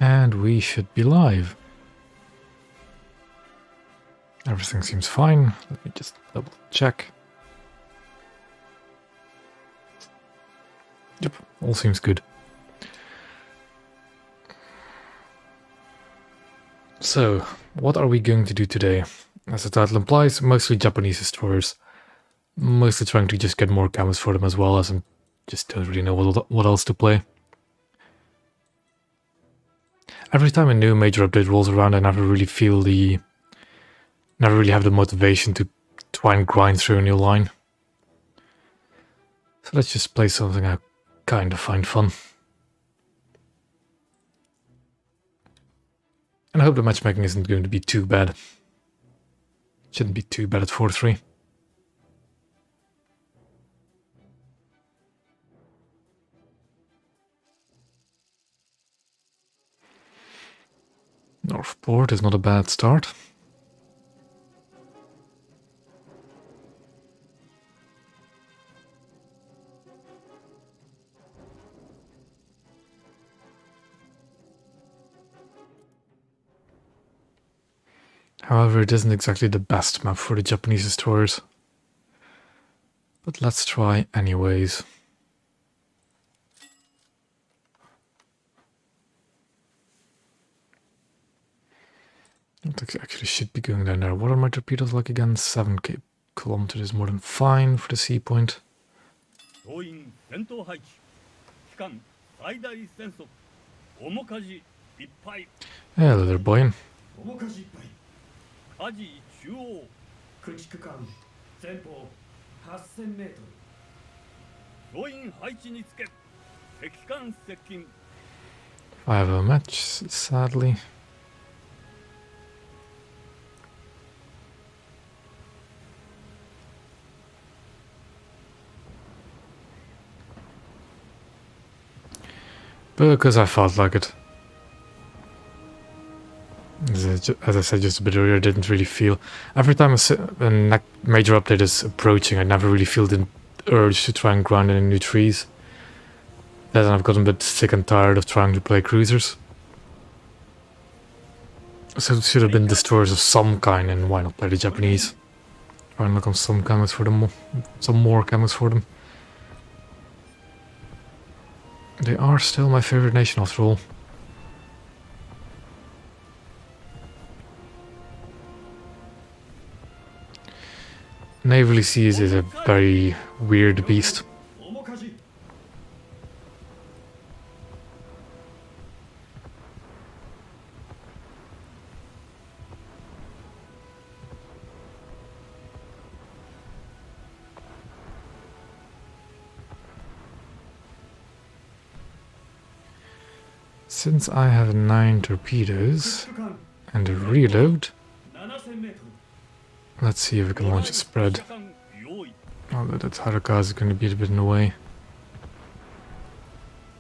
And we should be live. Everything seems fine. Let me just double check. Yep, all seems good. So, what are we going to do today? As the title implies, mostly Japanese destroyers. Mostly trying to just get more camos for them as well, as I just don't really know what else to play. Every time a new major update rolls around, I never really have the motivation to try and grind through a new line. So let's just play something I kind of find fun. And I hope the matchmaking isn't going to be too bad. Shouldn't be too bad at 4-3. Northport is not a bad start. However, it isn't exactly the best map for the Japanese destroyers. But let's try anyways. I think I actually should be going down there. What are my torpedoes like again? 7 kilometers is more than fine for the sea point. Hello there, boy. I have a match, sadly. Because I felt like it. As I said just a bit earlier, I didn't really feel... Every time a major update is approaching, I never really feel the urge to try and grind any new trees. Then I've gotten a bit sick and tired of trying to play cruisers. So it should have been destroyers of some kind, and why not play the Japanese? Try and look on some camos for them, some more camos for them. They are still my favorite nation after all. Naval Seas is a very weird beast. Since I have 9 torpedoes and a reload, let's see if we can launch a spread. Although that Haruka is going to be a bit in the way.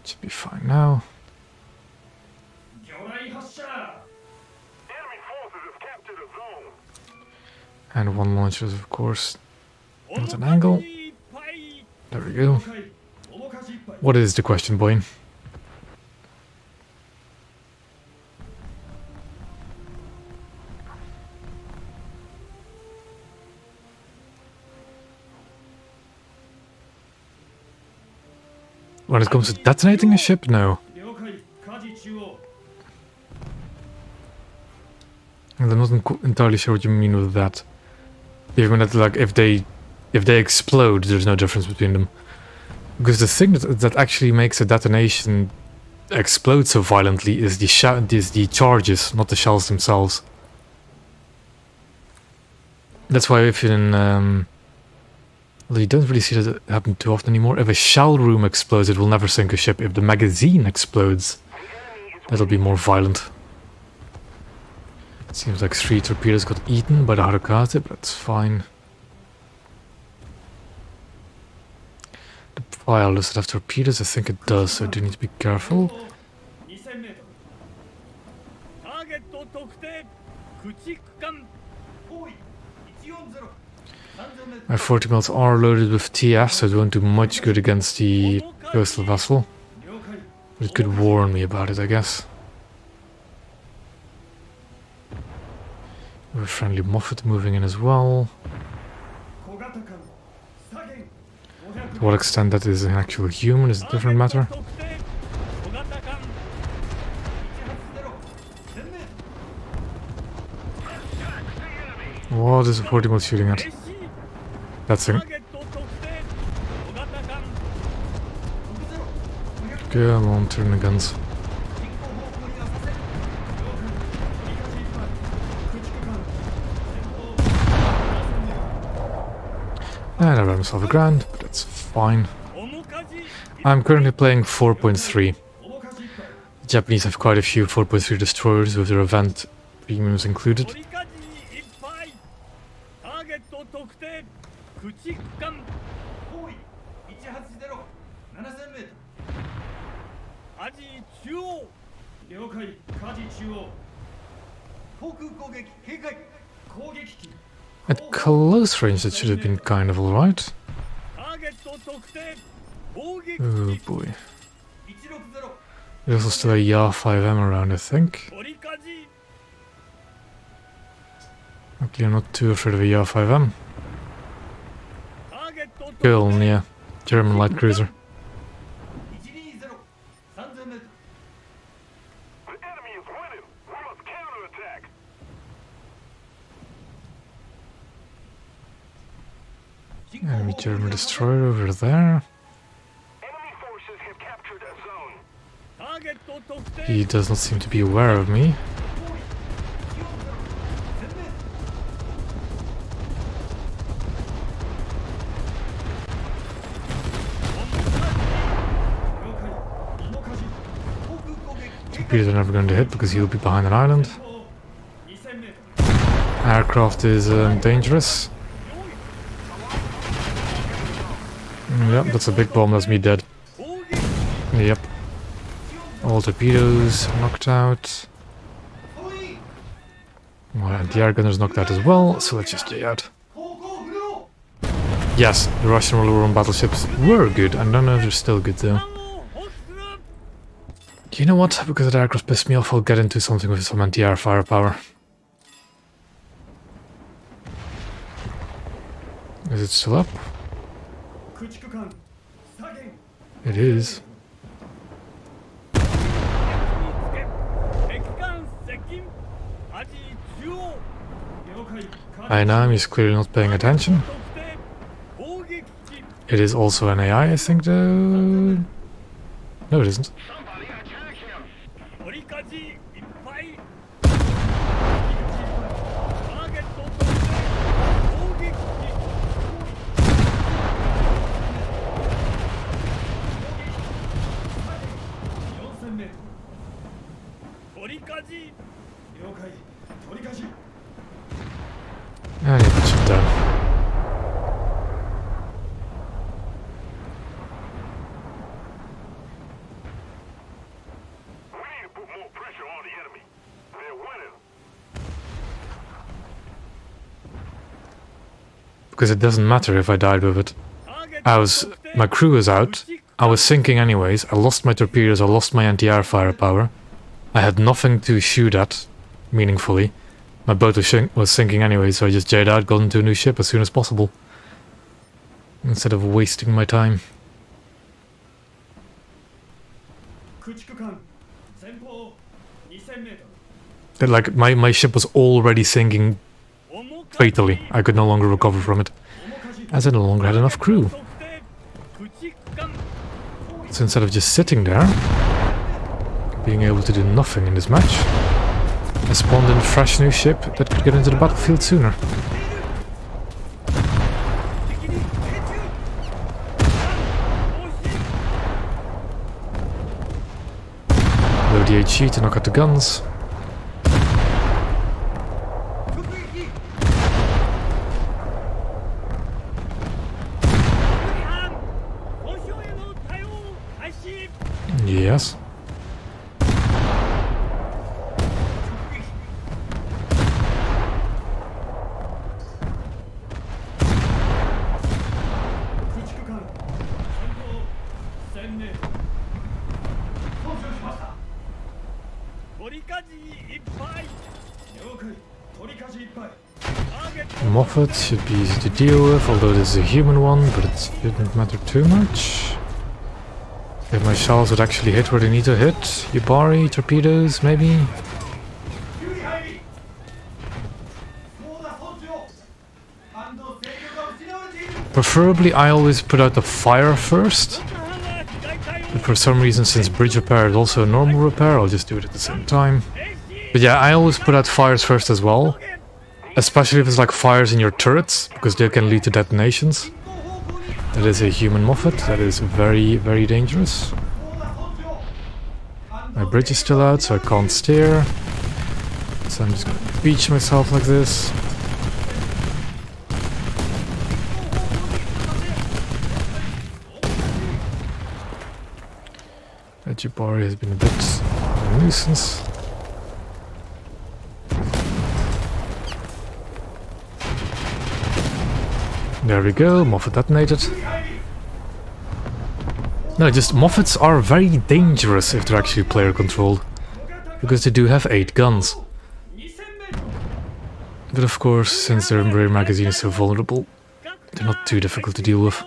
Should be fine now. And one launcher is of course not an angle. There we go. What is the question, boy? When it comes to detonating a ship, no. I'm not entirely sure what you mean with that. Even that, like, if they explode, there's no difference between them. Because the thing that actually makes a detonation explode so violently is the charges, not the shells themselves. That's why if in well, you don't really see that happen too often anymore. If a shell room explodes, it will never sink a ship. If the magazine explodes, that'll be more violent. It seems like 3 torpedoes got eaten by the Haruka, but that's fine. The pile, does it have torpedoes? I think it does, so I do need to be careful. My 40 mils are loaded with TF, so it won't do much good against the coastal vessel. But it could warn me about it, I guess. We have a friendly Moffat moving in as well. To what extent that is an actual human is a different matter. What is the portable shooting at? That thing. Come on, turn the guns. And I ran myself a grand, but that's fine. I'm currently playing 4.3. The Japanese have quite a few 4.3 destroyers with their event premiums included. At close range, it should have been kind of alright. Oh boy. There's also still a YA 5M around, I think. Luckily, I'm not too afraid of a YA 5M. Köln, yeah. German light cruiser. Enemy German destroyer over there. He does not seem to be aware of me. Torpedoes are never going to hit because he'll be behind an island. Aircraft is dangerous. Yep, that's a big bomb, that's me dead. Yep. All torpedoes knocked out. Well, and the air gunner's knocked out as well, so let's just J out. Yes, the Russian Roll-Around battleships were good. I don't know if they're still good though. You know what? Because the aircraft pissed me off, I'll get into something with some anti-air firepower. Is it still up? It is. Ainam is clearly not paying attention. It is also an AI, I think, though. No, it isn't. I need to shut down. We need to put more pressure on the enemy. They're winning. Because it doesn't matter if I died with it. My crew was out. I was sinking anyways. I lost my torpedoes. I lost my anti-air firepower. I had nothing to shoot at meaningfully. My boat was sinking anyway, so I just J'd out, got into a new ship as soon as possible. Instead of wasting my time. Like, my ship was already sinking fatally. I could no longer recover from it, as I no longer had enough crew. So instead of just sitting there, being able to do nothing in this match, I spawned in a fresh new ship that could get into the battlefield sooner. Load the HE to knock out the guns. Yes. Moffat should be easy to deal with, although this is a human one, but it didn't matter too much. If my shells would actually hit where they need to hit. Yubari, torpedoes, maybe? Preferably I always put out the fire first. But for some reason, since bridge repair is also a normal repair, I'll just do it at the same time. But yeah, I always put out fires first as well. Especially if it's like fires in your turrets, because they can lead to detonations. That is a human Moffat, that is very, very dangerous. My bridge is still out, so I can't steer. So I'm just gonna beach myself like this. That Yubari has been a bit of a nuisance. There we go, Moffat detonated. No, just Moffats are very dangerous if they're actually player controlled. Because they do have 8 guns. But of course, since their rear magazine is so vulnerable, they're not too difficult to deal with.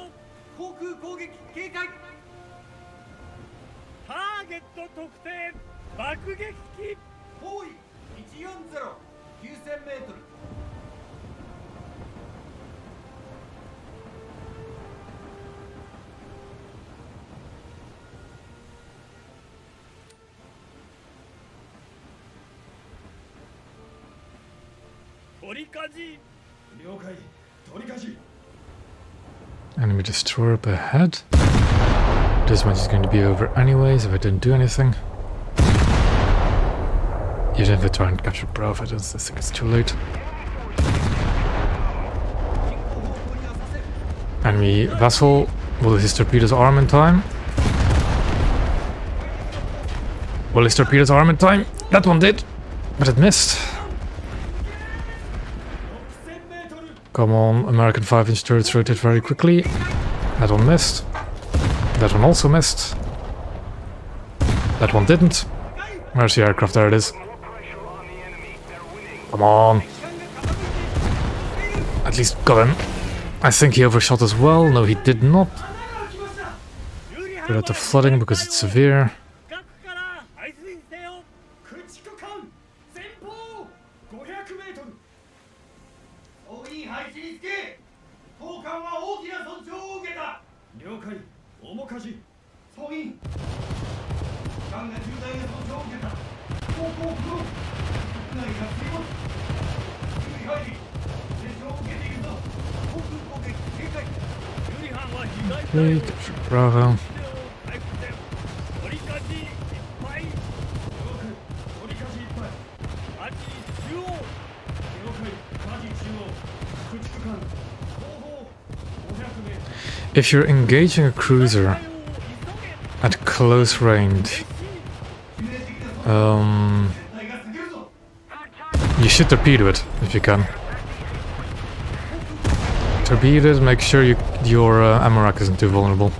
Enemy destroyer up ahead. This match is going to be over anyways if I didn't do anything. Even if I try and capture Bravo, I don't think it's too late. Enemy vessel. Will his torpedoes arm in time? Will his torpedoes arm in time? That one did, but it missed. Come on, American 5-inch turrets rotate very quickly. That one missed. That one also missed. That one didn't. Where's the aircraft? There it is. Come on. At least got him. I think he overshot as well. No, he did not. Put out the flooding because it's severe. Okay, capture Bravo. If you're engaging a cruiser at close range, you should torpedo it if you can. Torpedo it, make sure your ammo rack isn't too vulnerable.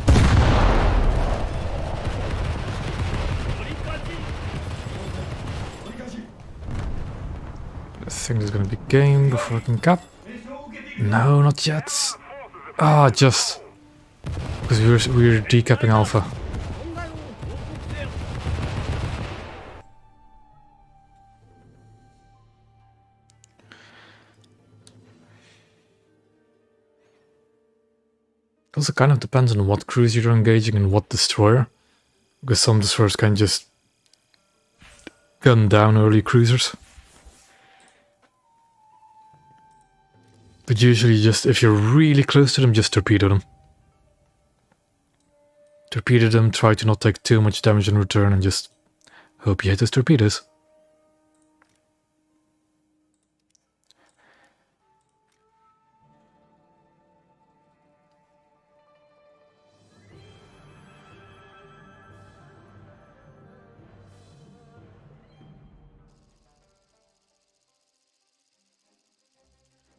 I think there's gonna be game before I can cap. No, not yet. Ah, just because we're decapping Alpha. It also kind of depends on what cruiser you're engaging and what destroyer, because some destroyers can just gun down early cruisers. But usually just, if you're really close to them, just torpedo them. Torpedo them, try to not take too much damage in return, and just hope you hit those torpedoes.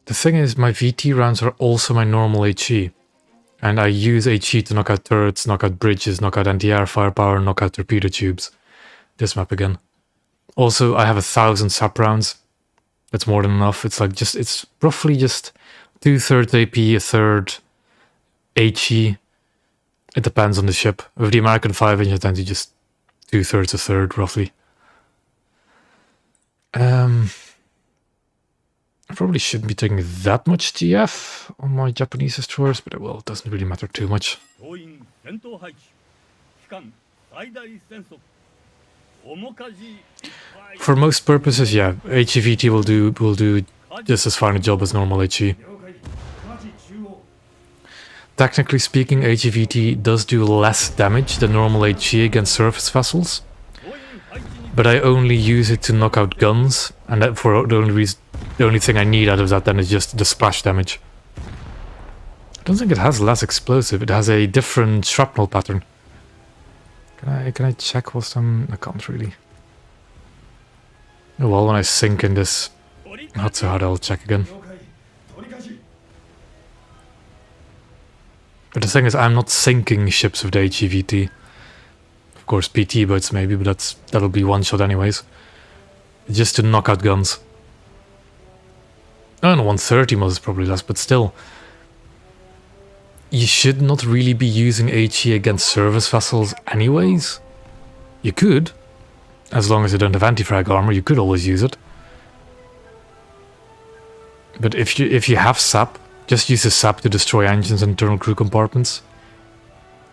The thing is, my VT rounds are also my normal HE. And I use HE to knock out turrets, knock out bridges, knock out anti-air firepower, knock out torpedo tubes. This map again. Also, I have 1,000 SAP rounds. That's more than enough. It's like it's roughly just 2/3 AP, a third HE. It depends on the ship. With the American 5-inch, I tend to just 2/3, a third, roughly. I probably shouldn't be taking that much TF on my Japanese destroyers, but well, it doesn't really matter too much. 総員戦闘配置機関最大戦速面舵いっぱい For most purposes, yeah, HEVT will do just as fine a job as normal HE. 了解舵中央 Technically speaking, HEVT does do less damage than normal HE against surface vessels, 総員配置に but I only use it to knock out guns, and that for the only thing I need out of that then is just the splash damage. I don't think it has less explosive. It has a different shrapnel pattern. Can I check whilst I can't really. Oh, well, when I sink in this 取り Hatsuhara, I'll check again. 了解取り舵 But the thing is, I'm not sinking ships with the HEVT. Of course, PT boats maybe, but that'll be one shot anyways. Just to knock out guns. Oh, no, 130 mil is probably less, but still. You should not really be using HE against surface vessels anyways. You could. As long as you don't have anti-frag armor, you could always use it. But if you have SAP, just use the SAP to destroy engines and internal crew compartments.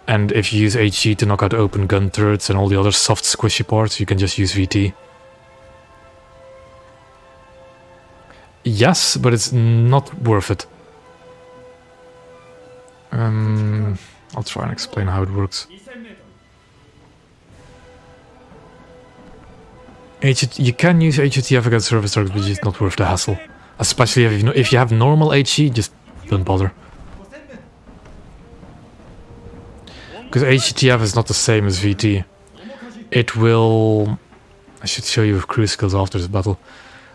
And if you use HE to knock out open gun turrets and all the other soft squishy parts, you can just use VT. Yes, but it's not worth it. I'll try and explain how it works. 2000メートル You can use HETF against surface targets, but it's just not worth the hassle. Especially if you have normal HE, just don't bother. 5000メートル Because HETF is not the same as VT. It will... I should show you with crew skills after this battle.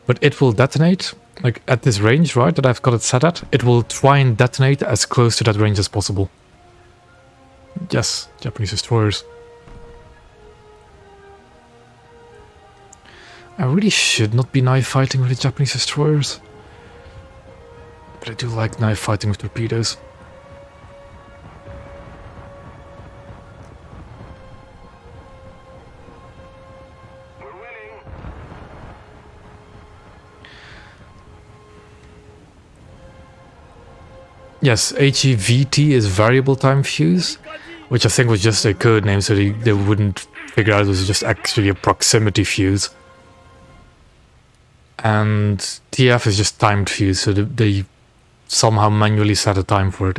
But it will detonate, like at this range, right, that I've got it set at. It will try and detonate as close to that range as possible. Yes, Japanese destroyers. I really should not be knife fighting with the Japanese destroyers. But I do like knife fighting with torpedoes. We're winning. Yes, HEVT is variable time fuse, which I think was just a code name so they wouldn't figure out it was just actually a proximity fuse. And TF is just timed fuse, so they somehow manually set a time for it.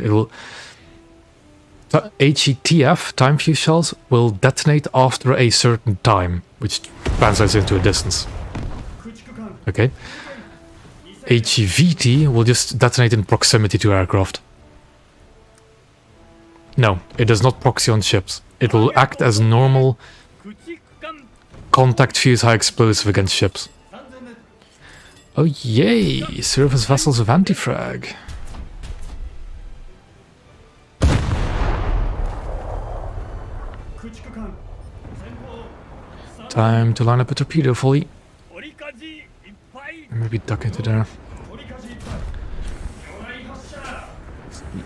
HETF, time fuse shells, will detonate after a certain time, which translates into a distance. 駆逐艦 Okay. HEVT will just detonate in proximity to aircraft. No, it does not proxy on ships. It will act as normal 駆逐艦 contact fuse high explosive against ships. 3000メートル Oh yay! Surface vessels of anti-frag. Time to line up a torpedo volley 取り舵いっぱい and maybe duck into there. 取り舵いっぱい魚雷発射魚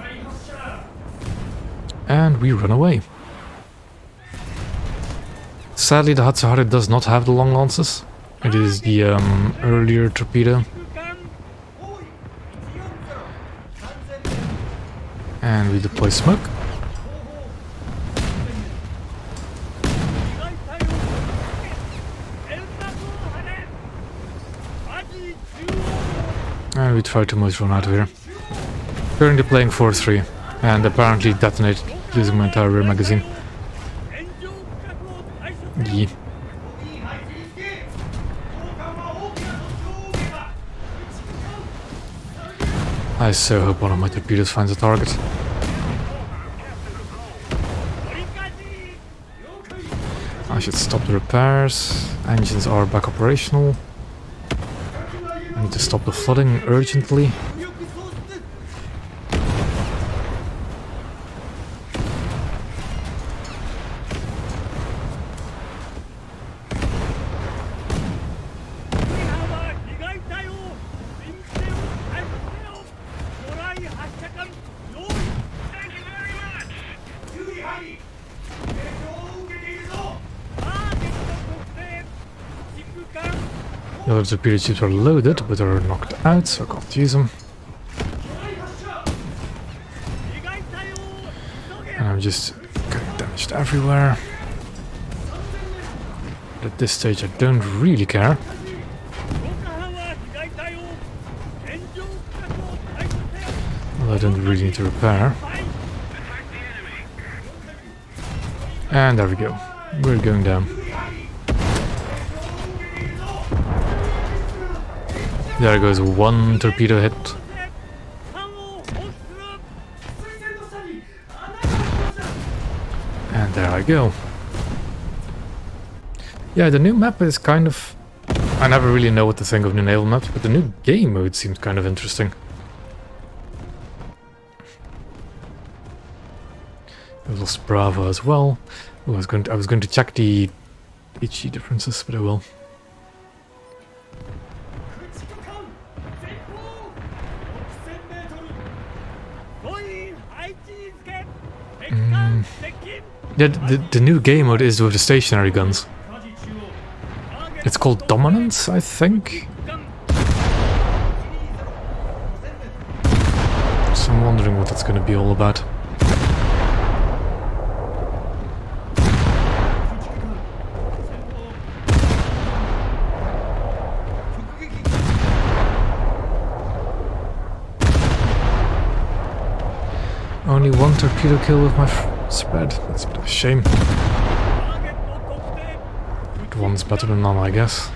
雷発射 And we run away. Sadly, the Hatsuhara does not have the long lances. It is the earlier torpedo. 駆逐艦おい140 3000メートル And we deploy smoke. 被害対応連絡を張れ舵中央 And we try to most run out of here. Currently playing 4-3. And apparently detonate using my entire rear magazine. 炎上確保対処 Yeah. いい配置につけ当艦は大きな特徴を受けた I so hope one of my torpedoes finds a target. 取り舵了解 I should stop the repairs. Engines are back operational. I need to stop the flooding urgently. 右翼喪失 And The other torpedo tubes are loaded, but are knocked out, so I can't use them. And I'm just getting damaged everywhere. But at this stage I don't really care. Well, I don't really need to repair. And there we go. We're going down. There goes one torpedo hit. And there I go. Yeah, the new map is kind of... I never really know what to think of new naval maps, but the new game mode seems kind of interesting. I lost Bravo as well. Ooh, I was going to check the HE differences, but I will. Yeah, the new game mode is with the stationary guns. It's called Dominance, I think. So I'm wondering what that's going to be all about. Only one torpedo kill with my spread. That's a bit of a shame. But one's better than none, I guess.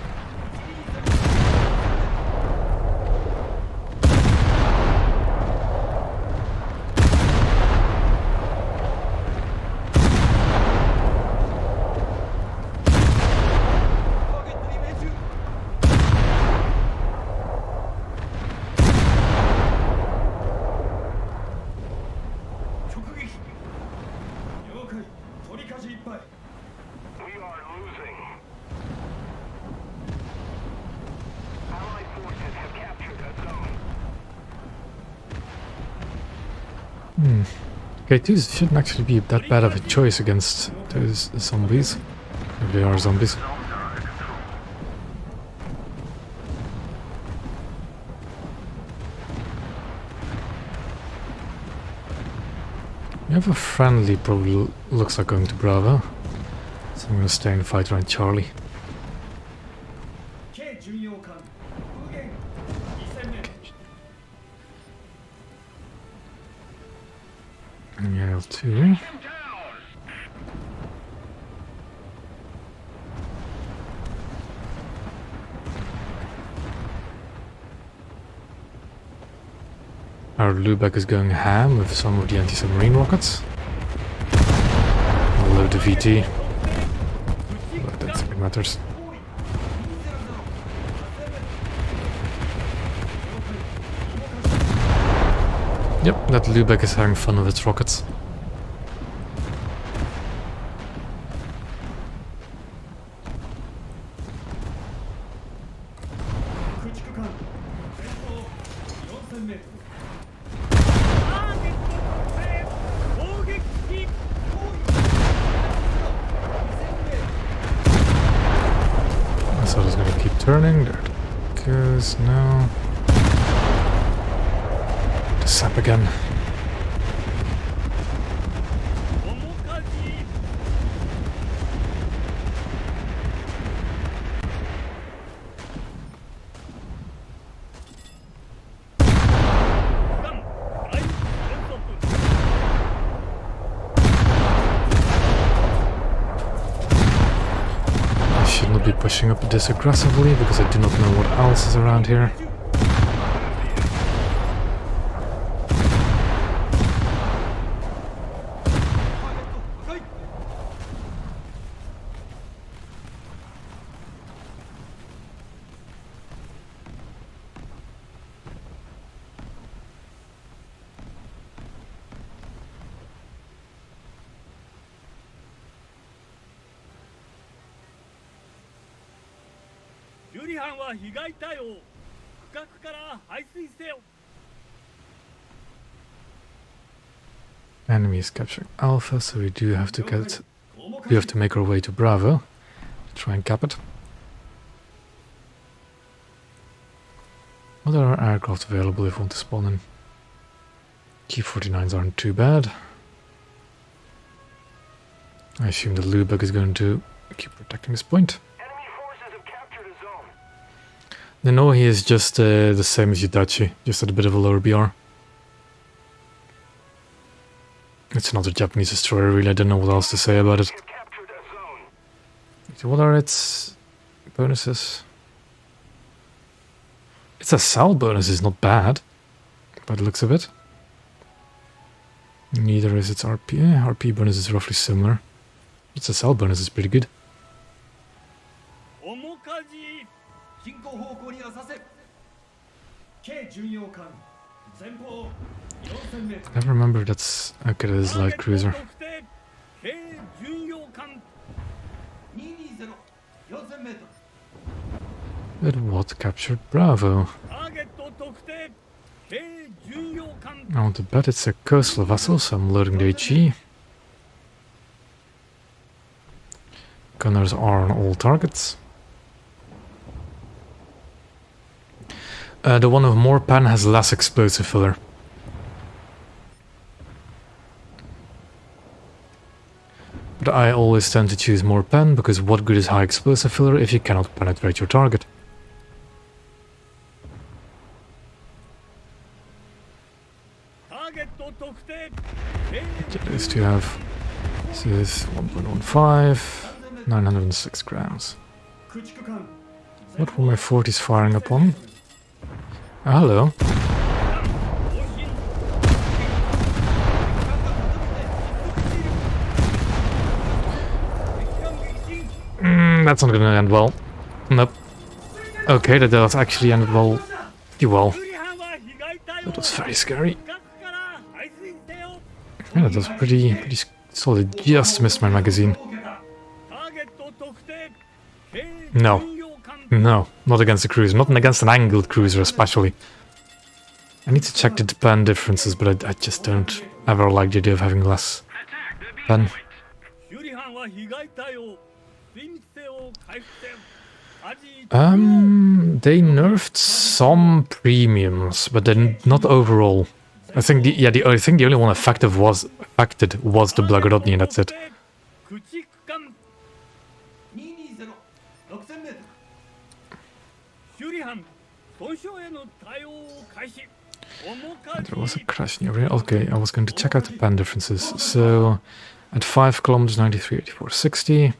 We are losing. Allied forces have captured a zone. K2s shouldn't actually be that bad of a choice against those zombies. If they are zombies. We have a friendly, probably looks like going to Bravo. So I'm gonna stay and fight around Charlie. And yeah, L2. Our Lubeck is going ham with some of the anti-submarine rockets. I'll load the VT. But that really matters. Yep, that Lubeck is having fun with its rockets. So it's gonna keep turning. There it goes. No. The sap again. I should not be pushing up this aggressively because I do not know what else is around here. Enemy is capturing Alpha, so we do have to make our way to Bravo to try and cap it. What are our aircraft available if we want to spawn in? T-49s aren't too bad. I assume the Lubeck is going to keep protecting this point. Enemy forces have captured a zone. The Nohi is just the same as Yudachi, just at a bit of a lower BR. It's another Japanese destroyer, really. I don't know what else to say about it. You've captured a zone. So what are its bonuses? Its assault bonus is not bad, by the looks of it. Neither is its RP. RP bonus is roughly similar. Its assault bonus is pretty good. 面かじ進行方向に浅瀬軽巡洋艦前方 4000m I never remember if that's... Okay, that is light cruiser. 特定軽巡洋艦220 4000m But what captured Bravo? ターゲット特定軽巡洋艦 I want to bet it's a coastal vessel, so I'm loading the HE. Gunners are on all targets. The one with more pen has less explosive filler. But I always tend to choose more pen, because what good is high explosive filler if you cannot penetrate your target? These two have... This is 1.15, 906 grams. 駆逐艦 What were my 40s firing upon? Ah, hello. That's not gonna end well. Nope. Okay, that does actually end well. Well, that was very scary. Yeah, that was pretty solid. Just missed my magazine. No. No, not against a cruiser. Not against an angled cruiser, especially. I need to check the pen differences, but I just don't ever like the idea of having less pen. They nerfed some premiums, but then not overall. I think the only one affected was the Blagorodny, and that's it. 220 6000m 修理班損傷への対応を開始 There was a crash near here. Okay, I was going to check out the pen differences. So, at 5 kilometers, 93, 84, 60.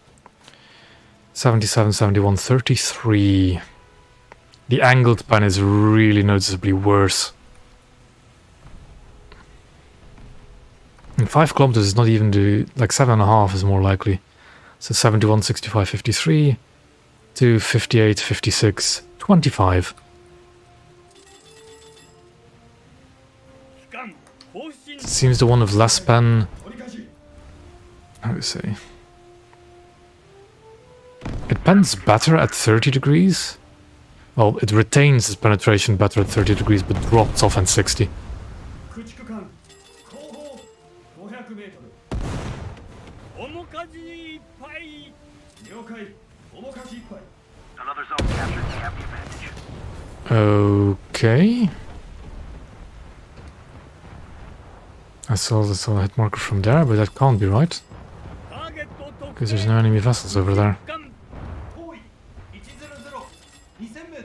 77, 71, 33. The angled pen is really noticeably worse. And 5 kilometers is not even like 7.5 is more likely. So 71, 65, 53 to 58, 56, 25. 機関更新 Seems the one with less pen. 折り返し How do you say? It pens better at 30 degrees. Well, it retains its penetration better at 30 degrees, but drops off at 60. 駆逐艦後方 500m 面かじいっぱい了解面かじいっぱい Another zone captured. We have the advantage. Okay. I saw a hit marker from there, but that can't be right, ターゲット特 because 定 there's no enemy vessels over there. 機関方位 100 2000m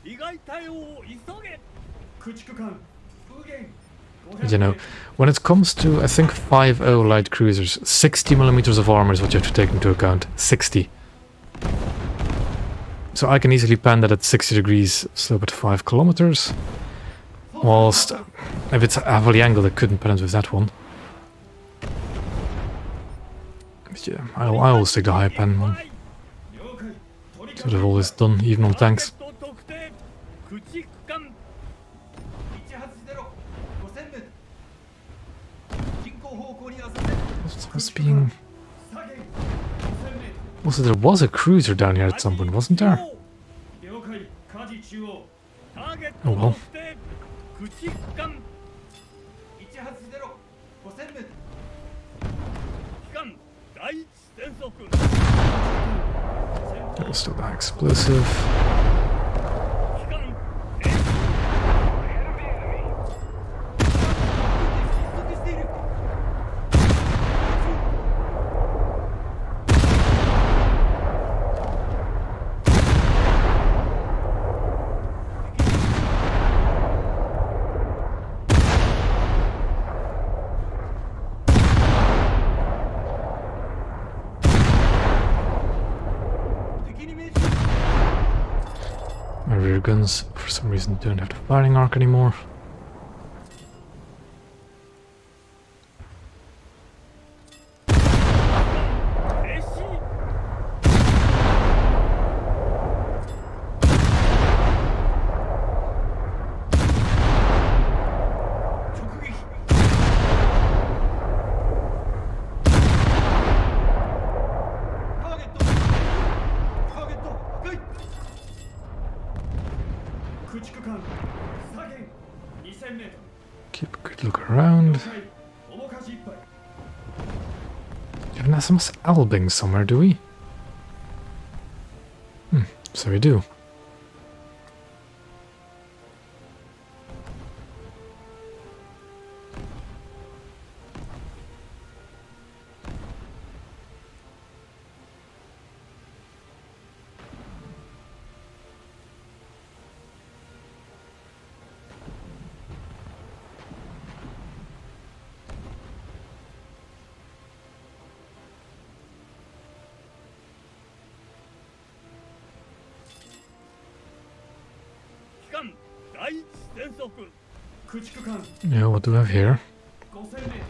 被害対応を急げ駆逐艦風源 You know, when it comes to, I think, 5.0 light cruisers, 60 millimeters of armor is what you have to take into account. 60. So I can easily pen that at 60 degrees, slope at 5 kilometers. Whilst, if it's heavily angled, I couldn't pen it with that one. But yeah, I always take the high pen one. 了解取り That's what I've always done, even on ターゲ tanks. ット特定駆逐艦180 5000m 進行方向に浅瀬 I was being... 左舷 5000m Also, there was a cruiser down here at some point, wasn't there? 了解火事中央ターゲッ Oh ト well. 特定駆逐艦 180スゼロ 5000m 機関第一戦速 There's still that explosive. 機関Enemy, enemy. 失速している 敵に命中 My rear guns, for some reason, don't have the firing arc anymore. 停止 直撃ターゲット破壊駆逐艦左舷 2000m Keep a good look around. 面かじいっぱい We have an SMS Albing somewhere, do we? So we do.機関第一戦速 駆逐艦 Yeah, what do we have here? 5000m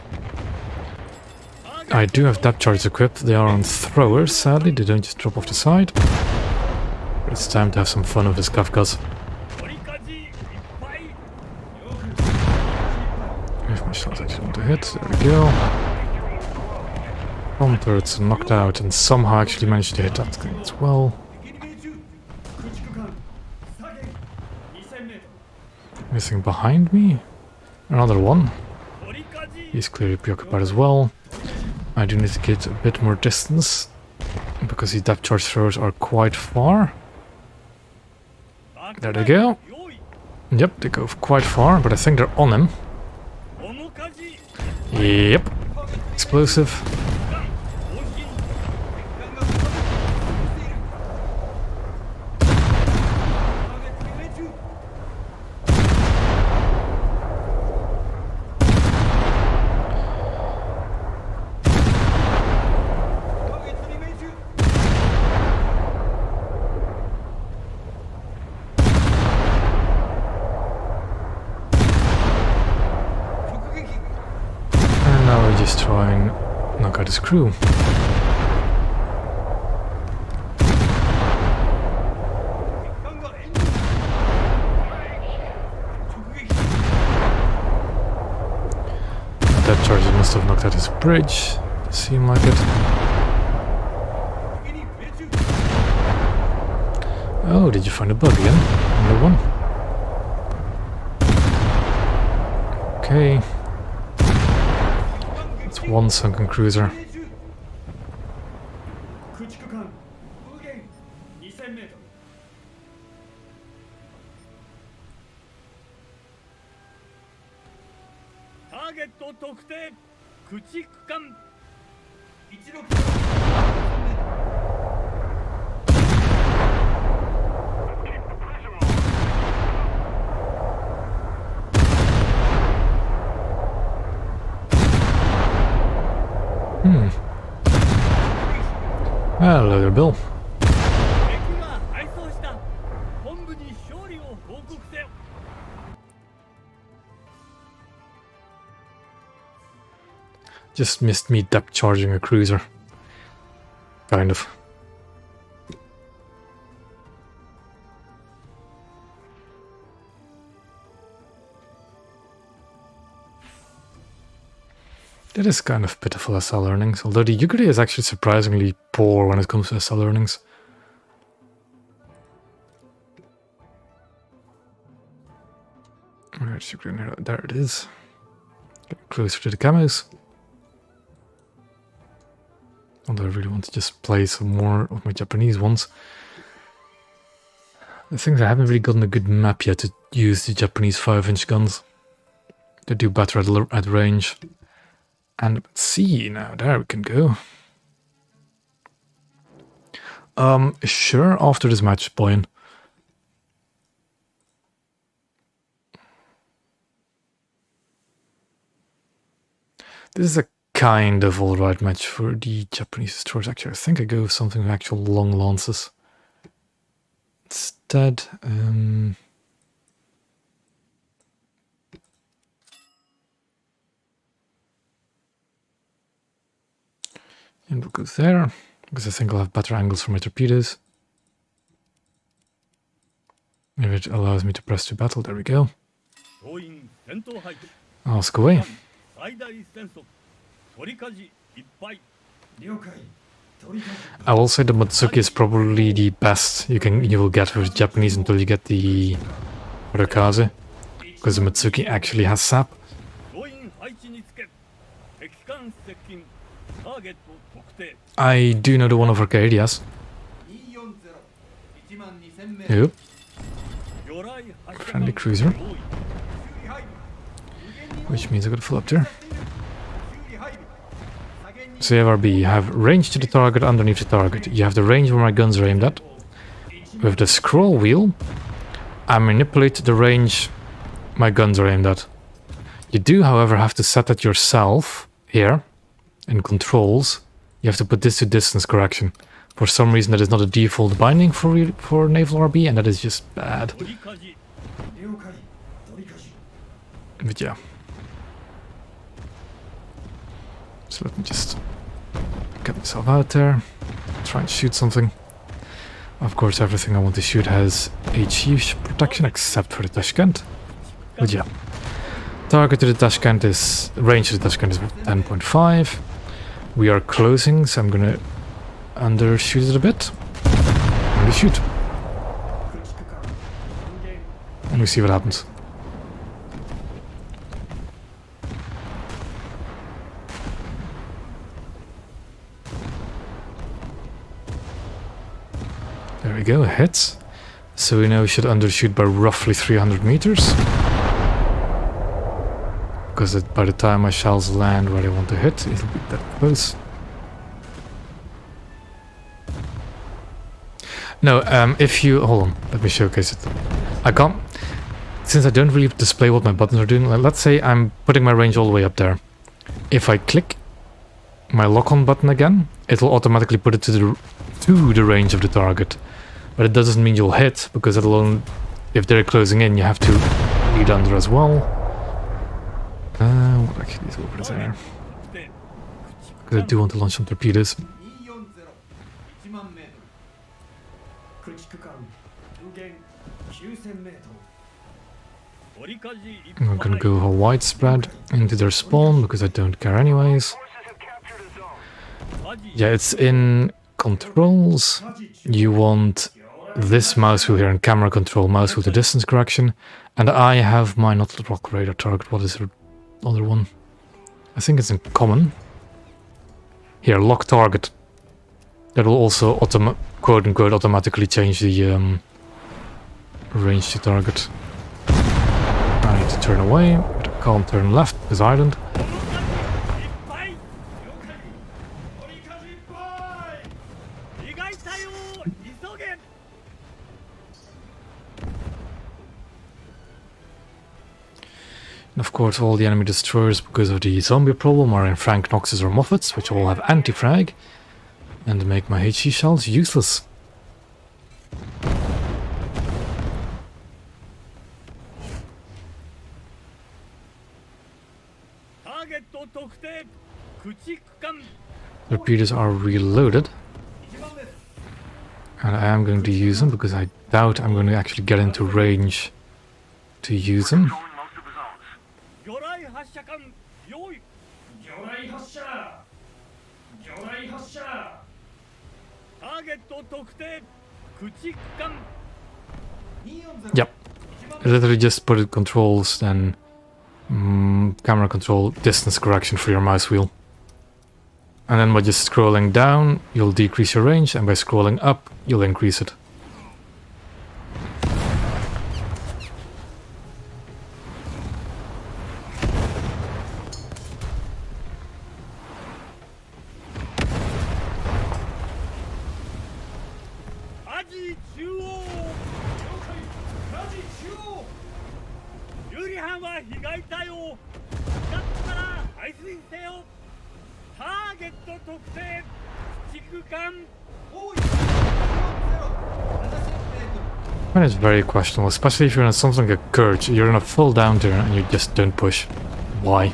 I do have depth charges equipped. They are on throwers, sadly. They don't just drop off the side. But it's time to have some fun with this Kafkas. 取りかじいっぱい If my shots actually want to hit, there we go. Bomb turrets are knocked out and somehow actually managed to hit that thing as well. 敵に命中駆逐艦左舷 2000m Anything behind me? Another one. 取りかじい He's clearly preoccupied as well. I do need to get a bit more distance because these depth charge throwers are quite far. There they go. 用意 Yep, they go quite far, but I think they're on him. 面かじ Yep. Explosive. 方針艦が破壊しているターゲットに命中 ターゲットに命中 直撃 And now we just try and knock out his crew. 艦が援護直撃 That charge must have knocked out his bridge. Seem like it. 敵に命中 Oh, did you find a bug again? Another one? Okay, it's one sunken cruiser. 駆逐艦風源 2000m ターゲット特定駆逐艦16 Keep the pressure on. Hello there, Bill. 敵が敗走した本部に勝利を報告せよ Just missed me depth charging a cruiser. Kind of. It is kind of pitiful SL earnings, although the Yukari is actually surprisingly poor when it comes to SL earnings. Where's Yukari? There it is. Get closer to the camos. Although I really want to just play some more of my Japanese ones. The thing is, I haven't really gotten a good map yet to use the Japanese 5-inch guns. They do better at range. And let's see now, there we can go. Sure, after this match, Boyan. This is a kind of alright match for the Japanese destroyers. Actually, I think I go with something with actual long lances. Instead, and we'll go there, because I think I'll have better angles for my torpedoes. Maybe it allows me to press to battle. There we go. 総員戦闘配置 Ask away. 最大戦速取り舵いっぱい了解取り返し I will say the Matsuki is probably the best you will get with Japanese until you get the Urakaze, because the Matsuki actually has sap. 総員配置につけ敵艦接近ターゲット特定 I do know the one of Arcadias. 240 12000名 Yep. 魚雷発射 Friendly 艦 cruiser. 用意 修理配備 Which means I gotta fill up there. 修理配備左舷に So you have RB, you have range to the target underneath the target. You have the range where my guns are aimed at. With the scroll wheel, I manipulate the range my guns are aimed at. You do, however, have to set that yourself here in controls. You have to put this to distance correction. For some reason, that is not a default binding for naval RB, and that is just bad. 取り舵 了解取り返し But yeah. So let me just get myself out there, try and shoot something. Of course, everything I want to shoot has HE protection except for the Tashkent. But yeah. Target to the Tashkent is, range to the Tashkent is 10.5. We are closing, so I'm gonna undershoot it a bit. Undershoot. 駆逐艦人間 And we see what happens. There we go, hits. So we now we should undershoot by roughly 300 meters. Because by the time my shells land where they want to hit, it'll be that close. No, if you... Hold on, let me showcase it. I can't... Since I don't really display what my buttons are doing, let's say I'm putting my range all the way up there. If I click my lock-on button again, it'll automatically put it to the range of the target. But it doesn't mean you'll hit, because it'll only... If they're closing in, you have to lead under as well. What actually is over ターゲッ there? ト特定 Because I do want to launch some torpedoes. 240 1万メートル駆逐艦無限9000メートル取り舵いっ I'm ぱ gonna い go widespread into their spawn, because I don't care anyways. Forces have captured a zone. 舵 Yeah, it's in controls. You want this mouse wheel here in camera control, mouse wheel to distance correction. And I have my not rock radar target. What is the other one? I think it's in common. Here, lock target. That will also quote unquote automatically change the range to target. I need to turn away, but I can't turn left because island. いっぱい了解取り舵いっぱい被害対応急げ And of course, all the enemy destroyers, because of the zombie problem, are in Frank Knox's or Moffats, which all have anti-frag, and make my HE shells useless. ターゲット特定駆逐艦 Torpedoes are reloaded, 1番目 and I am going to use them because I doubt I'm going to actually get into range to use them. Controlling most of the zones. 魚雷発射艦用意魚雷発射魚雷発射ターゲット特定駆逐艦240 Yep, I literally just put it controls, then Camera control, distance correction for your mouse wheel. And then by just scrolling down, you'll decrease your range, and by scrolling up, you'll increase it. Aji 中央 ラジ中央 有利班は被害体を使ったら排水せよターゲット特定駆逐艦 多い70メートル And it's very questionable, especially if you're in something like a Kurge. You're in a full down there and you just don't push. Why?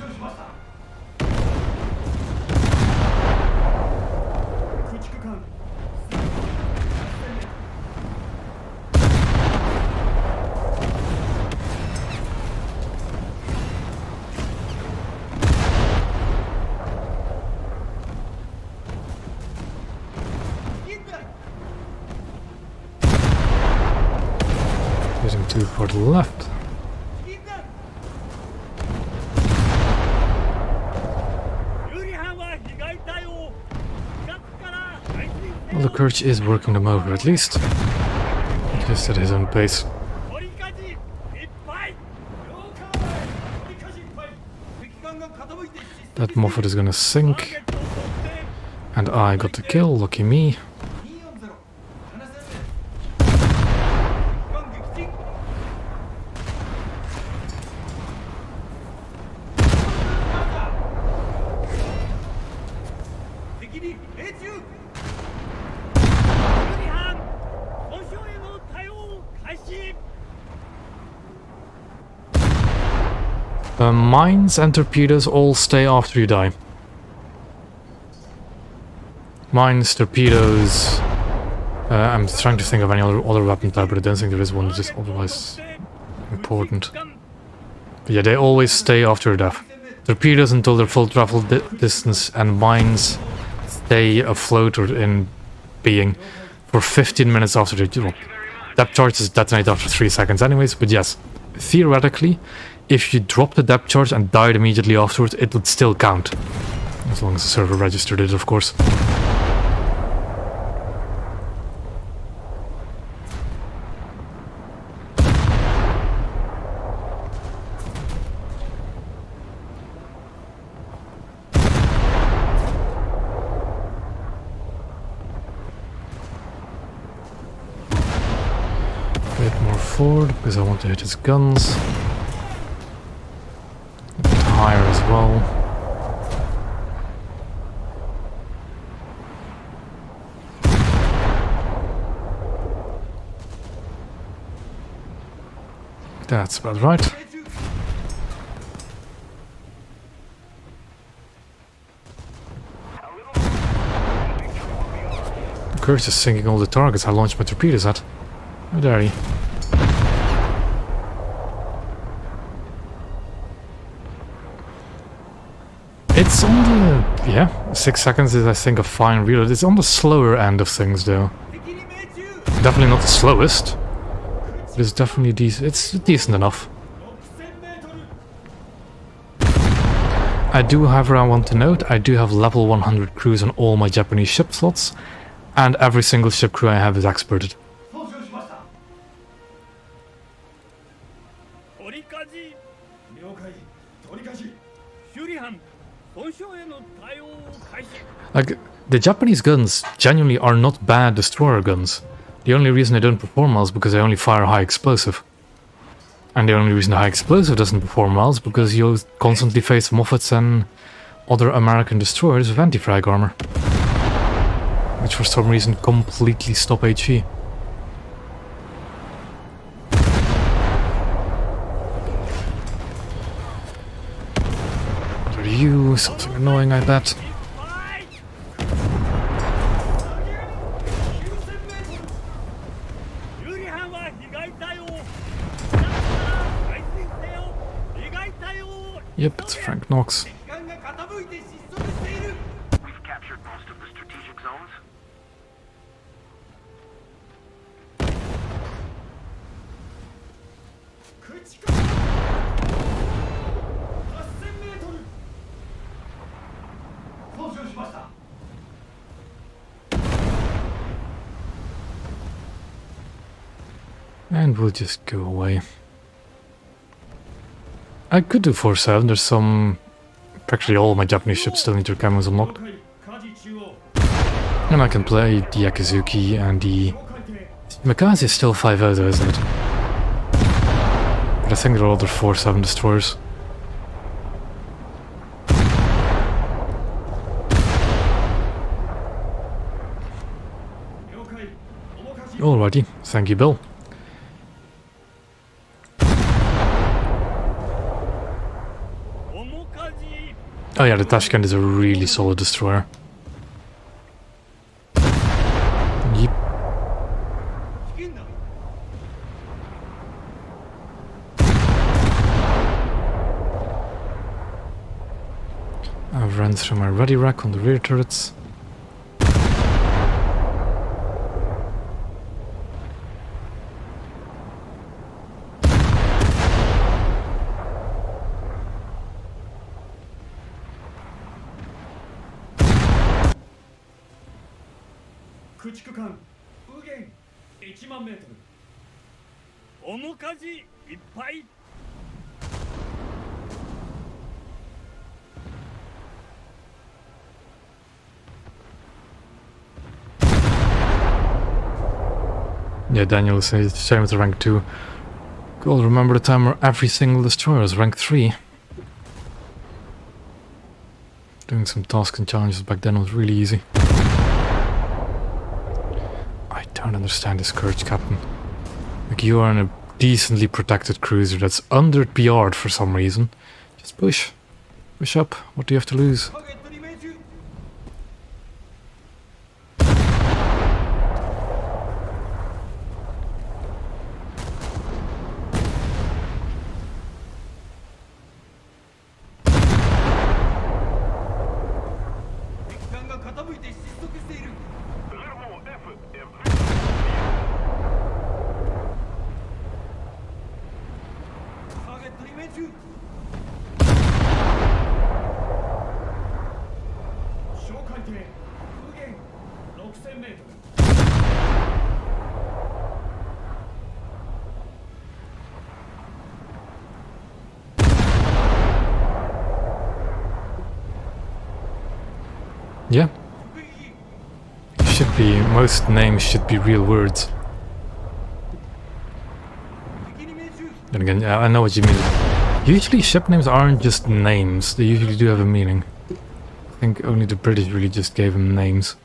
駆逐艦 Using 2 for the left. 有利班は被害体を使ったら排水せ Well, よ the Kurge is working them over at least. Just at his own pace. 取りかじいっぱい 了解取りかじいっぱい敵艦が傾いて That Moffat is gonna ター sink. ゲット特定 And I got the kill, lucky me. 240 7000メートル敵艦撃沈敵に命中有利班損傷への対応開始 Mines and torpedoes all stay after you die. Mines, torpedoes. I'm trying to think of any other weapon type, but I don't think there is one just otherwise important. But yeah, they always stay after your death. Torpedoes until their full travel distance, and mines stay afloat or in being for 15 minutes after they drop. Depth charges detonate after 3 seconds anyways, but yes, theoretically, if you drop the depth charge and died immediately afterwards, it would still count. As long as the server registered it, of course. Bit more forward because I want to hit his guns. A bit higher as well. That's about right. 命中 Kurtz is sinking all the targets I launched my torpedoes at. How dare he? It's on the... yeah, 6 seconds is I think a fine reload. It's on the slower end of things though. 敵に命中 Definitely not the slowest. But it's definitely decent. It's decent enough. 6000メートル I do, however, I want to note, I do have level 100 crews on all my Japanese ship slots. And every single ship crew I have is experted. 操縦しました 取りかじ了解取りかじ修理班損傷への対応を開始 Like, the Japanese guns genuinely are not bad destroyer guns. The only reason they don't perform well is because they only fire high explosive. And the only reason the high explosive doesn't perform well is because you constantly face Moffats and other American destroyers with anti-frag armor. Which for some reason completely stop HE. What are you? Something annoying, I bet. いっぱい有利班は被害対応だったら排水せよ被害対応 Yep, it's Frank Knox. 敵艦が傾いて失速している We've captured most of the strategic zones. 駆逐艦集しました。 And we'll just go away. I could do 4-7. There's some... Practically all my Japanese ships still need their camos unlocked. 了解。火事中央。 And I can play the Yakizuki and the... 了解。 Mikaze is still 5-0 though, isn't it? But I think there are other 4-7 destroyers. 了解。面かじ。 Alrighty, thank you, Bill. 面かじ Oh yeah, the Tashkent is a really solid destroyer. Yep. 危険だ。 I've run through my ready rack on the rear turrets.駆逐艦右舷1万メートル。 面かじいっぱい Yeah, Daniel says same with the rank 2. Cool, remember the time where every single destroyer was rank 3? Doing some tasks and challenges back then was really easy. I don't understand this courage, Captain. Like, you are in a decently protected cruiser that's under PR'd for some reason. Just push. Push up. What do you have to lose? ターゲットに命中。 敵艦が傾いて失速している。 A little more effort and ターゲットに命中。小海底右舷6000メートル。 Yeah, 福井 should be. Most names should be real words. 敵に命中。 Then again, I know what you mean. Usually ship names aren't just names, they usually do have a meaning. I think only the British really just gave them names.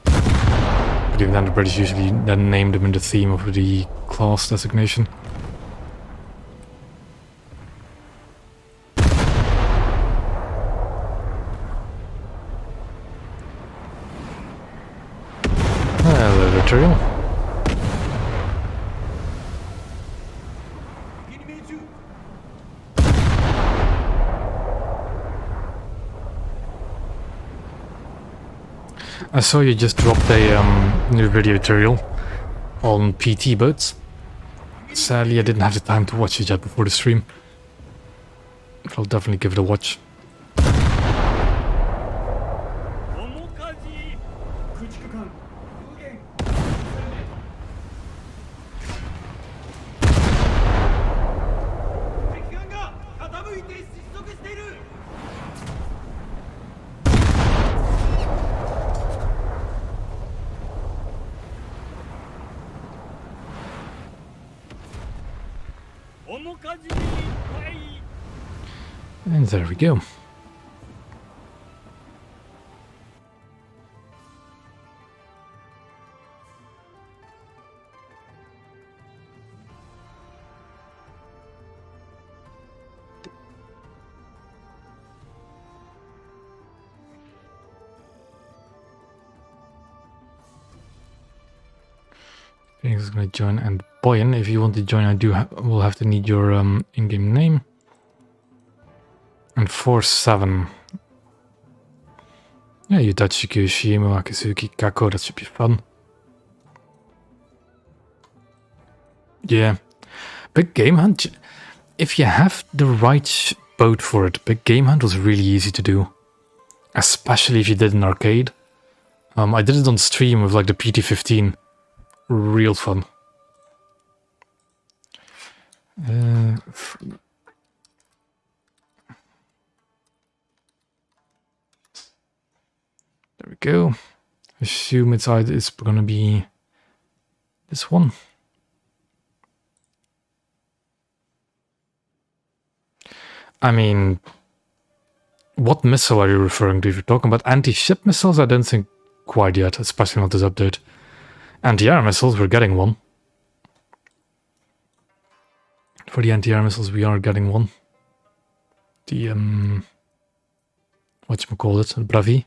But even then the British usually then named them in the theme of the class designation. Hello, Material. 敵に命中。 I saw you just dropped a new video tutorial on PT boats. Sadly, I didn't have the time to watch it yet before the stream. But I'll definitely give it a watch. 面かじ駆逐艦右舷6000メートル。敵艦が傾いて失速している。 面かじいっぱい And there we go. Phoenix is going to join, and Boyan, if you want to join, I will have to need your in-game name. And 4-7. Yeah, you Tachiku, Shimo, Akizuki, Kako, that should be fun. Yeah. Big Game Hunt, if you have the right boat for it, Big Game Hunt was really easy to do. especially if you did an arcade. I did it on stream with like the PT-15. Real fun. There we go. Assume it's gonna be this one. I mean, what missile are you referring to? If you're talking about anti-ship missiles, I don't think quite yet, especially not this update. Anti-air missiles, we're getting one. For the anti-air missiles, we are getting one. The, whatchamacallit, Bravi.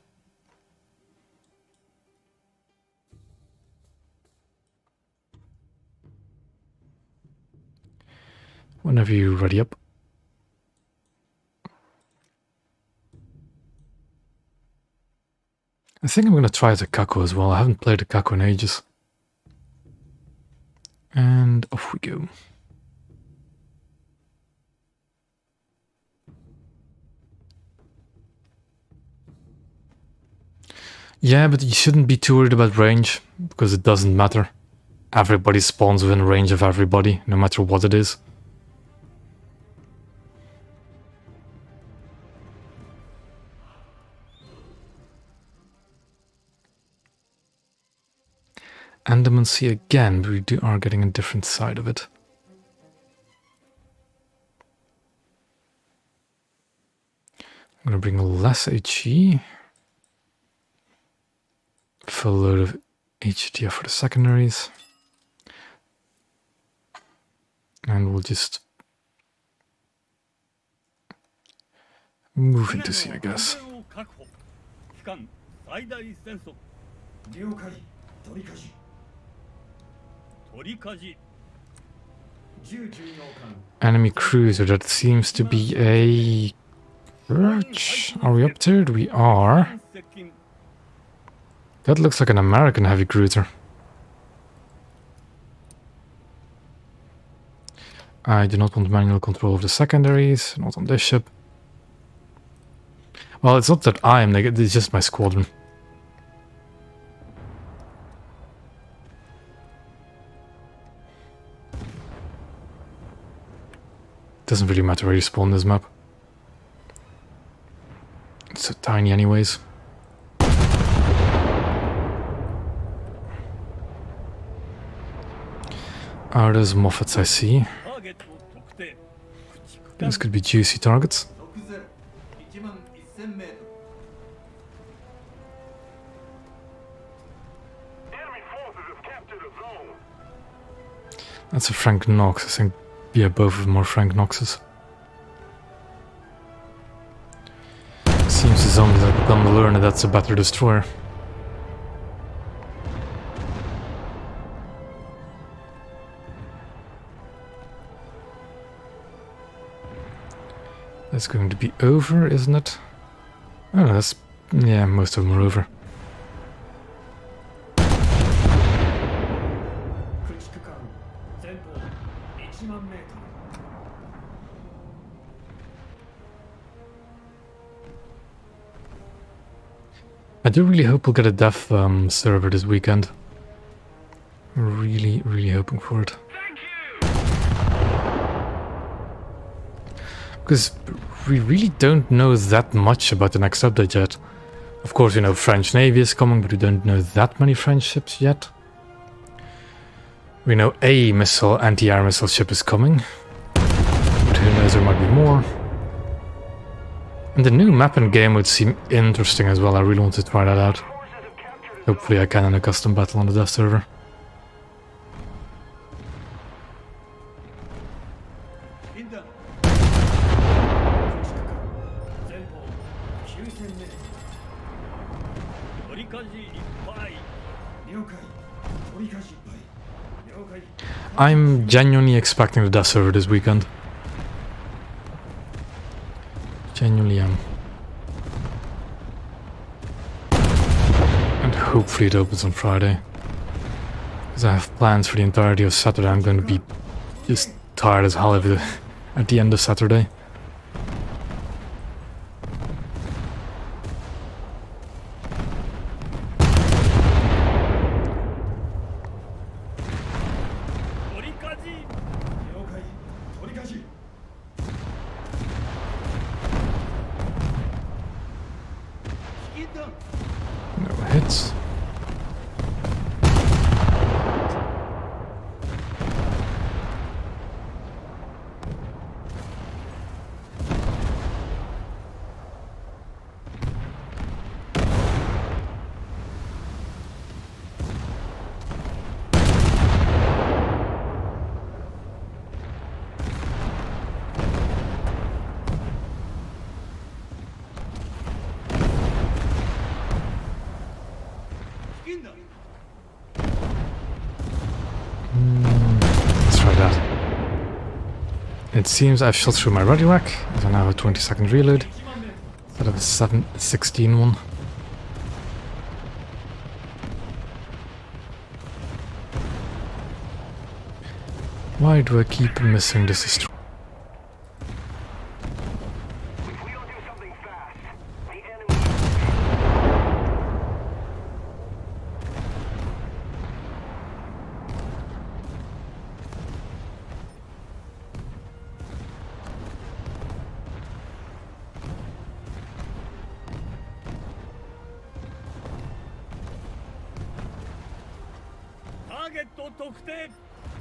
Whenever you're ready up. I think I'm going to try the Kako as well. I haven't played the Kako in ages. And off we go. Yeah, but you shouldn't be too worried about range, because it doesn't matter. Everybody spawns within range of everybody, no matter what it is. Andaman Sea again, but we are getting a different side of it. I'm gonna bring less HE. Full load of HDF for the secondaries. And we'll just move into sea, I guess. 了解取り舵取り舵 10巡洋艦 Enemy cruiser, that seems to be a Birch. Are we up there? We are. 接近 That looks like an American heavy cruiser. I do not want manual control of the secondaries, not on this ship. Well, it's not that I am negative, it's just my squadron. Doesn't really matter where you spawn this map. It's so tiny anyways. Are those Moffats I see? ターゲットを特定駆逐艦 Those could be juicy targets. 60 11000メートル Enemy forces have captured a zone. That's a Frank Knox, I think. Yeah, both of them are Frank Knoxes. Seems the zombies are gonna learn that that's a better destroyer. That's going to be over, isn't it? Oh no, that's... yeah, most of them are over. 駆逐艦前方1万メートル I do really hope we'll get a dev server this weekend. Really, really hoping for it. Because we really don't know that much about the next update yet. Of course, you know, French Navy is coming, but we don't know that many French ships yet. We know a missile, anti-air missile ship is coming. But who knows, there might be more. And the new map and game would seem interesting as well. I really want to try that out. Hopefully I can in a custom battle on the dev server. Inter 前方9000メート取り舵いっぱいル了解取り舵いっぱい了解 I'm genuinely expecting the dev server this weekend. Genuinely am. And hopefully it opens on Friday. Because I have plans for the entirety of Saturday. I'm going to be just tired as hell at the end of Saturday. No hits. Let's try that. It seems I've shot through my ready rack, as I now have a 20-second reload instead of a 16 one. Why do I keep missing this? If we don't do something fast, the enemy... Target 特定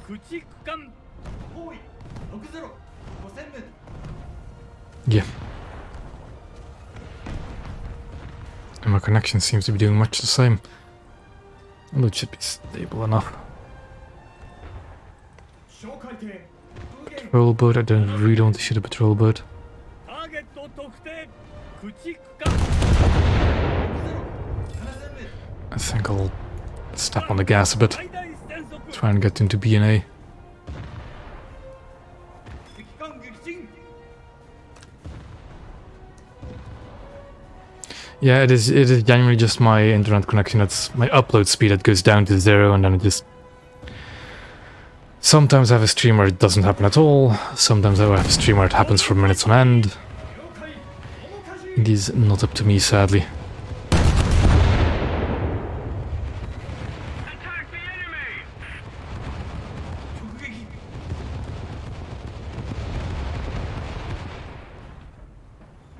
駆逐艦包囲60 5000m Yeah. And my connection seems to be doing much the same. Although it should be stable enough. 小海艇右舷 Patrol boat, I don't really want to shoot a patrol boat. ターゲット特定駆逐艦 7000m I think I'll step on the gas a bit. 最大戦速 Try and get into B&A. 敵艦撃沈 Yeah, it is genuinely just my internet connection. That's my upload speed that goes down to 0, and then it just... Sometimes I have a stream where it doesn't happen at all. Sometimes I have a stream where it happens for minutes on end. 了解面かじ It is not up to me, sadly. Attack the enemy! 直撃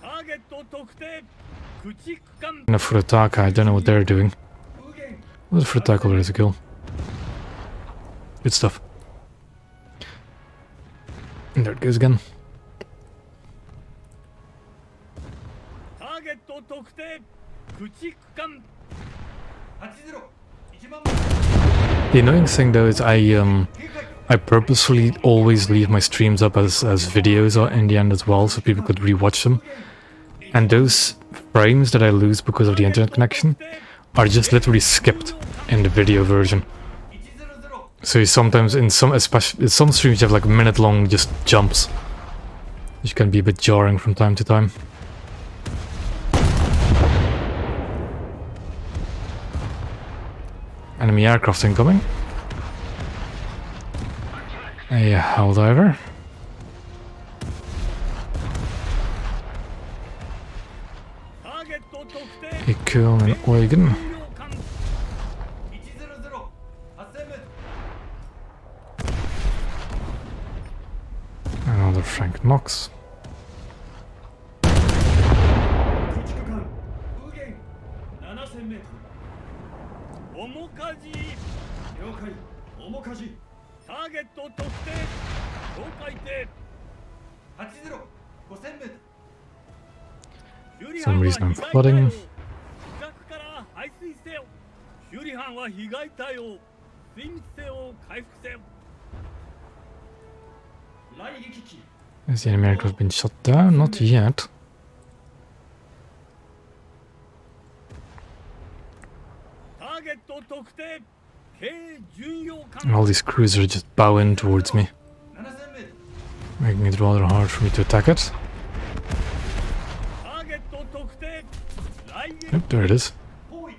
ターゲット特定駆逐艦 And for attack, I don't know what they're doing. 右舷 What for attack over is a kill. Good stuff. And there it goes again. ターゲット特定駆逐艦80 1万 The annoying thing though is I 警戒 purposefully always leave my streams up as videos in the end as well, so people could rewatch them. And those frames that I lose because of the internet connection are just literally skipped in the video version. 100 So you sometimes especially in some streams you have like minute-long just jumps, which can be a bit jarring from time to time. Enemy aircraft incoming. A hull diver. ターゲット特定 A Köln and Eugen. 重量艦100 8000m Another Frank Knox. 駆逐艦右舷 7000m 面かじ了解面かじターゲット特定境界艇80 5000m Some reason I'm flooding. 死角から排水せよ修理班は被害対応水密性を回復せよ 雷撃機 Has the enemy aircraft been shot down? Not yet. ターゲット特定軽巡洋 And all 艦 these cruisers just bow in towards me, 7000m making it rather hard for me to attack it. ターゲット特定雷撃 Yep, there it is. 包囲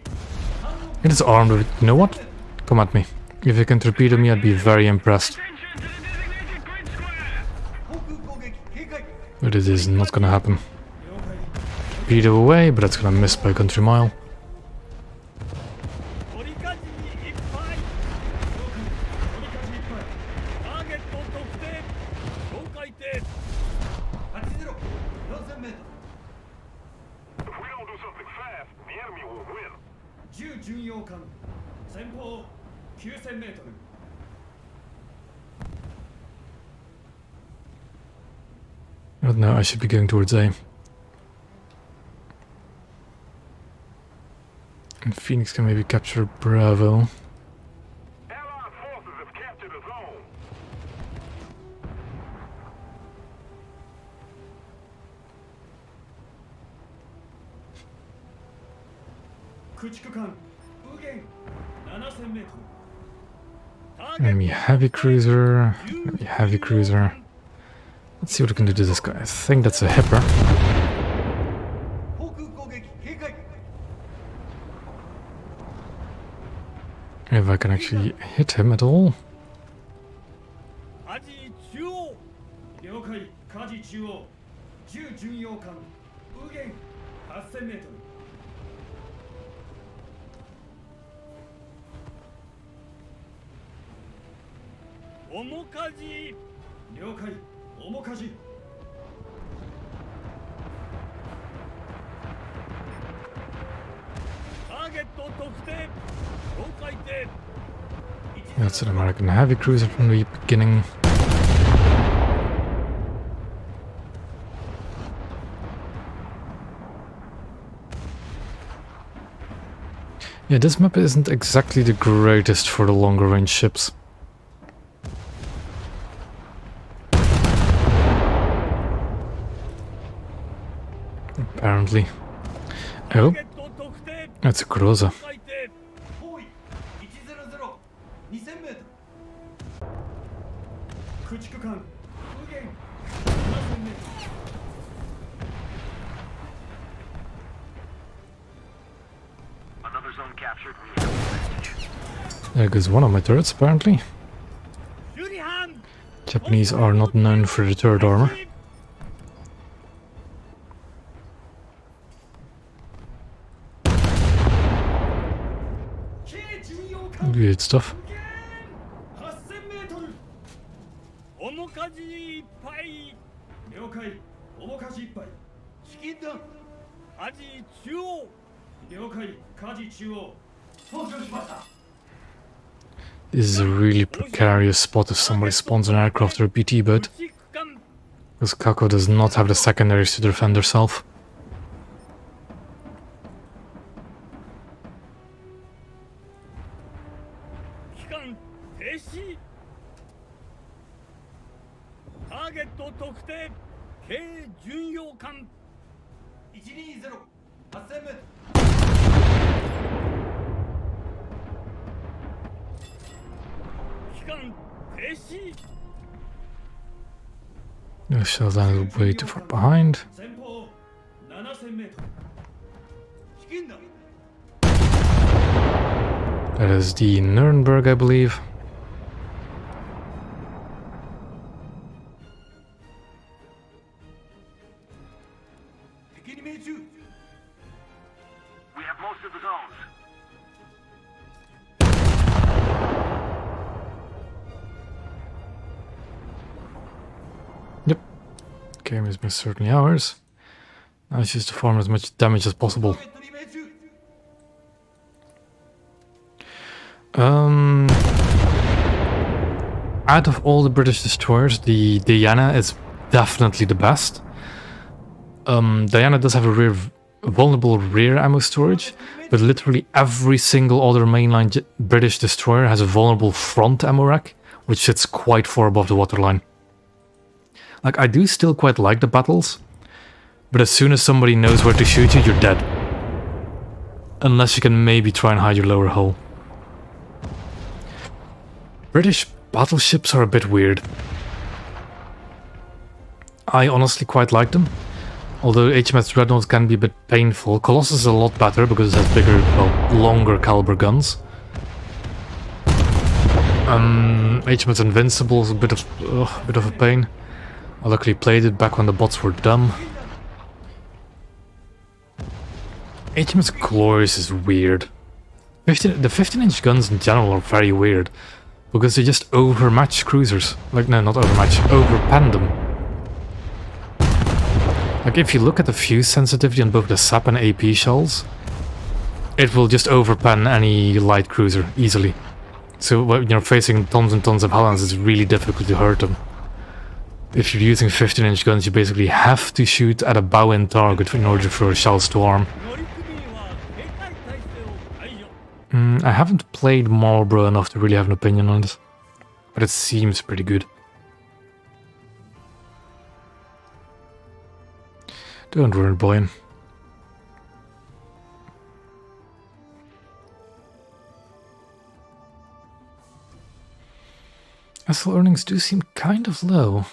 It is armed with... You know what? Come at me. If you can torpedo me, I'd be very impressed. Attention to the designated grid square! 航空攻撃警戒 But it is not gonna happen. 了解 Torpedo away, but that's gonna miss by a country mile. 取り舵いっぱい取り舵いっぱいターゲット特定境界艇80 4000m If we don't do something fast, fast, the enemy will win. 10巡洋艦前方9000メートル I don't know, I should be going towards A. And Phoenix can maybe capture Bravo. Allied forces have captured a zone. 駆逐艦右舷7000メートル Enemy heavy cruiser. Enemy heavy cruiser. Let's see what we can do to this guy. I think that's a hipper. 航空攻撃警戒 If I can actually hit him at all. アジ中央了解火事中央10巡洋艦右舷8000メートル 面かじ了解面かじ ターゲット特定境界点 That's an American heavy cruiser from the beginning. Yeah, this map isn't exactly the greatest for the longer range ships. Apparently. ター Oh, ゲット特定 that's a Groza. 境界点方位100 2000メートル駆逐艦右舷7000メートル Another zone captured. We have advantage. There goes one of my turrets, apparently. ユリハン Japanese are not known for the turret armor. K 巡洋艦 Good stuff. 8000メートル面かじいっぱい了解面かじ1杯チキンダンアジ中央了解火事中央操縦しました This is a really precarious spot if somebody spawns an aircraft or a BT boat, 駆逐艦 because Kako does not have the secondaries to defend herself. 機関停止ターゲット特定軽巡洋艦120 8000メートル 機関停止 The shells are way too far behind. 前方7000メートルチキンダン That is the Nuremberg, I believe. 敵に命中 We have most of the zones. Yep. Game is most certainly ours. Now it's just to farm as much damage as possible. ターゲットに命中 Out of all the British destroyers, the Diana is definitely the best. Diana does have a vulnerable rear ammo storage, but literally every single other mainline British destroyer has a vulnerable front ammo rack, which sits quite far above the waterline. Like, I do still quite like the battles, but as soon as somebody knows where to shoot you, you're dead. Unless you can maybe try and hide your lower hull. British battleships are a bit weird. I honestly quite like them. Although HMS Dreadnought can be a bit painful, Colossus is a lot better because it has bigger, well, longer caliber guns. HMS Invincible is a bit of a pain. I luckily played it back when the bots were dumb. HMS Glorious is weird. The 15-inch guns in general are very weird. Because they just overmatch cruisers. Like, no, not overmatch, overpan them. Like, if you look at the fuse sensitivity on both the SAP and AP shells, it will just overpan any light cruiser easily. So when you're facing tons and tons of Hellions, it's really difficult to hurt them. If you're using 15-inch guns, you basically have to shoot at a bow-end target in order for shells to arm. 乗組員は警戒態勢を解除 I haven't played Marlboro enough to really have an opinion on this, but it seems pretty good. Don't worry, boy. Vessel earnings do seem kind of low.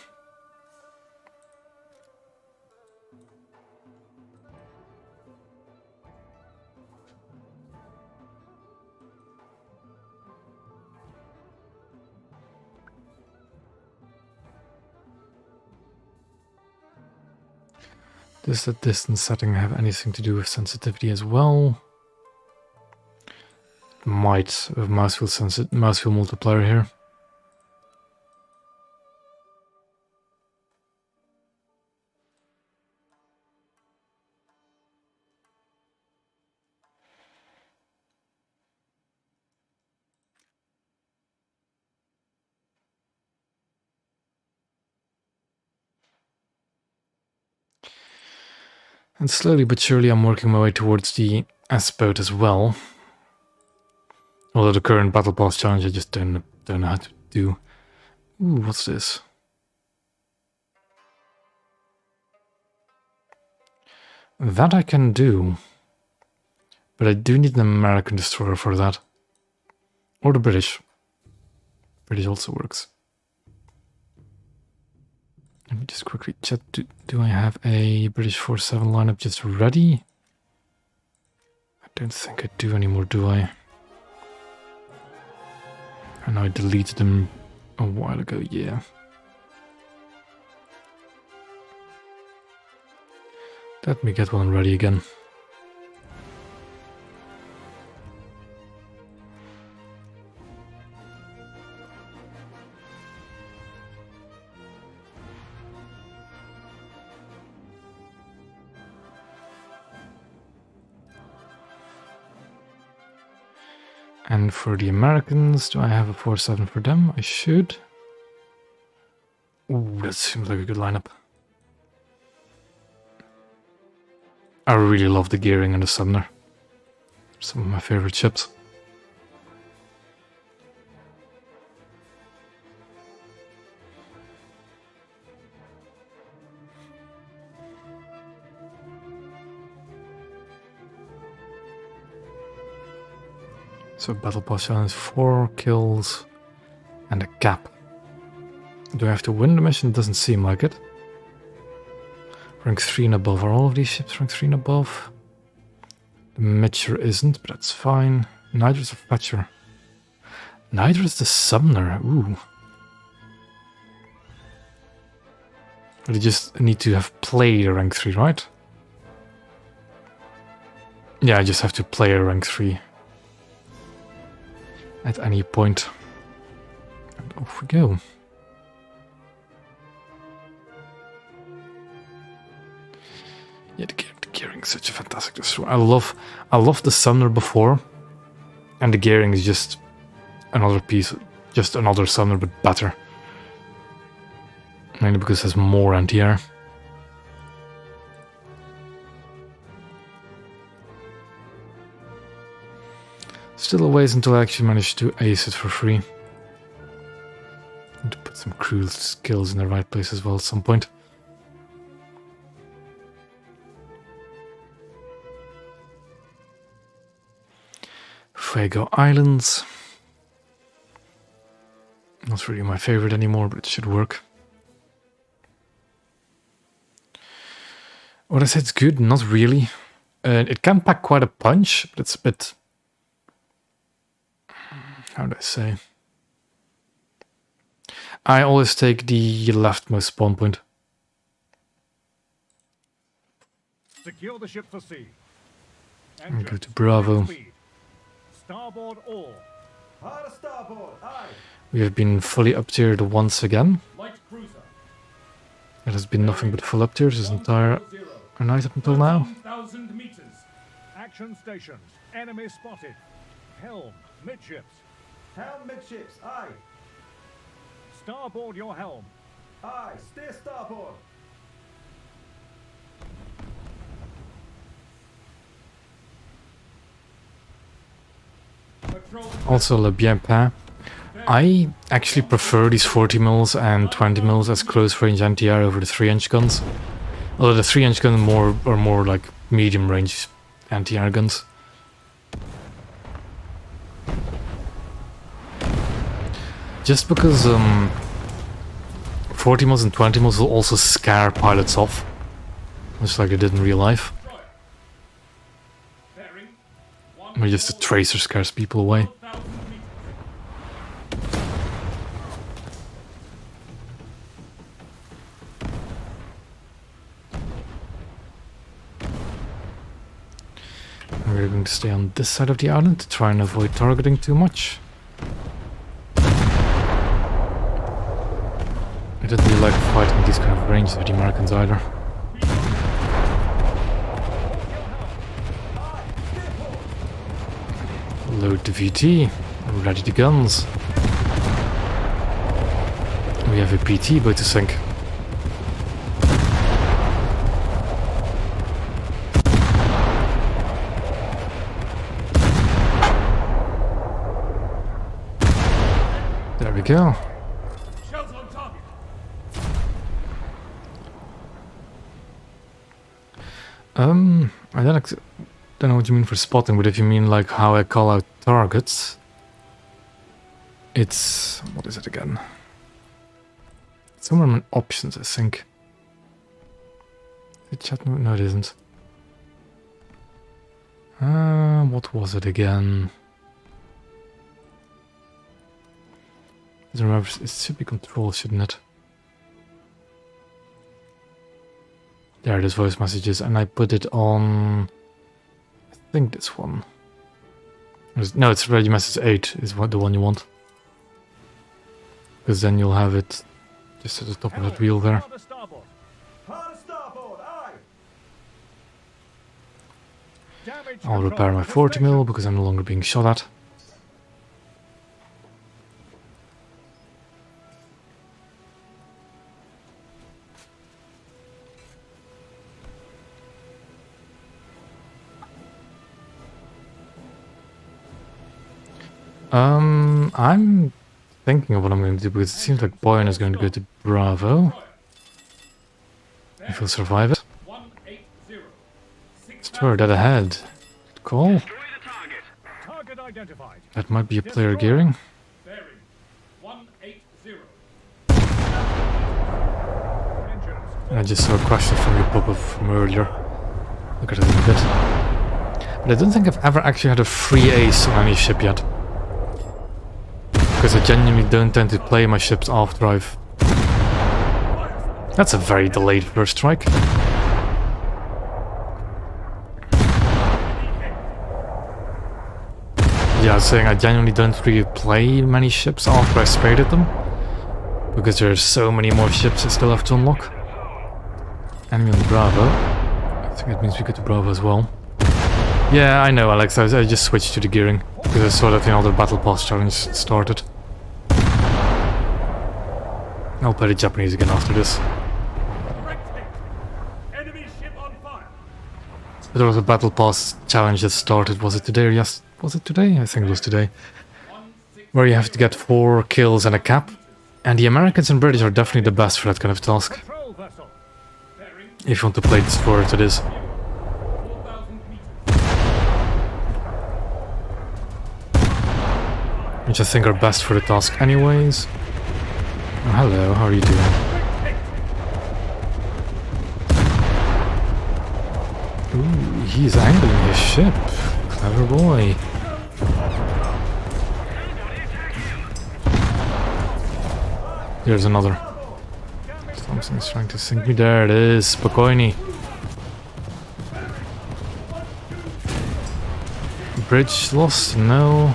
Does the distance setting have anything to do with sensitivity as well? Might have mouse wheel multiplier here. And slowly but surely I'm working my way towards the S-boat as well. Although the current Battle Pass challenge I just don't know how to do. Ooh, what's this? That I can do. But I do need an American destroyer for that. Or the British. British also works. Let me just quickly check, do I have a British 4-7 lineup just ready? I don't think I do anymore, do I? And I deleted them a while ago, yeah. Let me get one ready again. And for the Americans, do I have a 4-7 for them? I should. Ooh, that seems like a good lineup. I really love the gearing and the Sumner. Some of my favorite ships. So Battle Pass challenge 4 kills and a cap. Do I have to win the mission? Doesn't seem like it. Rank 3 and above. Are all of these ships rank 3 and above? The Mitcher isn't, but that's fine. Neither is a Fetcher. Neither is the Sumner. Ooh. But I just need to have played a rank 3, right? Yeah, I just have to play a rank 3. At any point. And off we go. Yeah, the gearing's such a fantastic destroyer. I love the Sumner before, and the gearing is just another piece, just another Sumner but better. Mainly because it has more anti-air. Still a ways until I actually manage to ace it for free. Need to put some crew skills in the right place as well at some point. Fuego Islands. Not really my favorite anymore, but it should work. What I said it's good, not really. It can pack quite a punch, but it's a bit... How do I say? I always take the leftmost spawn point. Secure the ship for sea. And go to Bravo. Starboard all. Hard starboard, aye. We have been fully up-tiered once again. Light cruiser. It has been nothing but full up-tiers this entire night up until now. 1,000 meters. Action stations. Enemy spotted. Helm. Midships. Helm midships, aye. Starboard your helm. Aye, steer starboard. Also, Le Bien Pain. I actually prefer these 40 mils and 20 mils as close range anti-air over the 3-inch guns. Although the 3-inch guns are more like medium range anti-air guns. Just because 40 mils and 20 mils will also scare pilots off, just like they did in real life. Or just the tracer scares people away. We're going to stay on this side of the island to try and avoid targeting too much. I didn't really like fighting these kind of ranges with the Americans either. Load the VT, ready the guns. We have a PT about to sink. There we go. Shells on target. I don't know what you mean for spotting, but if you mean like how I call out targets, it's... what is it again? It's somewhere in options, I think. The chat mode? No, it isn't. What was it again? I don't remember. It should be control, shouldn't it? There it is, voice messages, and I put it on... I think this one. No, it's ready message 8 is what the one you want. Because then you'll have it just at the top of that wheel there. Hard starboard. Hard starboard, aye. Damage I'll control repair my to 40 mil station. because I'm no longer being shot at. I'm thinking of what I'm going to do because it seems like Boyan is going to go to Bravo. If he'll survive it. 180. Destroyer dead ahead. Good call. Destroy the target. Target identified. That might be a player gearing. Bearing 180. Engines. And I just saw a question from your pop-up from earlier. Look at it in a bit. But I don't think I've ever actually had a free ace on any ship yet. Because I genuinely don't tend to play my ships after I've... That's a very delayed first strike. Yeah, I was saying I genuinely don't really play many ships after I spaded them. Because there's so many more ships I still have to unlock. Enemy on Bravo. I think that means we go to Bravo as well. Yeah, I know, Alex. I just switched to the gearing. Because I saw that the other Battle Pass challenge started. I'll play the Japanese again after this. Correct hit. Enemy ship on fire. But there was a Battle Pass challenge that started. Was it today or yes? Was it today? I think it was today. Where you have to get 4 kills and a cap. And the Americans and British are definitely the best for that kind of task. Patrol vessel. Bearing If you want to play Destroyer, it is. 4,000 meters. Which I think are best for the task anyways. Oh, hello, how are you doing? Ooh, he's angling his ship. Clever boy. There's another. Something's trying to sink me. There it is, Spokojny. Bridge lost? No.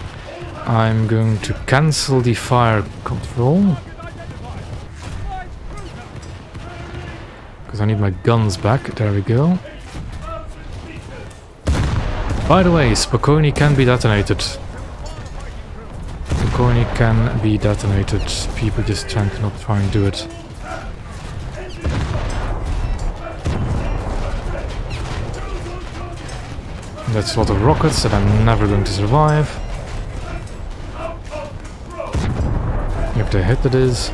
I'm going to cancel the fire control. Because I need my guns back. There we go. By the way, Spokane can be detonated. Spokane can be detonated. People just tend to not try and do it. That's a lot of rockets that I'm never going to survive. If they hit, that is.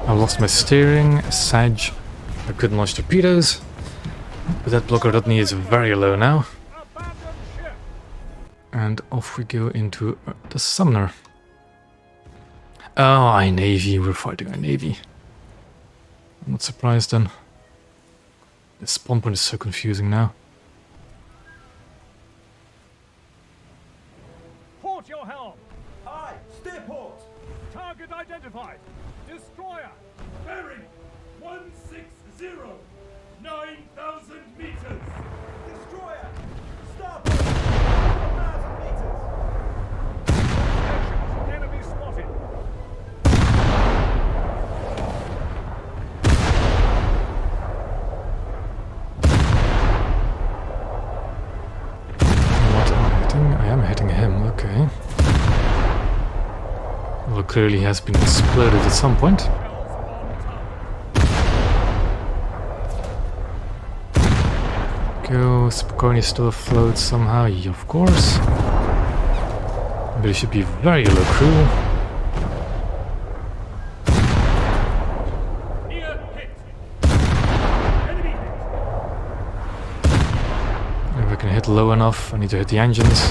I lost my steering, Sag. I couldn't launch torpedoes. But that blocker Rodney is very low now. And off we go into the Sumner. Oh, I Navy. We're fighting our Navy. I'm not surprised then. The spawn point is so confusing now. Port your helm. Aye, steer port. Target identified. Destroyer. Bearing 160, 9,000 meters. Destroyer. Starboard. 4,000 meters. Enemy spotted. What am I hitting? I am hitting him, okay. Well, clearly he has been exploded at some point. Go, Spokane is still afloat somehow, yeah, of course. But it should be very low crew. Near hit. Enemy hit. If I can hit low enough, I need to hit the engines.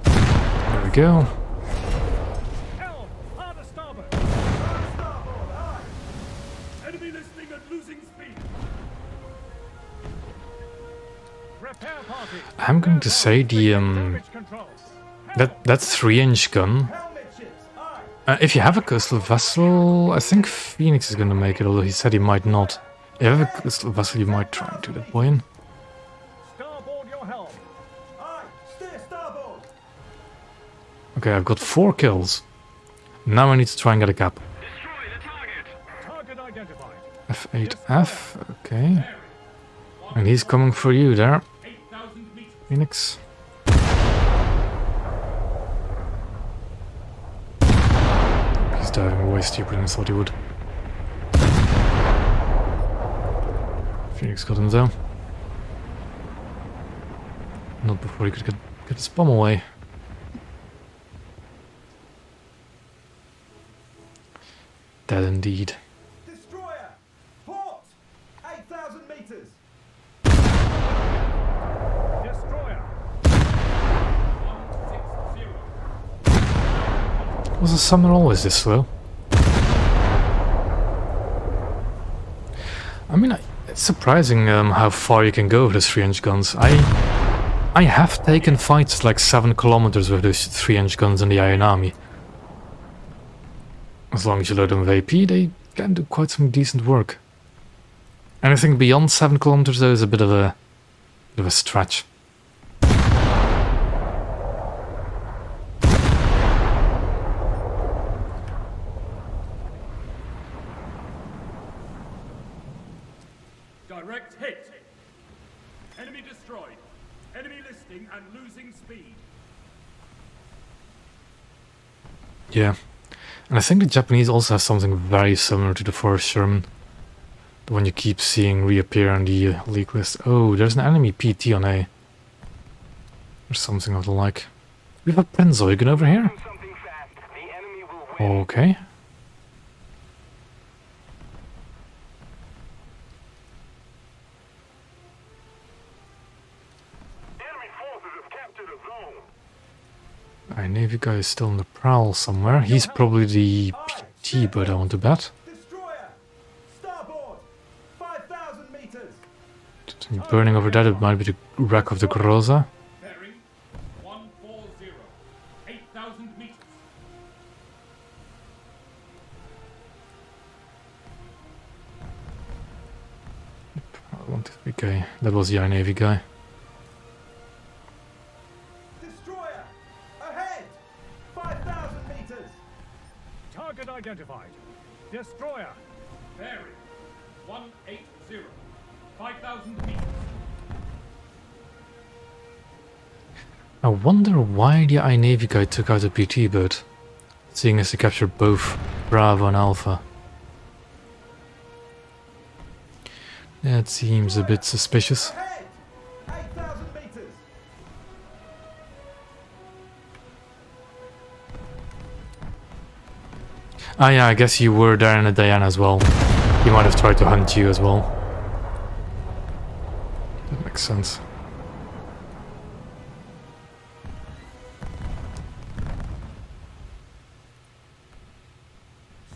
There we go. Helm. Hard to starboard. Starboard. Aye. Enemy listing and losing speed. Repair party. I'm going to say the Damage control. that 3-inch gun. Helmet ships. Aye. If you have a coastal vessel, I think Phoenix is going to make it, although he said he might not. If you have a coastal vessel, you might try and do that, boy. Starboard your helm. Aye, steer starboard. Okay, I've got 4 kills. Now I need to try and get a cap. Destroy the target. Target identified. F8F, okay. And he's coming for you there, 8,000 meters. Phoenix. He's diving way steeper than I thought he would. Phoenix got him though. Not before he could get his bomb away. Dead indeed. Destroyer. Port. 8,000 meters. Destroyer. 160. Was the Sumner always this slow? I mean, it's surprising how far you can go with those 3-inch guns. I have taken fights like 7 kilometers with those 3-inch guns in the Iron Army. As long as you load them with AP, they can do quite some decent work. Anything beyond 7 kilometers though is a bit of a stretch. Direct hit. Enemy destroyed. Enemy listing and losing speed. Yeah. And I think the Japanese also have something very similar to the Forrest Sherman. The one you keep seeing reappear on the league list. Oh, there's an enemy PT on A. Or something of the like. We have a Prinzeugen over here. Do something fast. The enemy will win. Okay. Enemy forces have captured a zone. Our Navy guy is still on the prowl somewhere. He's probably the PT, but I want to bet. Destroyer. Starboard. 5,000 meters. Burning over that, it might be the wreck of the Groza. Bearing 140. 8,000 meters. I want to be gay. That was the Our Navy guy. Destroyer. Ahead. 5,000 meters. Target identified. Destroyer. Bearing 160. 5,000 meters. I wonder why the I Navy guy took out a PT boat, seeing as he captured both Bravo and Alpha. That seems a bit suspicious. Ahead! 8,000 meters! Ah yeah, I guess you were there in a Diana as well. He might have tried to hunt you as well. That makes sense.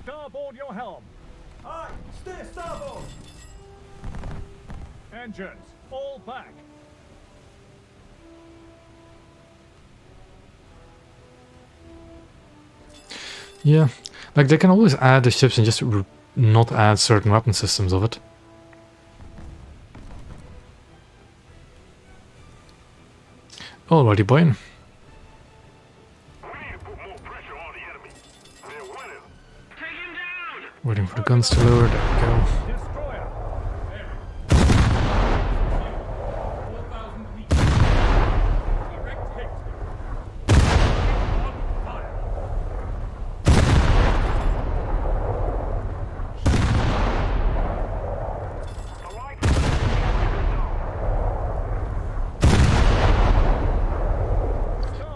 Starboard your helm. Aye, steer starboard! Engines, all back. Yeah, like they can always add the ships and just not add certain weapon systems of it. Alrighty, boy. We need to put more pressure on the enemy. They're winning. Take him down! Waiting for the guns to lower. There we go. Destroyer. 4,000 meters. Direct hit. On fire. The lights are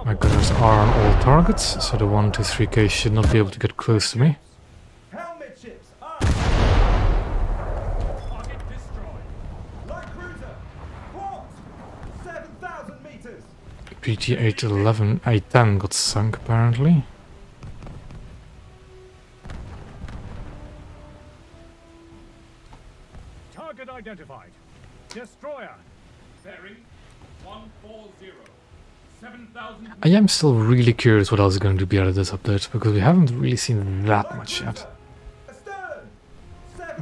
My gunners are on all targets, so the 123K should not be able to get close to me. Helm midships! Aye! Target destroyed. Light cruiser! Port! 7,000 meters! PT 811, 810 got sunk apparently. Target identified. Destroyer. Bearing 140. 7,000 I am still really curious what else is going to be out of this update, because we haven't really seen that much yet. Astern!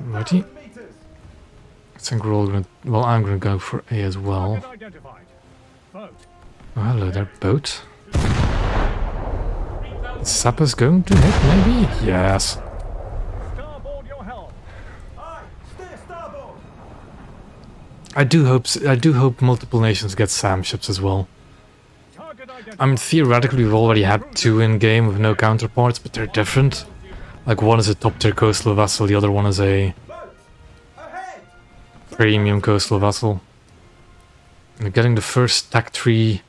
Righty. 7,000 meters! I think we're all gonna... well, I'm gonna go for A as well. Target identified. Boat. Oh, hello there, boat. Sapper's going to hit, maybe? Yes. Starboard your helm. Aye, steer starboard! I do hope multiple nations get SAM ships as well. Target identified. I mean, theoretically, we've already had 2 in-game with no counterparts, but they're different. Like, one is a top-tier coastal vessel, the other one is a Boat! Ahead! premium coastal vessel. And getting the first TAC 3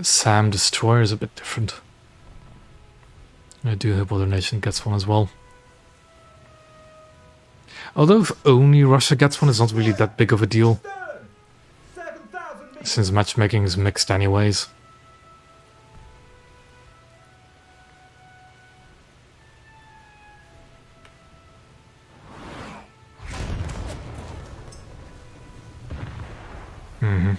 SAM destroyer is a bit different. I do hope other nation gets one as well. Although if only Russia gets one, it's not really that big of a deal, Astern! 7,000 meters! since matchmaking is mixed anyways. Mm-hmm.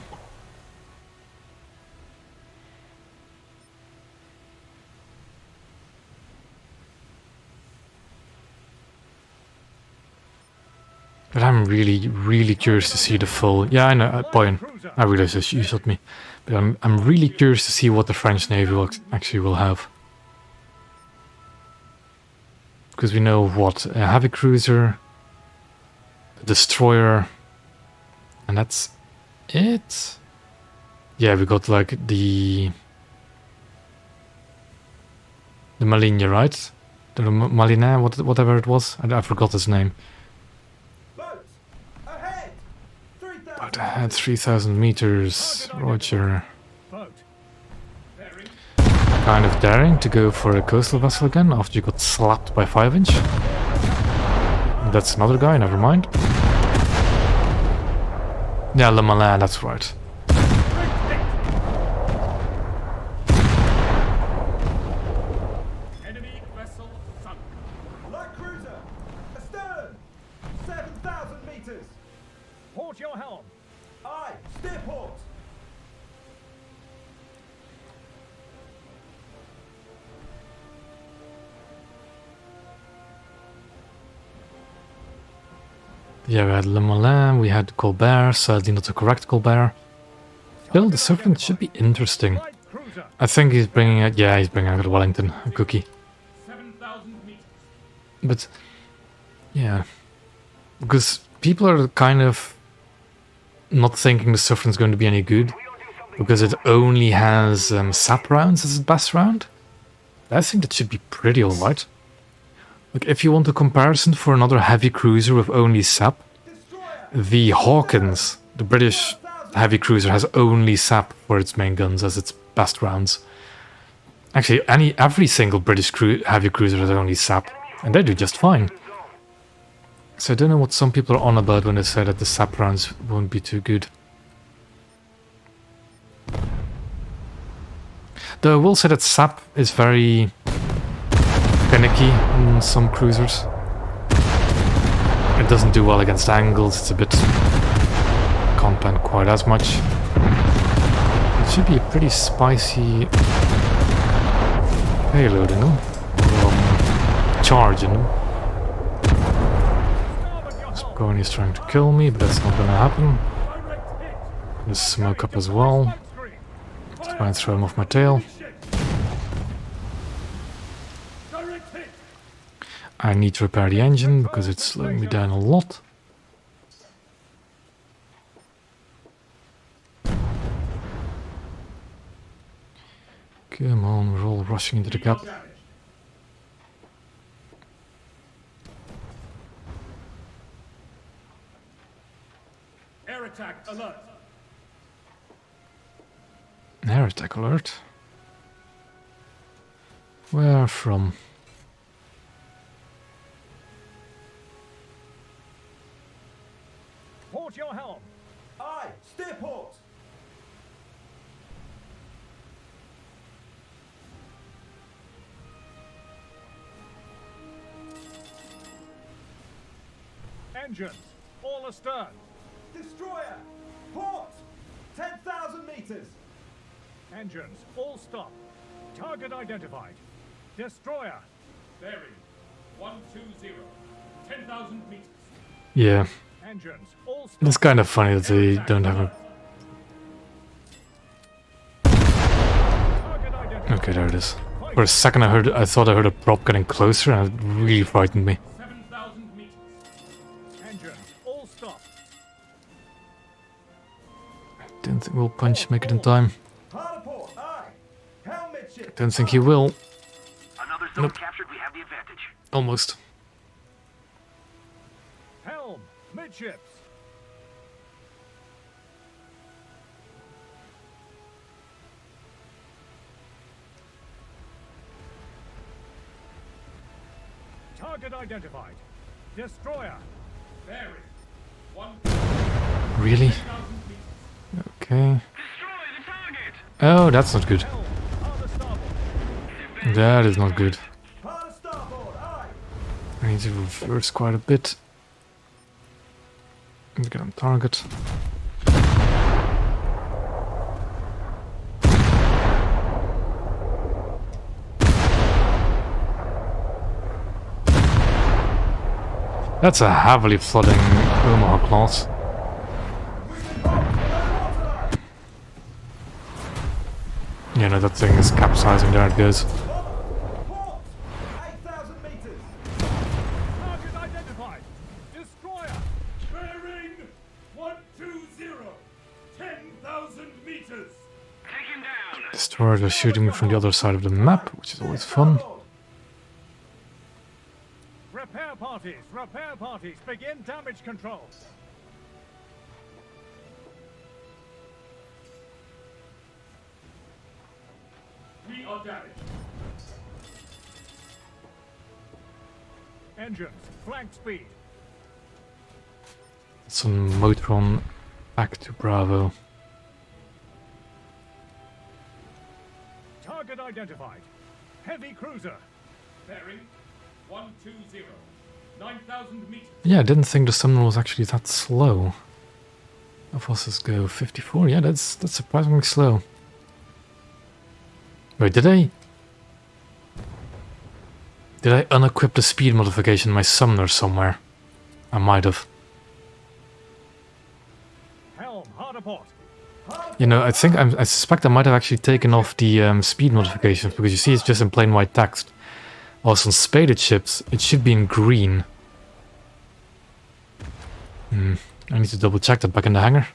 But I'm really curious to see the full... Yeah, I know, Boyan, I realize this, you shot me. But I'm really curious to see what the French Navy actually will have. Because we know what, a heavy cruiser, a destroyer, and that's it? Yeah, we got like the Maligne, right? The Malina, whatever it was. I forgot his name. Boat! Ahead! 3,000 But I had 3,000 meters, Roger. Boat. bearing Kind of daring to go for a coastal vessel again after you got slapped by 5-inch. That's another guy, never mind. Yeah, Le Malin, that's right. enemy vessel sunk. Light cruiser! Astern! 7,000 meters! Port your helm. Aye, steer port! Yeah, we had Le Malin, we had Colbert, sadly not the correct Colbert. Still, the Serpent should be interesting. Light cruiser. I think he's bringing out, yeah, he's bringing out the Wellington, a cookie. 7,000 meters. But, yeah. Because people are kind of not thinking the Suffron's going to be any good because it only has sap rounds as its best round. I think that should be pretty alright. Like, if you want a comparison for another heavy cruiser with only sap, the Hawkins, the British heavy cruiser, has only sap for its main guns as its best rounds. Actually, every single British heavy cruiser has only sap, and they do just fine. So I don't know what some people are on about when they say that the sap rounds won't be too good. Though I will say that sap is very finicky on some cruisers. It doesn't do well against angles, it's a bit... can't plan quite as much. It should be a pretty spicy payload in them. Charge in them. Scorn is trying to kill me, but that's not gonna happen. Gonna smoke up as well. Try and throw him off my tail. I need to repair the engine because it's slowing me down a lot. Come on, we're all rushing into the gap. Air attack alert. Air attack alert. Where from? Port your helm. Aye, steer port. Engines, all astern. Destroyer, port. 10,000 meters. Engines, all stop. Target identified. Destroyer. Bearing 120. 10,000 meters. Yeah, Engines, all stop. it's kind of funny that they don't have a... Target identified. Okay, there it is. For a second I thought I heard a prop getting closer and it really frightened me. 7,000 meters. Engines, all stop. Don't think we'll punch make it in time. Harder port, aye. Helm midship. Don't think he will. Another zone Nope. captured, we have the advantage. Almost. Helm, midships. Target identified. Destroyer. Bearing 1. Really? 10,000 meters. Okay. Destroy the target! Oh, that's not good. Helm, harder starboard. That is not good. Harder starboard, aye. I need to reverse quite a bit. And get on target. That's a heavily flooding Omaha class. Yeah, no, that thing is capsizing. There it goes. Port. 8,000 meters. Target identified. Destroyer. Bearing 120. 10,000 meters. Take him down! Destroyers are shooting me from the other side of the map, which is always fun. Repair parties, begin damage control. We are damaged. Engines, flank speed. Some Motron back to Bravo. Target identified. Heavy cruiser. Bearing 120. 9,000 meters. Yeah, I didn't think the Sumner was actually that slow. How fast does it go? 54? Yeah, that's surprisingly slow. Wait, did I unequip the speed modification in my Sumner somewhere? I might have. Helm, harder port. You know, I suspect I might have actually taken off the speed modifications because you see it's just in plain white text. Also on spaded ships, it should be in green. I need to double check that back in the hangar.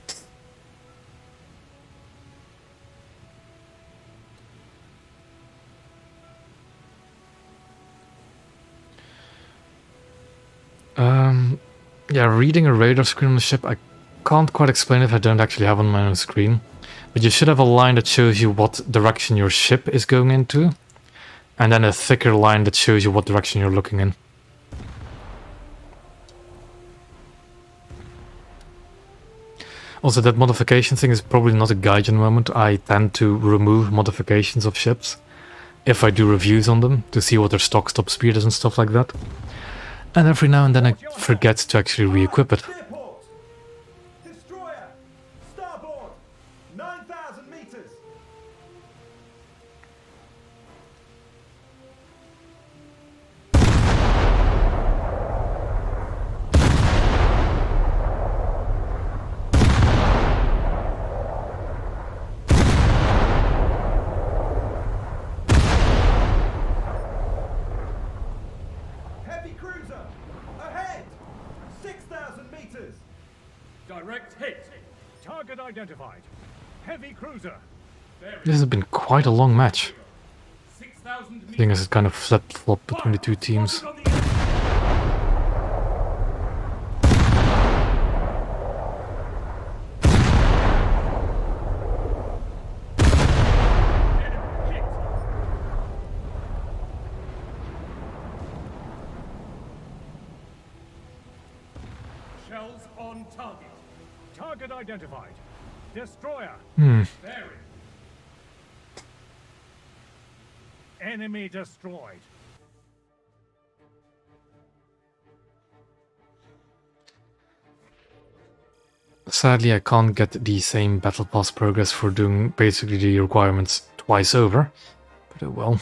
Yeah, reading a radar screen on the ship, I can't quite explain it, I don't actually have on my own screen. But you should have a line that shows you what direction your ship is going into. And then a thicker line that shows you what direction you're looking in. Also, that modification thing is probably not a guide in the moment. I tend to remove modifications of ships if I do reviews on them to see what their stock stop speed is and stuff like that. And every now and then I forget to actually re-equip it. Spearport! Destroyer! Starboard! 9,000 meters! Heavy cruiser! Ahead! 6,000 meters! Direct hit. Target identified. Heavy cruiser. This has been quite a long match. 6,000 meters. Seeing as it kind of flip-flopped between the two teams. On the enemy. Enemy hit. Shells on target. Target identified. Destroyer. Hmm. Bearing. Enemy destroyed. Sadly, I can't get the same Battle Pass progress for doing basically the requirements twice over. But oh well.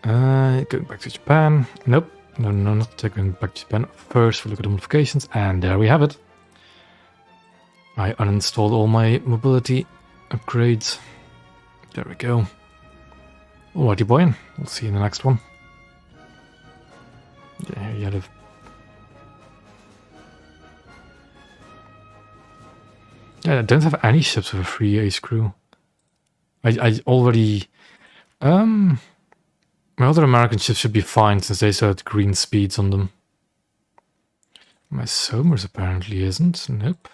Going back to Japan. Nope. No, not going back to Japan. First, we look at the modifications, and there we have it. I uninstalled all my mobility upgrades. There we go. Alrighty, boy. We'll see you in the next one. Yeah, you have. Yeah, I don't have any ships with a free ace crew. I already... my other American ships should be fine since they still had green speeds on them. My Somers apparently isn't. Nope.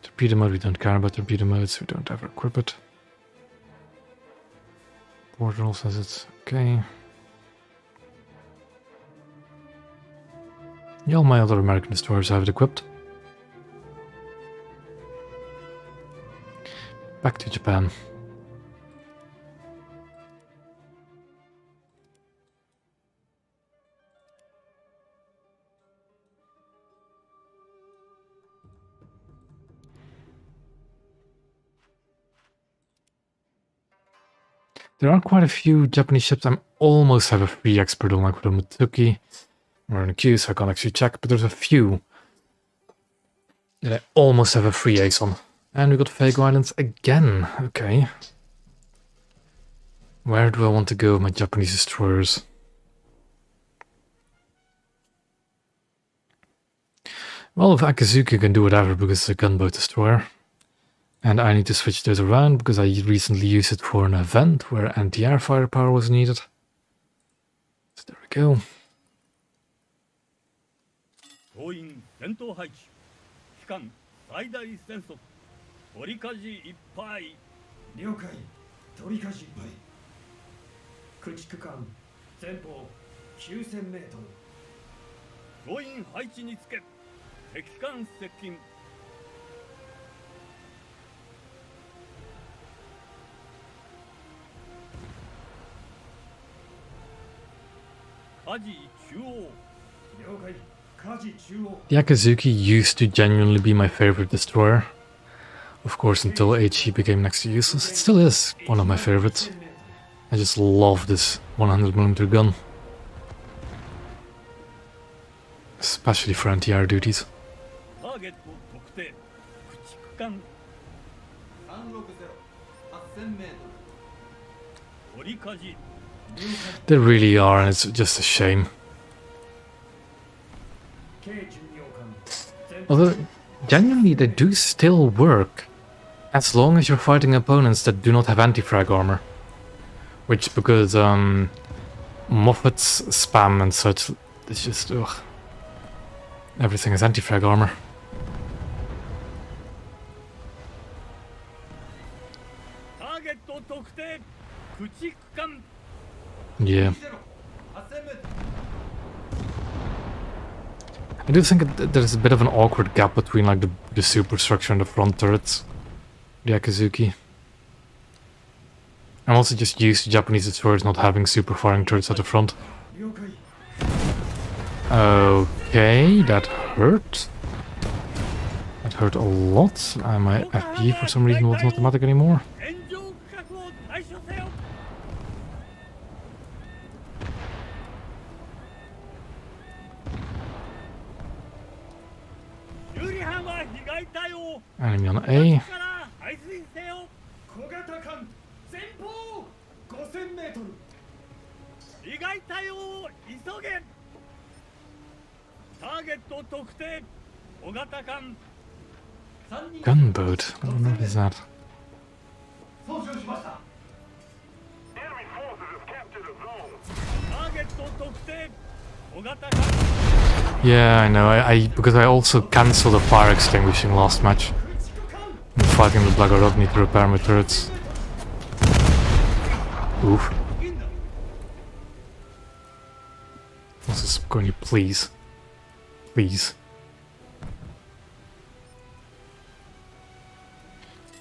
Torpedo mode, we don't care about torpedo modes, we don't ever equip it. Portal says it's okay. Yeah, all my other American destroyers have it equipped. Back to Japan. There are quite a few Japanese ships I almost have a free expert on, like with the Mutsuki. We're in a queue, so I can't actually check, but there's a few that I almost have a free ace on. And we got Fago Islands again. Okay. Where do I want to go with my Japanese destroyers? Well, with Akazuki I can do whatever because it's a gunboat destroyer. And I need to switch those around because I recently used it for an event where anti-air firepower was needed. So there we go. 総員戦闘配置期間最大戦速取り舵いっぱい了解取り舵いっぱい駆逐艦前方9000メートル総員配置につけ敵艦接近舵中央了解舵中央 The Akazuki used to genuinely be my favorite destroyer. Of course, until HE became next to useless. It still is one of my favorites. I just love this 100mm gun. Especially for anti-air duties. ターゲット特定駆逐艦360 8000メート取り舵 They really are, and it's just a shame. 軽巡洋艦前 Although, genuinely, they do still work. As long as you're fighting opponents that do not have anti-frag armor. Which, because, Moffats spam and such, it's just, ugh. Everything is anti-frag armor. ターゲット特定駆逐艦 Yeah. 8000m I do think there's a bit of an awkward gap between like the superstructure and the front turrets. The Akazuki. I'm also just used to Japanese destroyers not having super firing turrets at the front. 了解 Okay, that hurt. That hurt a lot. My FP for some reason wasn't automatic anymore. 炎上区画を対処せよ 有利班は被害対応 Enemy on A. から排水せよ小型艦前方 5000m 被害対応を急げターゲット特定小型艦 Gunboat. I don't know what is that. 操縦しました Enemy forces have captured a zone. ターゲット特定小型艦 Yeah, I know. Because I also cancelled the fire extinguishing last match. 駆逐艦 I'm fighting the Blagorodny need to repair my turrets. Oof. What's this going to please? Please.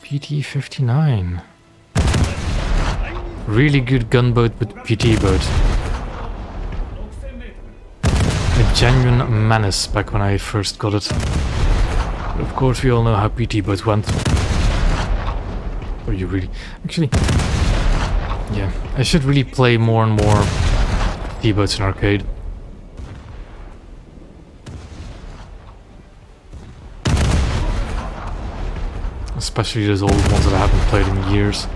PT-59. Really good gunboat with PT boat. 6000m A genuine menace back when I first got it. But of course we all know how PT boats went. Or you really... Actually... Yeah, I should really play more and more PT boats in arcade. Especially those old ones that I haven't played in years.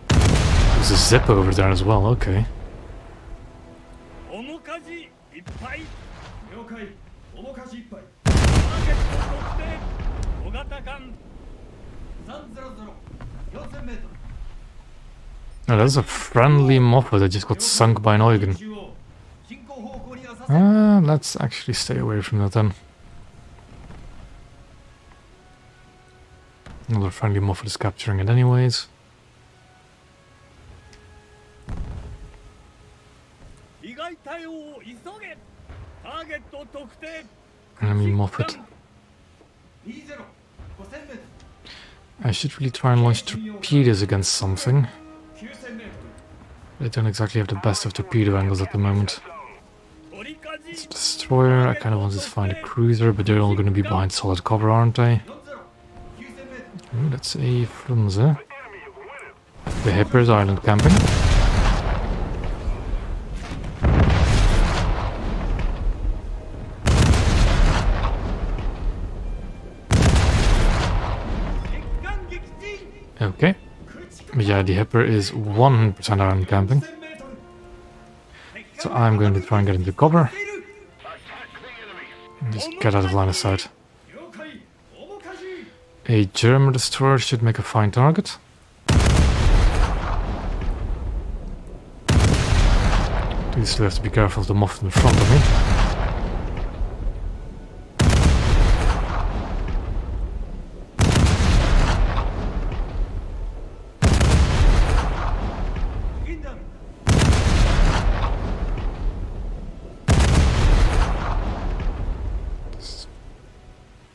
There's a zip over there as well, okay. 面かじいっぱい了解面かじ1杯ターゲット特定小型艦 300 4000m Oh, that's a friendly Moffat that just got sunk by an Eugen. 中央進行方向に浅瀬 Let's actually stay away from that then. Another friendly Moffat is capturing it anyways. 被害対応を急げターゲット特定 Enemy Moffat. 20 5000m I should really try and launch torpedoes against something. 9000m They don't exactly have the best of torpedo angles at the moment. 取りかじ It's a destroyer, I kind of want to find a cruiser, but they're all going to be behind solid cover, aren't they? 40 9000m Ooh, that's a Frunze. The enemy is winning. The Hippers Island camping. Okay. But yeah, the Hipper is 100% island camping. 1000m So I'm going to try and get into cover. Attack the enemy. And just get out of line of sight. 了解面かじ A German destroyer should make a fine target. Do still have to be careful of the Moffat in front of me.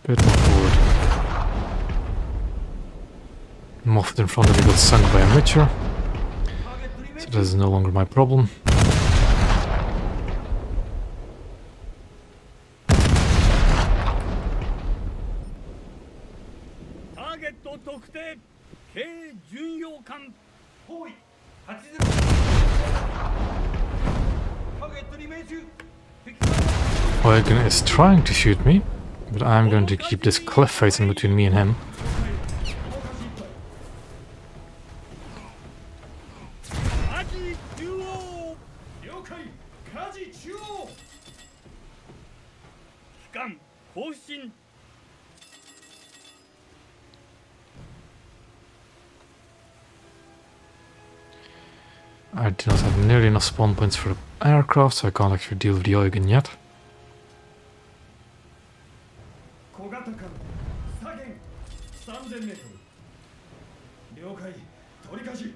Bit more forward. Moffat in front of me got sunk by a Mitcher, so that is no longer my problem. Target 特定軽巡洋艦包囲80ターゲットに命中敵艦 Eugen is trying to shoot me, but I'm going to keep this cliff face in between me and him. 面かじ1杯中央了解火事中央機関更新 I do not have nearly enough spawn points for the aircraft, so I can't actually deal with the Eugen yet. 小型艦左舷3000メートル了解取り返し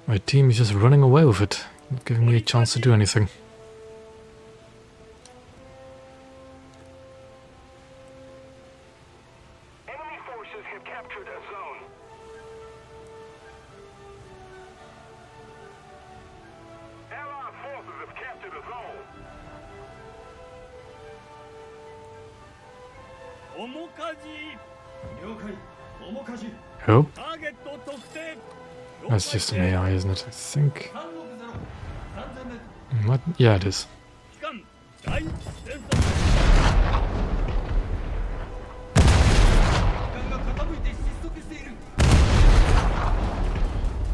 My team is just running away with it, not giving me a chance to do anything. Enemy forces have captured a zone. Allied forces have captured a zone. 面舵了解面舵 Oh, ターゲット特定 that's just an AI, isn't it? I think. 360 3000メート What? Yeah, it is. 機関第一戦争ル艦が傾いて失速している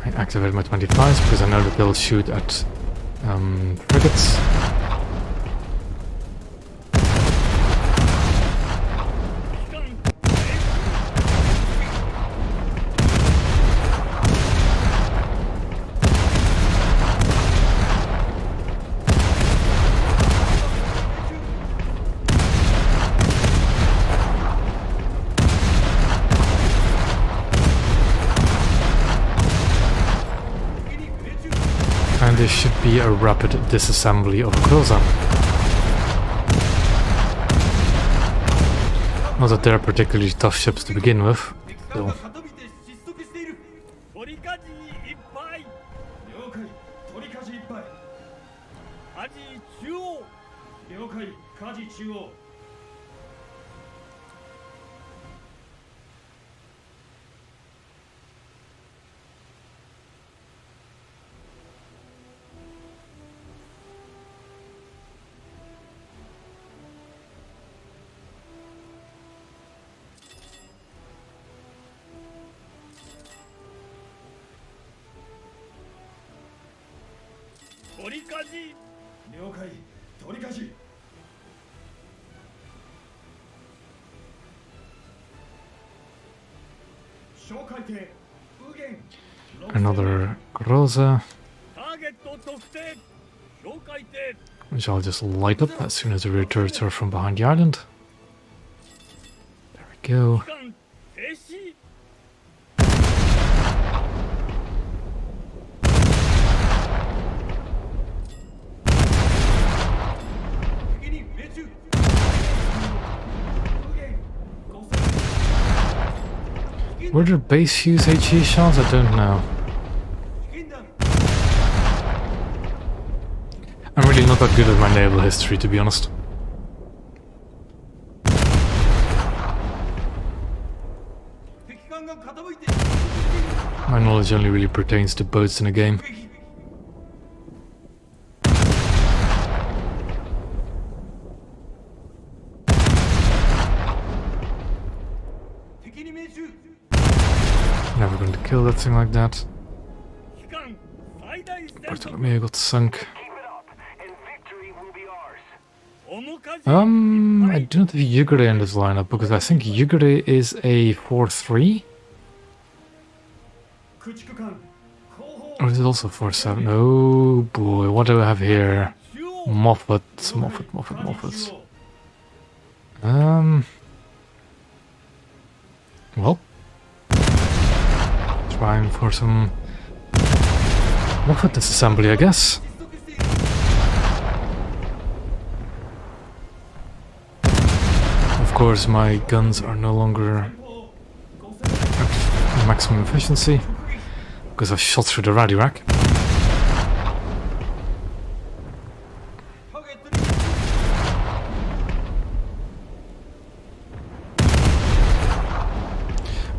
I activated my 25s because I know that they'll shoot at frigates. 機関 And there should be a rapid disassembly of Groza. Not that they're particularly tough ships to begin with. 敵艦が傾いて失速している取り舵いっぱい了解取り舵いっぱい舵中央了解舵中央 取り舵了解取り舵哨戒艇右舷 Another Groza, ターゲット特定哨戒艇 which I'll just light up as soon as the rear turrets are from behind the island. There we go. 機関停止 敵に命中右舷5 Were there base use HE shots? I don't know. 戦弾 I'm really not that good at my naval history, to be honest. 敵艦が傾いて My knowledge only really pertains to boats in a game. 攻撃 敵に命中 Never going to kill that thing like that. 機関最大戦速 Bartolomeo got sunk. Keep it up, and victory will be ours. 面舵 I do not have Yugure in this lineup because I think Yugure is a 4-3? 駆逐艦後方 Or is it also 4-7? Oh boy, what do I have here? 中央 Moffat. 舵中央 Well. Trying for some Moffat disassembly, I guess. 失速している Of course, my guns are no longer 前方5000 at maximum efficiency because I've shot through the radio rack. ターゲットに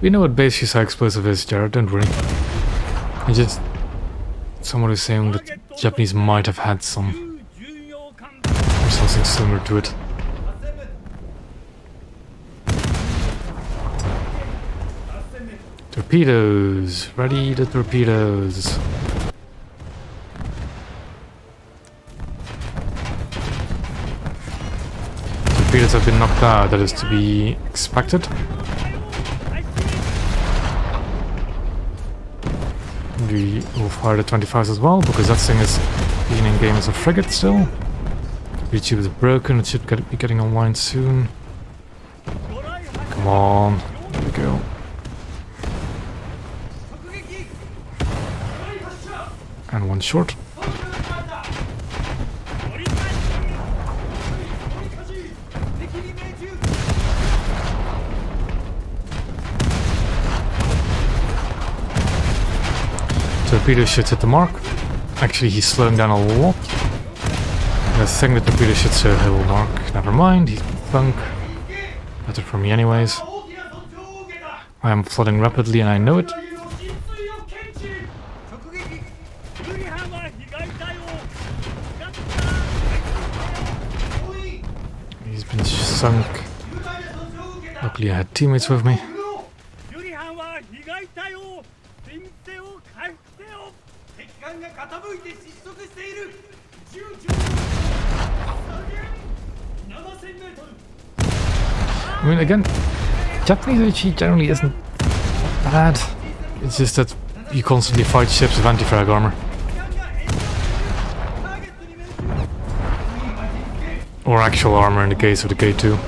We know what base use high explosive is, Jared, don't worry. I just... Someone was saying that Japanese might have had some, 重要艦 or something similar to it. 8000メートル Torpedoes! Ready the torpedoes! Torpedoes have been knocked out, that is to be expected. We will fire the 25s as well, because that thing is being in game as a frigate still. The tube is broken, it should be getting online soon. Come on, there we go. And one short. Torpedo should hit the mark. Actually, he's slowing down a lot. I think the torpedo should hit the mark. Never mind, he's bunk. Better for me anyways. I am flooding rapidly and I know it. He's been sunk. Luckily I had teammates with me. I mean, again, Japanese HE generally isn't bad. It's just that you constantly fight ships with anti-frag armor. Or actual armor in the case of the K2.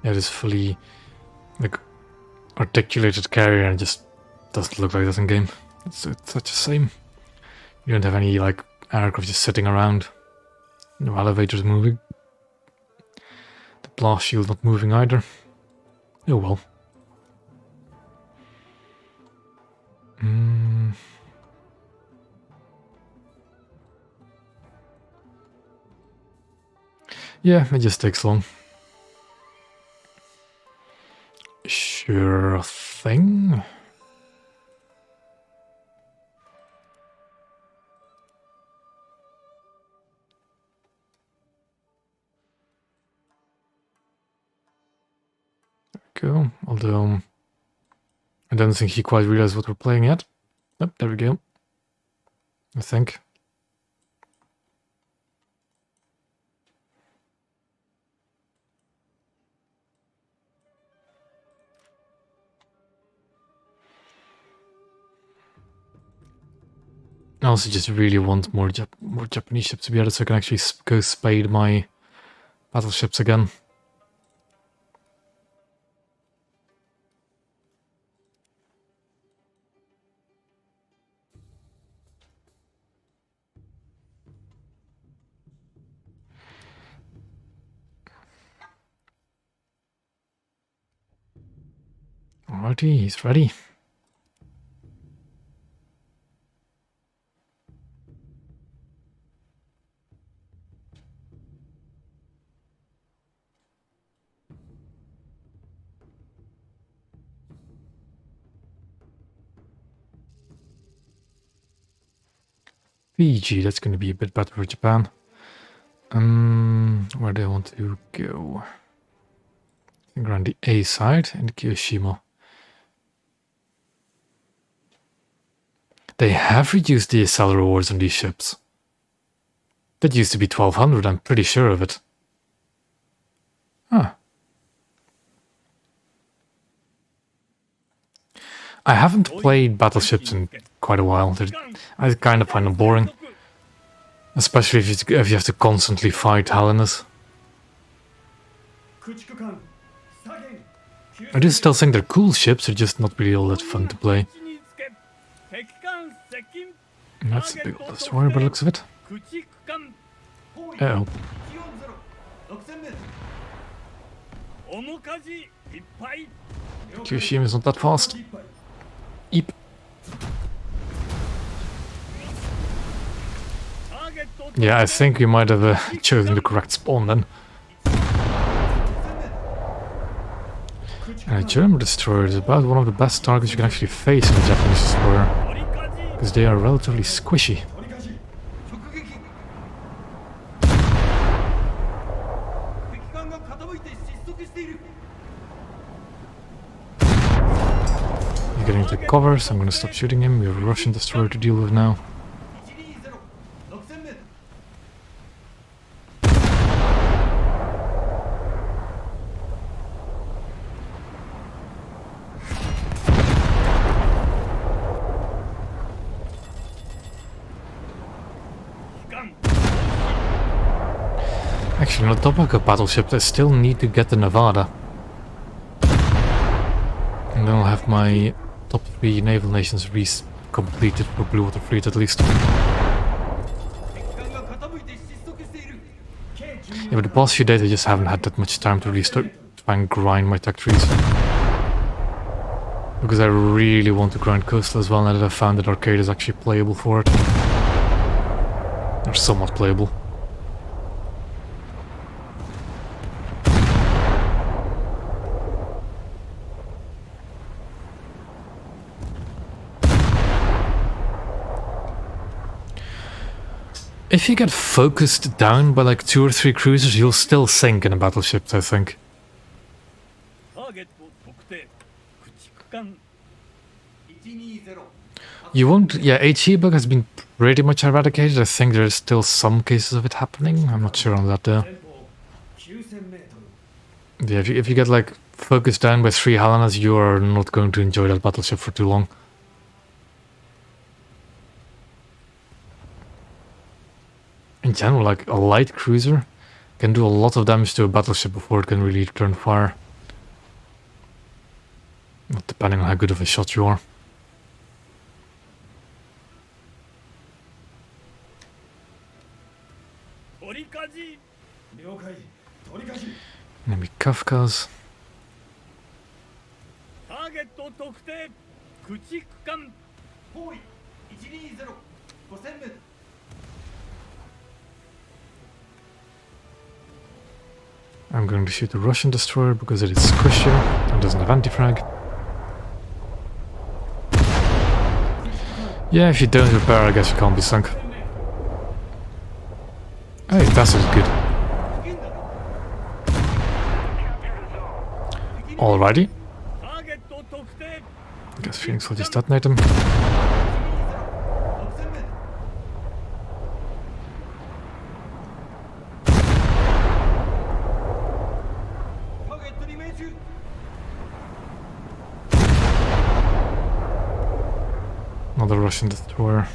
Yeah, this fully like articulated carrier and just doesn't look like that in game. It's such a shame. You don't have any like aircraft just sitting around. No elevators moving. The blast shield not moving either. Oh well. Yeah, it just takes long. Sure thing. There we go. Although I don't think he quite realized what we're playing yet. Yep, there we go. I think. I also just really want more Japanese ships to be added so I can actually go spade my battleships again. Alrighty, he's ready. Fiji, that's going to be a bit better for Japan. Where do I want to go? I think around the A side in Kiyoshima. They have reduced the SL rewards on these ships. That used to be 1200, I'm pretty sure of it. Huh. I haven't played battleships in quite a while. I kind of find them boring. Especially if you have to constantly fight Hellenes. I do still think they're cool ships, they're just not really all that fun to play. And that's a big old destroyer by the looks of it. Uh-oh. Kiyoshima is not that fast. Eep. Yeah, I think we might have chosen the correct spawn then. And a German destroyer is about one of the best targets you can actually face in a Japanese destroyer, 折りかじ because they are relatively squishy. 取り返し直撃敵艦が傾いて失速している You're getting into cover, so I'm gonna stop shooting him. We have a Russian destroyer to deal with now. 120 6000メートル 艦 Actually, on the topic of battleships, I still need to get the Nevada. And then I'll have my top 3 naval nations completed for Blue Water Fleet at least. 敵艦が傾いて失速している Yeah, but the past few days I just haven't had that much time to really start try and grind my tech trees. Because I really want to grind coastal as well now that I've found that arcade is actually playable for it. Or somewhat playable. If you get focused down by like 2 or 3 cruisers, you'll still sink in a battleship, I think. ターゲット特定駆逐艦 120 You won't... Yeah, HE bug has been pretty much eradicated. I think there's still some cases of it happening. I'm not sure on that though. 前方9000メートル Yeah, if you get like focused down by 3 Helenas, you are not going to enjoy that battleship for too long. In general, like a light cruiser can do a lot of damage to a battleship before it can really turn fire. Not depending on how good of a shot you are. Torikaji! 了解取り返し Maybe Kafkas. ターゲット特定駆逐艦包囲120 5000メートル I'm going to shoot the Russian destroyer because it is squishier and doesn't have anti-frag. Yeah, if you don't repair, I guess you can't be sunk. Hey, that's good. Alrighty. ターゲット特定 I guess Phoenix will just detonate them. 6000メートル ターゲットに命中 Another Russian destroyer.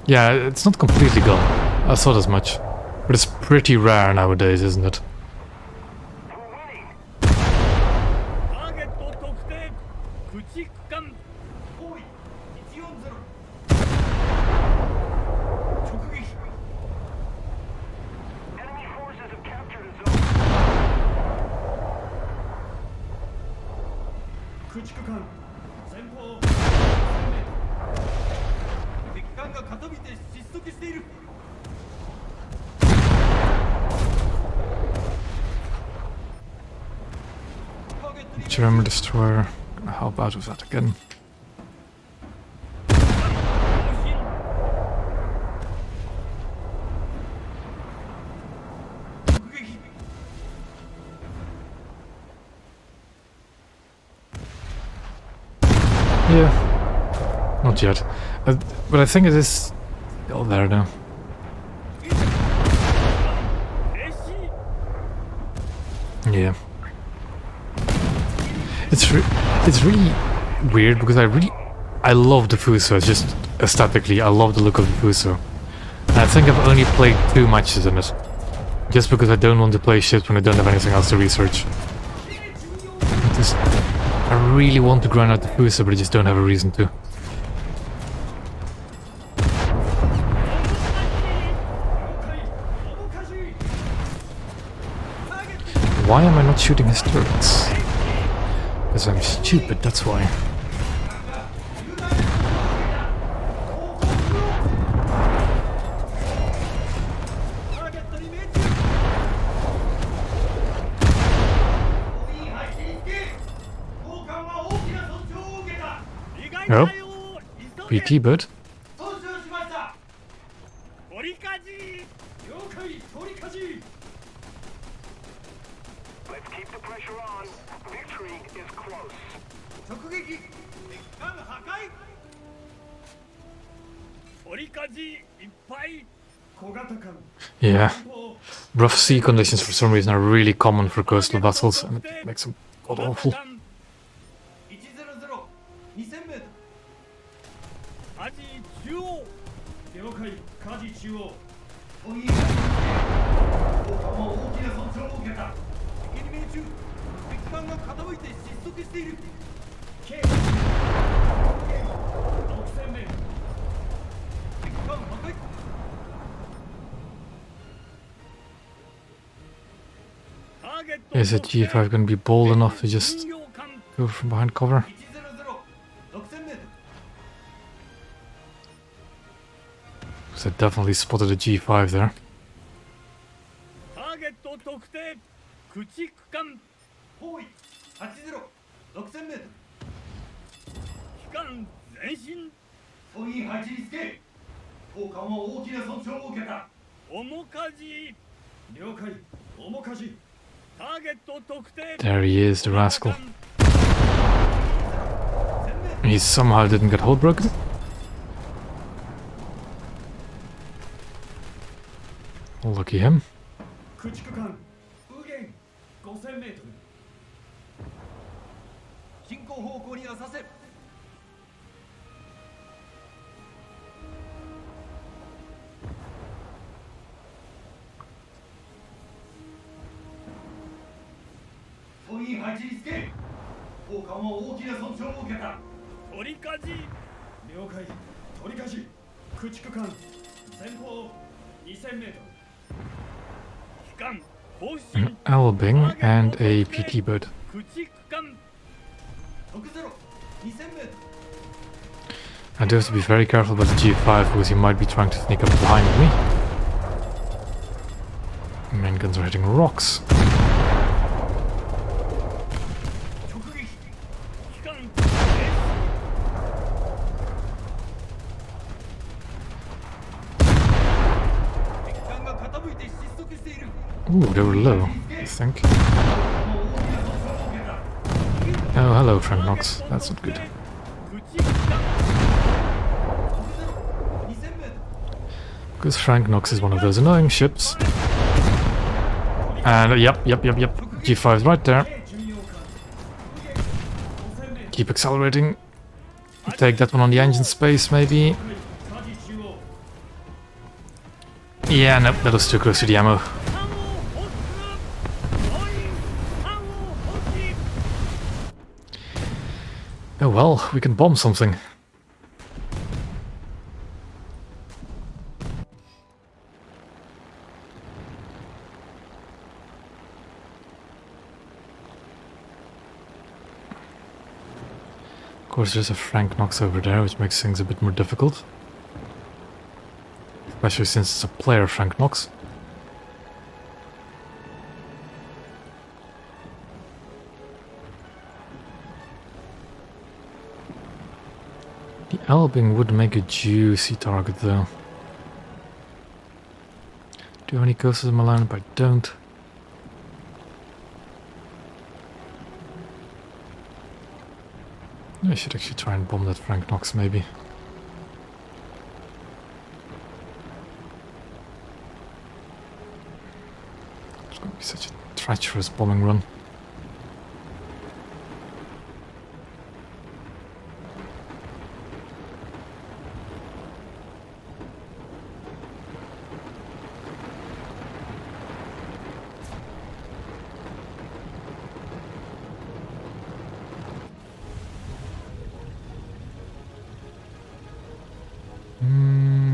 Yeah, it's not completely gone. I thought as much. But it's pretty rare nowadays, isn't it? We're winning. ターゲット特定駆逐艦包囲140直撃 Enemy forces have captured a zone. 駆逐艦前方敵艦が傾いて失速している German destroyer. Gonna help out with that again. 更新 直撃 Yeah. Not yet. But I think it is still there now. 停止 Yeah. It's really weird because I love the Fuso. It's just aesthetically, I love the look of the Fuso. And I think I've only played 2 matches in it. Just because I don't want to play ships when I don't have anything else to research. I really want to grind out the Fuso, but I just don't have a reason to. Why am I not shooting his turrets? Because I'm stupid, that's why. Oh, 対応を急げ PT bird. 損傷しました。取りかじ了解、取りかじ。 Let's keep the pressure on. Victory is close. 直撃。敵艦破壊。取りかじいっぱい小型艦。 Yeah. 前方 Rough sea conditions for some reason are really common for coastal vessels, and it makes them god 小 awful. 型艦100、2000メートアジ中央ル。了解、舵中央。おい。砲艦も大きな損傷を受けた。敵に命中。敵艦が傾いて失速している。計6000メートル。敵艦破壊。 ターゲット Is a G5 gonna be bold enough to just 運用艦 go from behind cover? 100、6000メートル。 Because I definitely spotted a G5 there. ターゲット特定駆逐艦包囲。80、6000メートル。機関前進総員配置につけ。砲艦は大きな損傷を受けた。面かじ了解、面かじ。ターゲット特定 There he is, the rascal. 1000メートル。 He somehow didn't get hull broken. Lucky him. 駆逐艦右舷5000メートル。進行方向に浅瀬。総員配置につけ。砲艦は大きな損傷を受けた。取りかじ了解、取りかじ。駆逐艦前方2000メートル。機関後 An 進 Albing and a PT bird. 駆逐艦60、2000メートル。 I do have to be very careful about the G5 because he might be trying to sneak up behind me. Main guns are hitting rocks. 直撃。機関敵艦が傾いて失速している。 Ooh, they were low, I think. 砲艦も大きな損傷を受けた。 Oh, hello, Frank Knox. That's not good. 駆逐艦60、2000メートル。 Because Frank Knox is one of those annoying ships. And yep. G5's right there. 巡洋艦右舷5000メートル。 Keep accelerating. Take that one on the engine space, maybe. 舵中央。 Yeah, nope, that was too close to the ammo. 艦を放出総員艦を放置 Oh well, we can bomb something. Of course, there's a Frank Knox over there, which makes things a bit more difficult. Especially since it's a player Frank Knox. The Albing would make a juicy target though. Do you have any coasters in my lineup? I don't. I should actually try and bomb that Frank Knox maybe. It's going to be such a treacherous bombing run.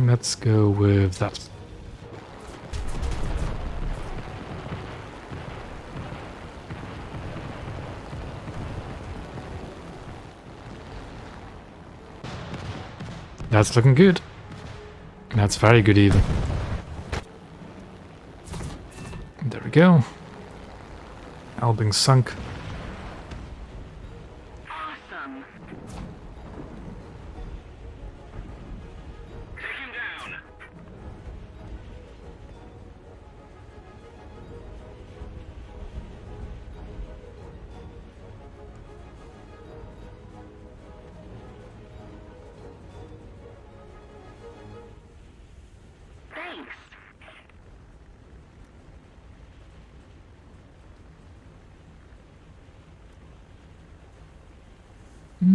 Let's go with that. That's looking good. That's very good even. There we go. Albing sunk. Awesome.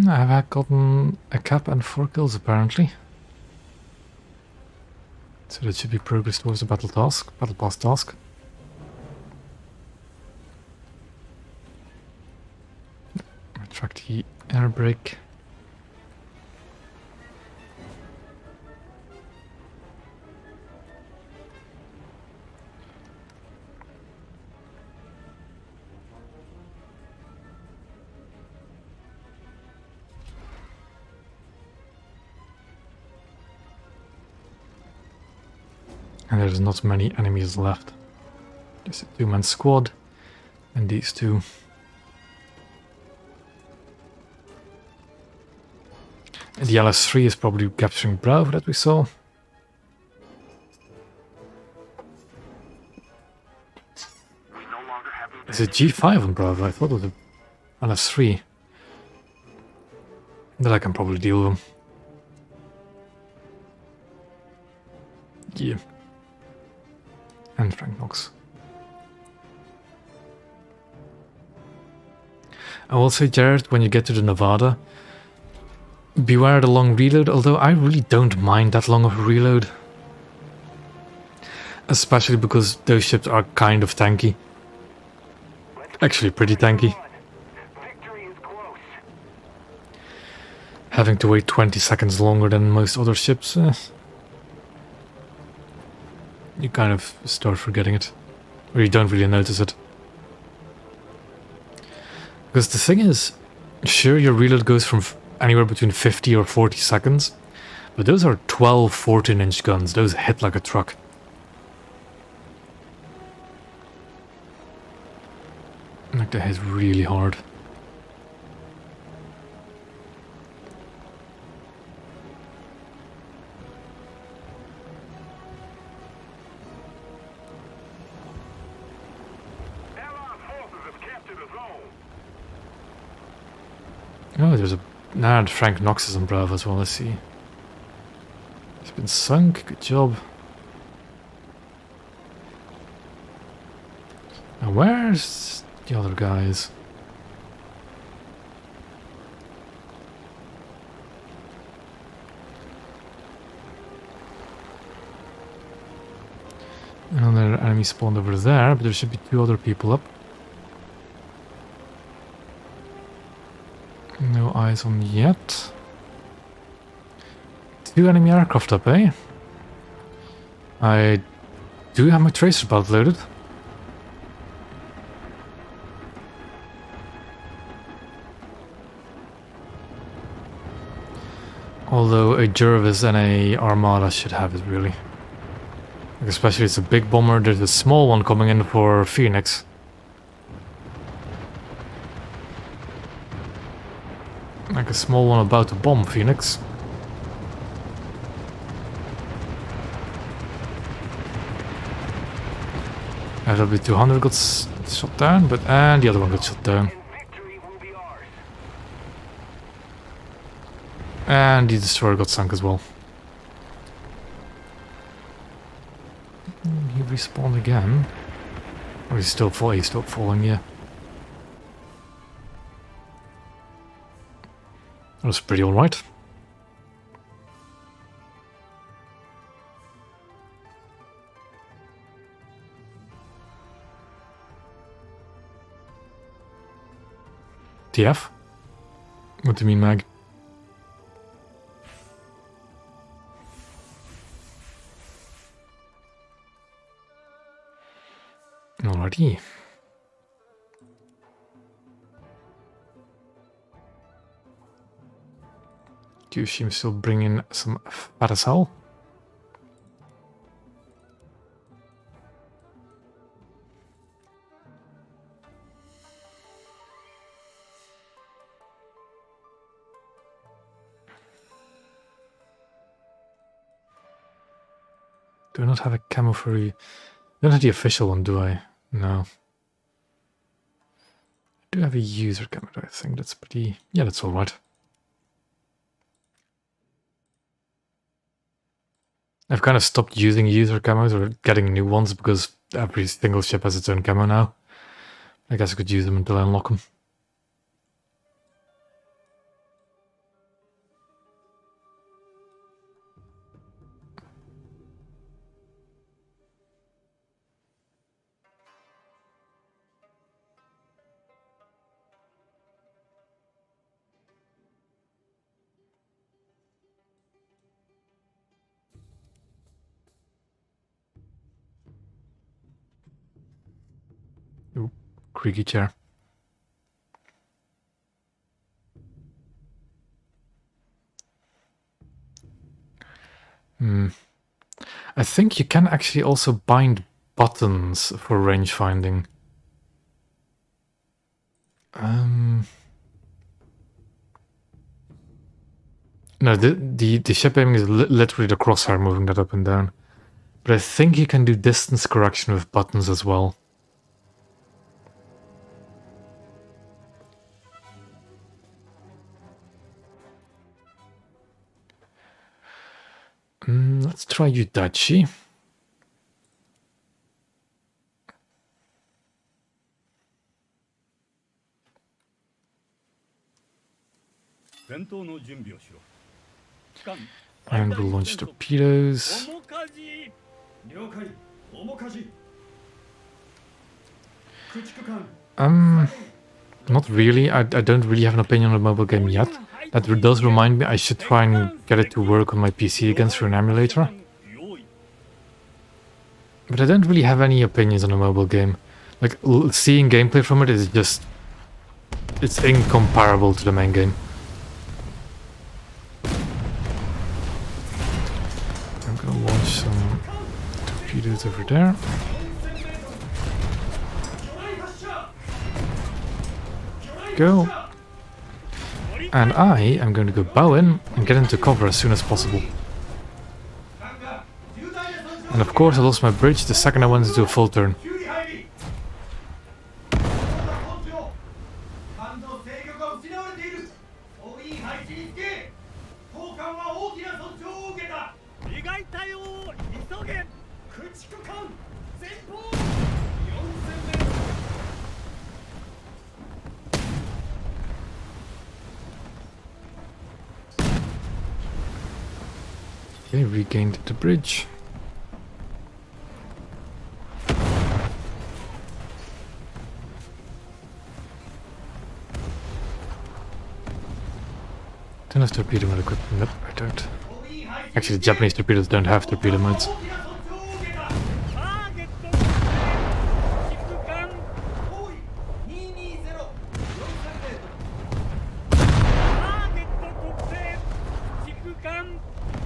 I've gotten a cap and 4 kills apparently. So that should be progress towards the battle pass task. Track the air brake. And there's not many enemies left. Just a 2-man squad and these two. And the LS3 is probably capturing Bravo that we saw. Is it G5 on Bravo? I thought it was a LS3. That I can probably deal with them. Yeah. And Frank Knox. I will say, Jared, when you get to the Nevada, beware the long reload, although I really don't mind that long of a reload. Especially because those ships are kind of tanky. Actually pretty tanky. Victory is close. Having to wait 20 seconds longer than most other ships, you kind of start forgetting it. Or you don't really notice it. Because the thing is, sure, your reload goes from anywhere between 50 or 40 seconds, but those are 12 14-inch guns. Those hit like a truck. Like, they hit really hard. Allied forces have captured a zone. Oh, there's a... Nah, Frank Knox is on Bravo as well, let's see. It's been sunk, good job. Now where's the other guys? Another enemy spawned over there, but there should be 2 other people up. No eyes on yet. 2 enemy aircraft up, eh? I do have my tracer belt loaded. Although a Jervis and a Armada should have it, really. Like, especially it's a big bomber, there's a small one coming in for Phoenix. Like a small one about to bomb Phoenix. FW200 got shot down, and the other one got shot down. And victory will be ours. And the destroyer got sunk as well. He respawned again. Or he's still falling, yeah. That was pretty alright. TF? What do you mean, Mag? Alrighty. Do you still bring in some fat as hell? Do I not have a camo for you? I don't have the official one, do I? No. I do have a user camo, I think that's pretty... Yeah, that's alright. I've kind of stopped using user camos or getting new ones because every single ship has its own camo now. I guess I could use them until I unlock them. creaky chair. I think you can actually also bind buttons for range finding. No, the ship aiming is literally the crosshair moving that up and down. But I think you can do distance correction with buttons as well. Let's try Yudachi. 戦闘の準備をしろ。期間 And we'll launch torpedoes. 面かじ了解面かじ駆逐艦 Not really. I don't really have an opinion on the mobile game yet. That does remind me I should try and get it to work on my PC again through an emulator. But I don't really have any opinions on the mobile game. Like, seeing gameplay from it is just... it's incomparable to the main game. I'm gonna launch some torpedoes over there. Go. And I am going to go bow in and get into cover as soon as possible. And of course I lost my bridge the second I went into a full turn. 急に入り艦の制御が失われている総員配置につけ当艦は大きな損傷を受けた磨いたよ急げ駆逐艦前方4000メートル Okay, regained the bridge. Don't have torpedo mode equipment. Nope, I don't. Actually, the Japanese torpedoes don't have torpedo modes. ターゲット駆逐艦方位220 4000メートルターゲット特定駆逐艦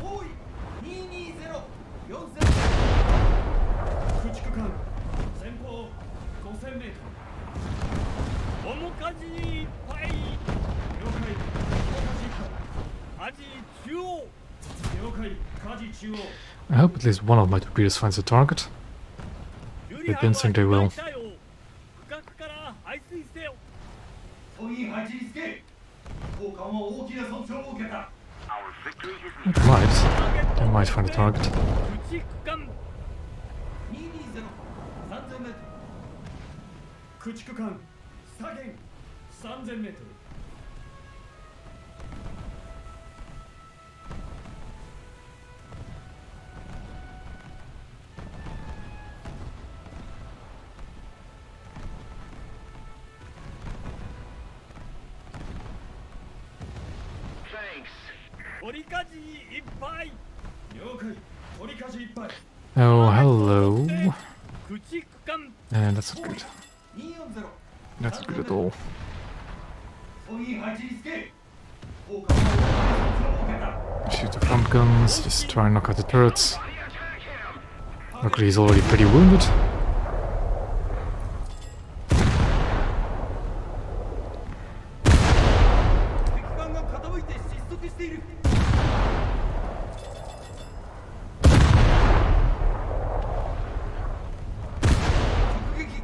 方位220 4000メートル駆逐艦前方5000メートル面かじいっぱい了解面かじいっぱいアジ中央了解舵中央 I hope at least one of my torpedoes finds a target. ユリハン don't think they will. は被害者よ深くから排水せよ総員配置につけ当艦は大きな損傷を受けた It might. They might find a target. 駆逐艦220 3000メートル駆逐艦左舷3000メートル 折りかじいっぱい了解取り舵いっぱい Oh, hello. 駆逐艦 And that's not good. 240 That's not good at all. 総員配置につけ当艦は大きな損傷を受けた Shoot the front guns, just try and knock out the turrets. Luckily he's already pretty wounded. 敵艦が傾いて失速している直撃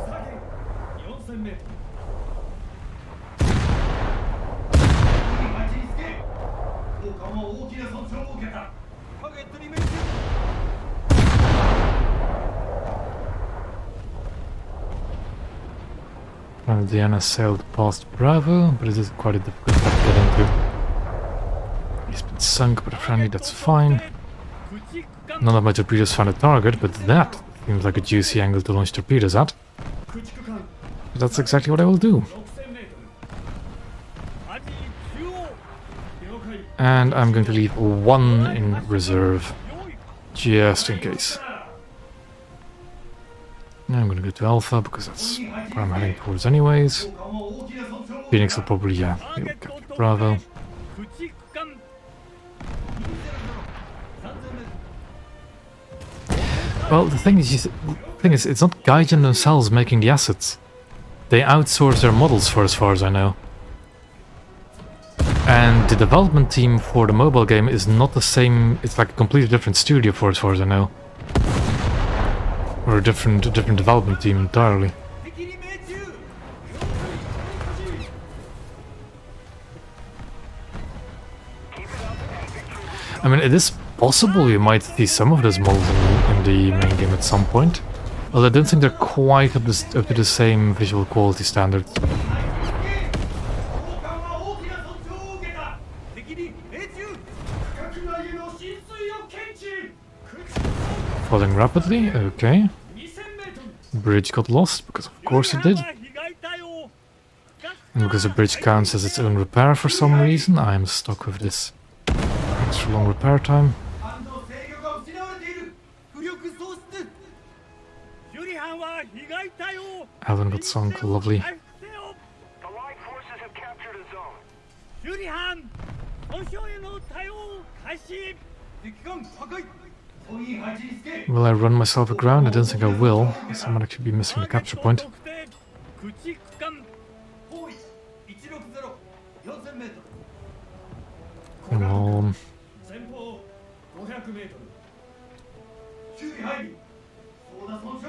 左舷4000メートル総員配置につけ当艦は大きな損傷を受けたターゲットに命中 Diana sailed past Bravo, but it is quite a difficult path to get into. He's been sunk by a friendly, that's fine. 駆逐艦 None of my torpedoes found a target, but that seems like a juicy angle to launch torpedoes at. 駆逐艦 But that's exactly what I will do. 6000メートルアジ中央了解 And I'm going to leave one in reserve, 用意 just in case. I'm gonna go to Alpha because that's where I'm heading towards anyways. 交換は大きな損傷を受け Phoenix た will probably, yeah, ター he'll ゲット capture 特 Bravo. 定駆逐艦 Well, the thing is, it's not Gaijin themselves making the assets. They outsource their models for as far as I know. And the development team for the mobile game is not the same, it's like a completely different studio for as far as I know. Or a different development team entirely. 敵に命中 I mean, it is possible you might see some of those models in the main game at some point. Although I don't think they're quite up to the same visual quality standards. 交換は大きな損傷を受けた敵に命中区画内への浸水を検知 Falling rapidly, okay. 2000m Bridge got lost, because of course it did. 被害体を And because the bridge counts as its own repair for some reason, I am stuck with this extra long repair time. 艦の制御が失われている浮力喪失ユリハンは被害体を Alan got sunk, lovely. 回復せよ The Light forces have captured a zone. ユリハン保証への対応開始敵艦破壊総員配置につけ Will I run myself aground? I don't think I will, as I might actually be missing the capture point. 駆逐艦包囲160 4000m Come on. 前方 500m 周囲配備操舵損傷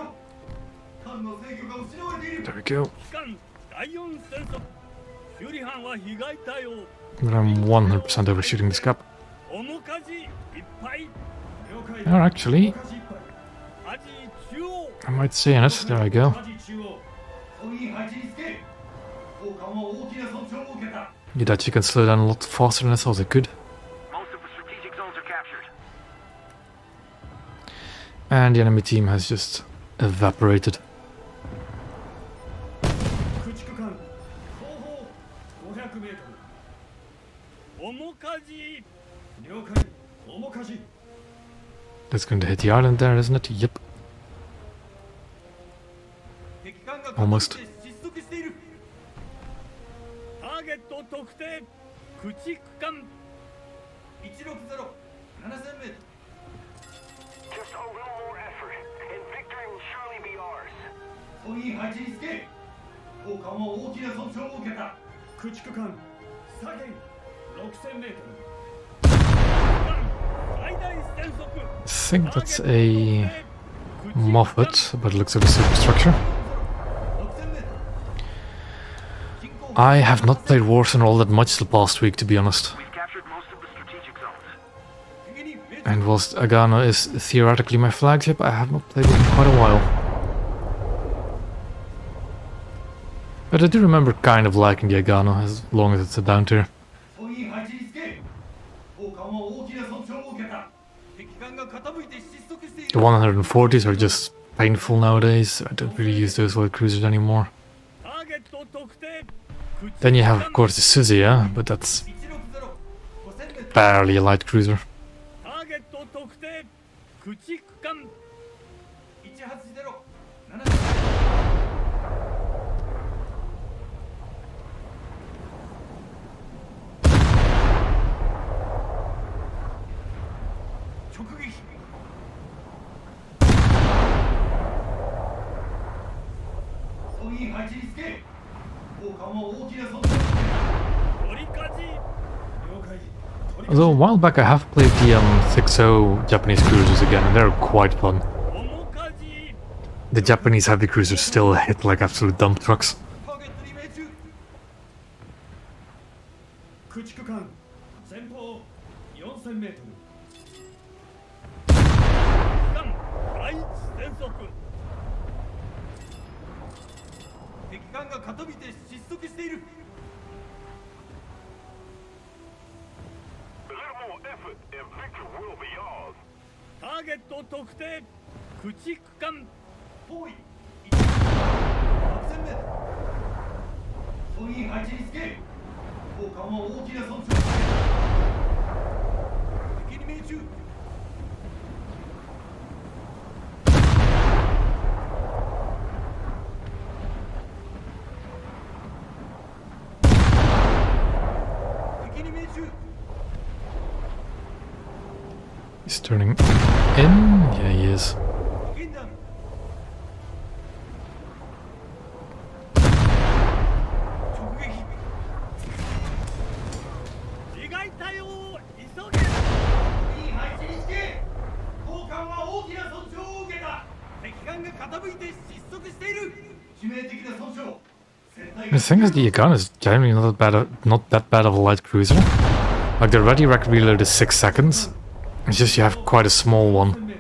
艦の制御が失われている There we go. 機関第4戦速ユリハンは被害体を But I'm 100% overshooting this gap. 面火事いっぱい 了解 Or actually, 火事いっぱいアジ中央 I might stay in it. There I go. 火事中央総員配置につけ砲艦は大きな損傷を受けた You actually can slow down a lot faster than I thought it could. Most of the strategic zones are captured. And the enemy team has just evaporated. 駆逐艦後方 500m 面火事了解面火事 That's going to hit the island there, isn't it? Yep. 敵艦が Almost. 失速しているターゲット特定駆逐艦160 7000m Just a little more effort, and victory will surely be ours. 総員配置につけ砲艦は大きな損傷を受けた駆逐艦左舷 6000m 最大戦速 I think that's a Moffat, but it looks like a superstructure. 6000m I have not played Warzone all that much the past week, to be honest. We've captured most of the strategic zones. 敵に命中 And whilst Agano is theoretically my flagship, I have not played it in quite a while. But I do remember kind of liking the Agano, as long as it's a down tier. 総員配置につけ砲艦は大きな損傷を受けた敵艦が傾いて失速してい The る 140s are just painful nowadays. I don't really use those light cruisers anymore. ターゲット特定 Then you have, of course, the Suzuya, but that's 160 5000m barely a light cruiser. ターゲット特定駆逐艦180 7000m 直撃総員配置につけ砲艦は大きな損傷を受けた折り火事了解 Although a while back I have played the 6.0 Japanese cruisers again, and they're quite fun. 面火事 The Japanese heavy cruisers still hit like absolute dump trucks. ターゲットに命中駆逐艦前方 4000m 機関第一戦速敵艦が傾いて失速している A little more effort, and victory will be ours. ターゲット特定駆逐艦包囲 6000m 総員配置につけ砲艦は大きな損傷を受けた敵に命中「He's turning in. Yeah, he is. 現段直撃被害対応を急げ。いい配置につけ高官は大きな損傷を受けた敵艦が傾いて失速している致命的な損傷船体 The thing is, the gun is generally not that bad of a light cruiser. Like the ready rack reload is 6 seconds. It's just you have quite a small one.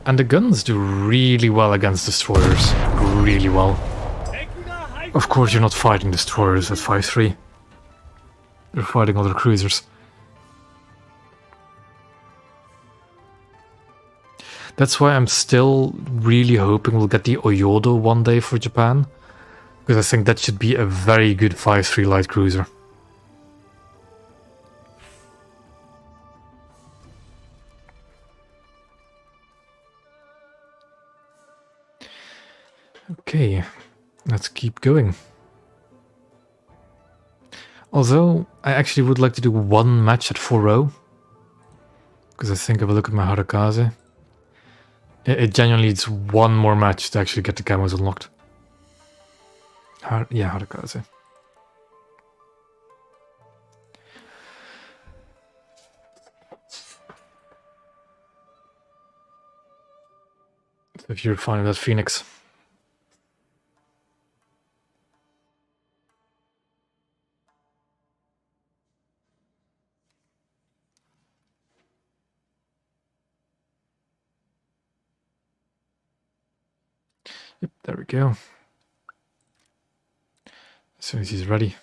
And the guns do really well against destroyers. Really well. 敵が入 Of course, you're not fighting destroyers at 5-3. You're fighting other cruisers. That's why I'm still really hoping we'll get the Oyodo one day for Japan. Because I think that should be a very good 5-3 light cruiser. Okay, let's keep going. Although, I actually would like to do one match at 4-0. Because I think if I look at my Harakaze, it genuinely needs one more match to actually get the camos unlocked. Yeah, Harakaze. So if you're fine with that, Phoenix. Yep, there we go. As soon as he's ready.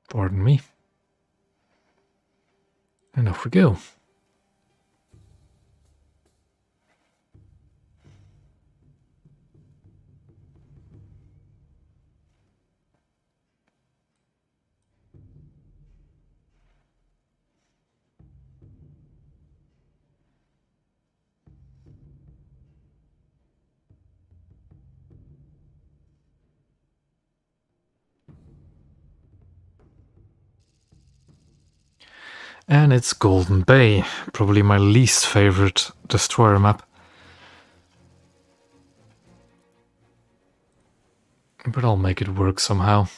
Pardon me. And off we go. And it's Golden Bay, probably my least favorite destroyer map. But I'll make it work somehow.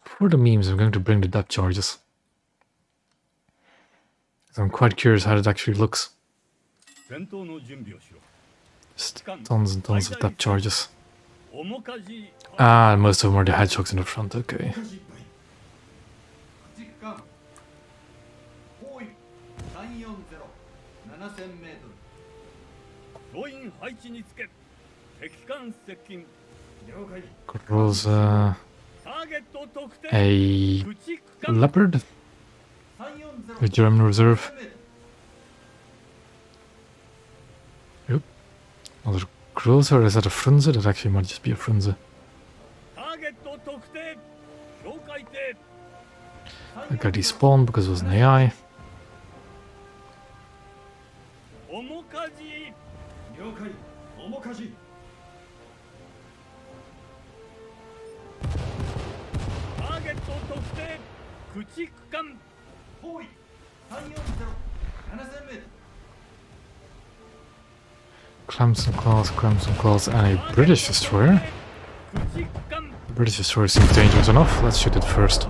For the memes, I'm going to bring the depth charges. I'm quite curious how it actually looks. 戦闘の準備をしろ。 Just tons and tons of depth charges. 面舵 Ah, most of them are the hedgehogs in the front, okay. 駆逐艦包囲340 7000メートル総員配置につけ敵艦接近了解 Groza, ターゲット特定 a 駆逐艦 leopard, 340 a German reserve. メートル Another Groza, or is that a Frunze? That actually might just be a Frunze. ターゲット特定境界艇 I got despawned because it was an AI. 面舵了解面舵ターゲット特定駆逐艦包囲340 7000メートル Crimson Claws, and a British destroyer. 駆逐艦 The British destroyer seems dangerous enough. Let's shoot it first.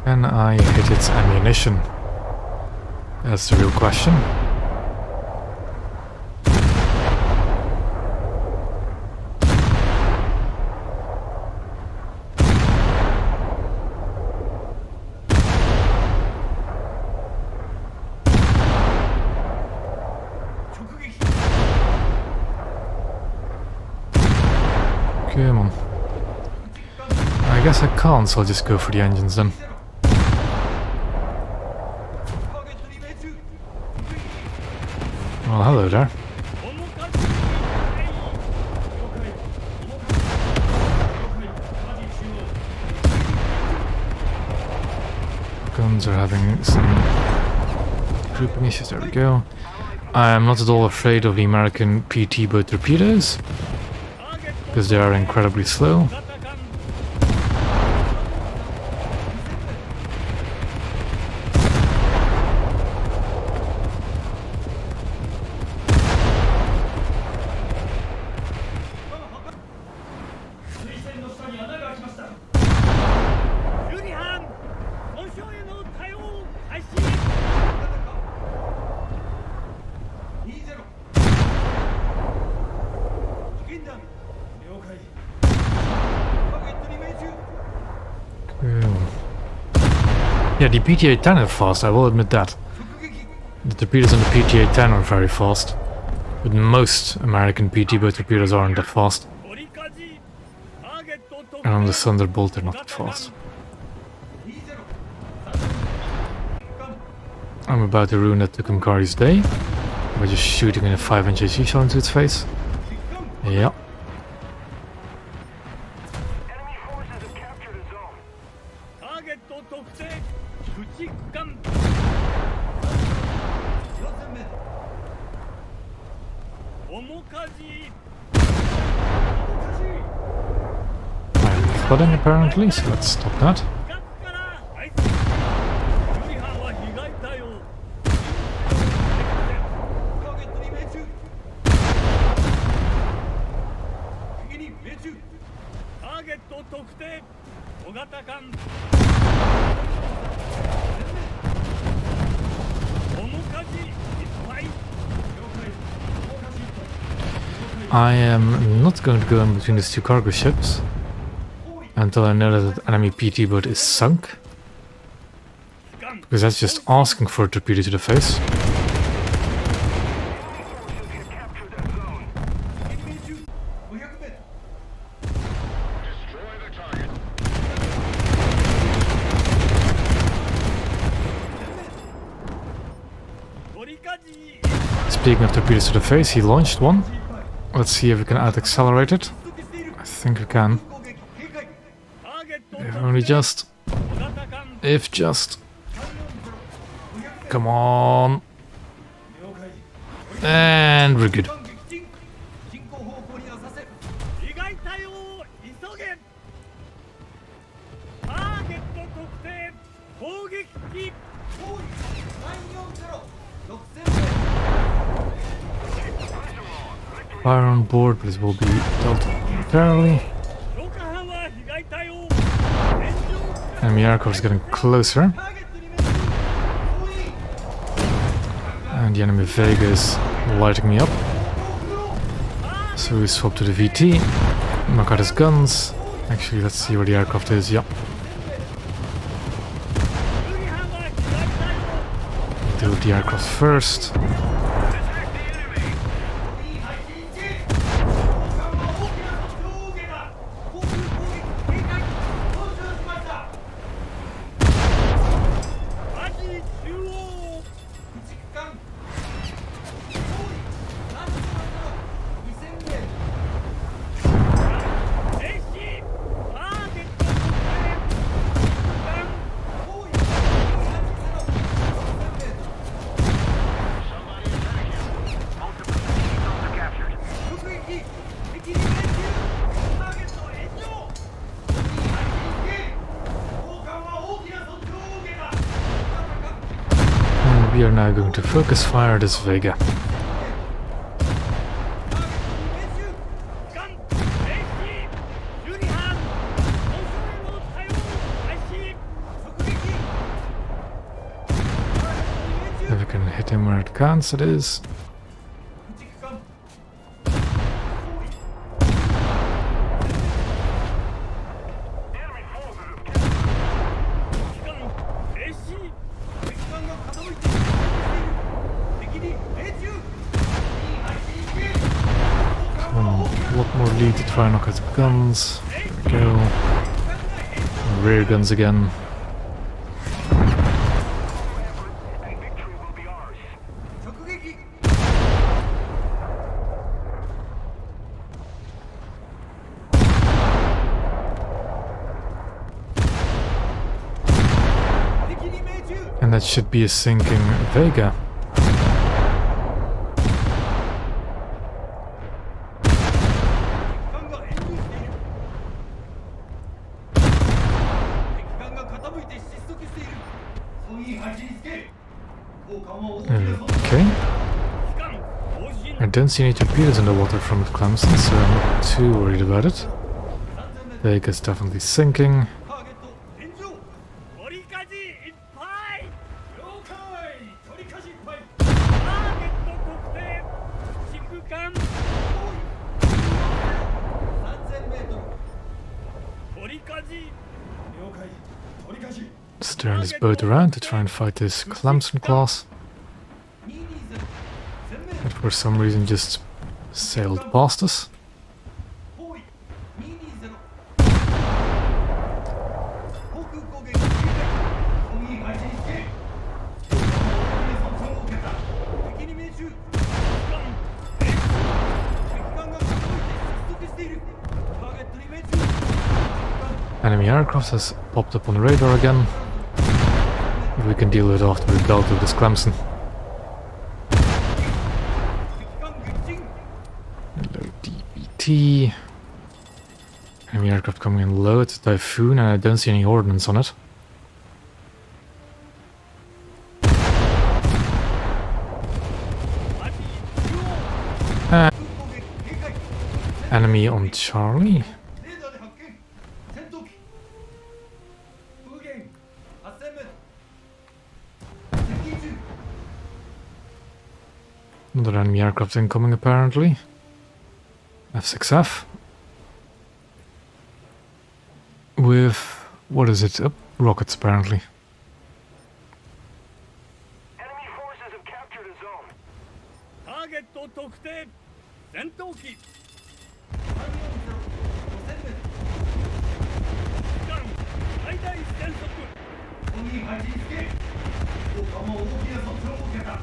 'Can I hit its ammunition? That's the real question. Come on. I guess I can't, so I'll just go for the engines then. ターゲットに命中 Well, hello there. 面数了解面舵中央 Guns are having some grouping issues. There we go. I am not at all afraid of the American PT boat torpedoes, ターゲット because they are incredibly slow. 小型艦 水栓の下に穴が開きましたユリハン損傷への対応開始20危険だ了解ターゲットに命中 Yeah, the PTA-10 are fast, I will admit that. 直撃 The torpedoes on the PTA-10 are very fast, but most American PT boat torpedoes aren't that fast, 折りかじターゲット特 and on the 定 Thunderbolt they're not that fast. 20 I'm about to ruin that Tucumcari's day by just shooting in a 5-inch HE shell into its face. Yeah. Enemy forces have captured a zone. ターゲット特定駆逐艦4000メートル面かじ I'm flooding apparently, so let's stop that. 深くから排水ユリハンは被害対応ターゲットに命中敵に命中ターゲット特定小型艦面かじいっぱい I am not going to go in between these two cargo ships until I know that the enemy PT boat is sunk, 艦 because that's just asking for a torpedo to the face. Forces have captured that zone. 敵に命中500メートル Destroy the target. Speaking of torpedoes to the face, he launched one. Let's see if we can out-accelerate it. I think we can. 攻撃警戒 If only just. If just. Come on. 了解 And we're good. 艦撃沈進行方向にはさせ被害対応を急げターゲット特定攻撃機包囲340 6000メートル Fire on board, but this will be dealt momentarily. ロカハンは被害対応炎上 Enemy aircraft is getting closer, ターゲットに命中包囲 and the enemy Vega is lighting me up. So we swap to the VT, knock out his guns. Actually, let's see where the aircraft is. Yeah, ユリハンは被害対応 do the aircraft first. And we are now going to focus fire this Vega. 艦停止ユリハン本省への対応開始 If we can hit him where it counts, it is. Enemy forces have captured 艦停止 Come on, a lot more lead to try and knock out the guns. There we go. Rear guns again. And victory will be ours. 直撃 敵に命中 And that should be a sinking Vega. 敵艦が援軍している敵艦が傾いて失速しているそういい配置につけ砲艦は大きな損傷 Okay. 機関同時に I don't see any torpedoes in the water from Clemson, so I'm not too worried about it. Vega's definitely sinking. ターゲット炎上取り舵いっぱい了解取り舵いっぱいターゲット特定駆逐艦3000メートル取り舵了解取り舵 Steering his boat around to try and fight this Clemson class. 220 1000メート That for some reason just sailed past us. ル包囲220航空攻撃警戒そういい配置につけ砲艦は大きな損傷を受けた敵に命中敵艦が傾いて失速しているターゲットに命中 Enemy aircraft has popped up on the radar again. We can deal with it after we've dealt with this Clemson. 敵艦撃沈 Low DBT. Enemy aircraft coming in low. It's a Typhoon, and I don't see any ordnance on it. マジ中央 Uh, 空攻撃警戒 enemy on Charlie. レーダーで発見戦闘機風源8000メートル接近中 Another enemy aircraft incoming apparently. F6F. With, what is it? Rockets apparently. Enemy forces have captured a zone. ターゲット特定戦闘機機340 5000メート関最大戦速ルいい配置につけ砲艦も大きな損傷を受けた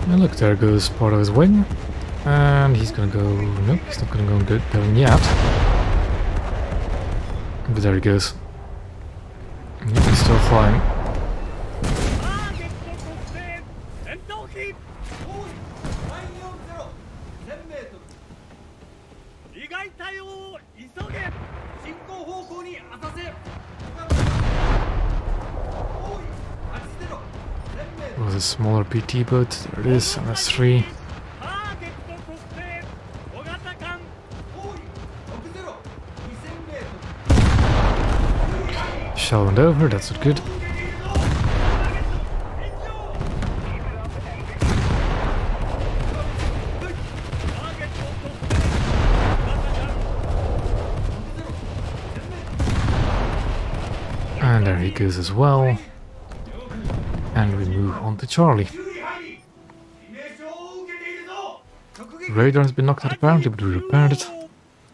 And look, there goes part of his wing. And he's gonna go... Nope, he's not gonna go down yet. But there he goes. Yep, he's still flying. ターゲット特定戦闘機包囲340 1000メートル利害対応を急げ進行方向に当たせ包囲80 1000メート It was a smaller PT boat. There it is, MS3. ターゲット特定小型艦ル包囲60 2000メートル Shell went over, that's not good. ターゲット特定小型艦 And there he goes as well. And we move on to Charlie. 注意配備致命傷を受けているぞ直撃 Radar has been knocked out apparently, but we repaired it.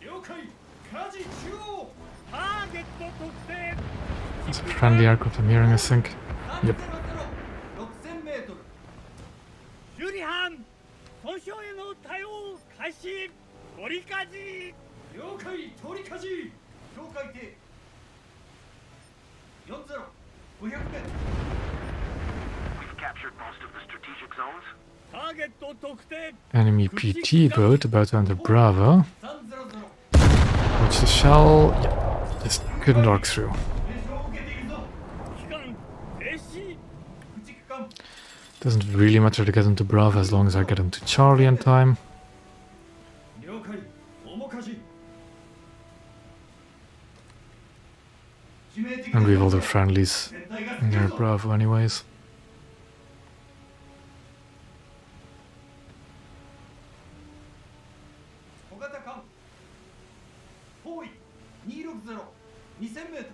了解火事中央ターゲット特定 It's a friendly aircraft I'm hearing, I think. Yep. 6000メートル修理班損傷への対応開始取り舵了解取り舵境界艇40 500メートル We've captured most of the strategic zones. ターゲット特定 Enemy PT boat about to enter Bravo. 300 Watch the shell. Yeah, just couldn't arc through. 致命傷を受けているぞ機関停止駆逐艦 Doesn't really matter to get into Bravo as long as I get into Charlie in time. 了解面舵致命的 And we have all the friendlies 全体が near ぞ Bravo anyways. 小型艦包囲260 2000メートル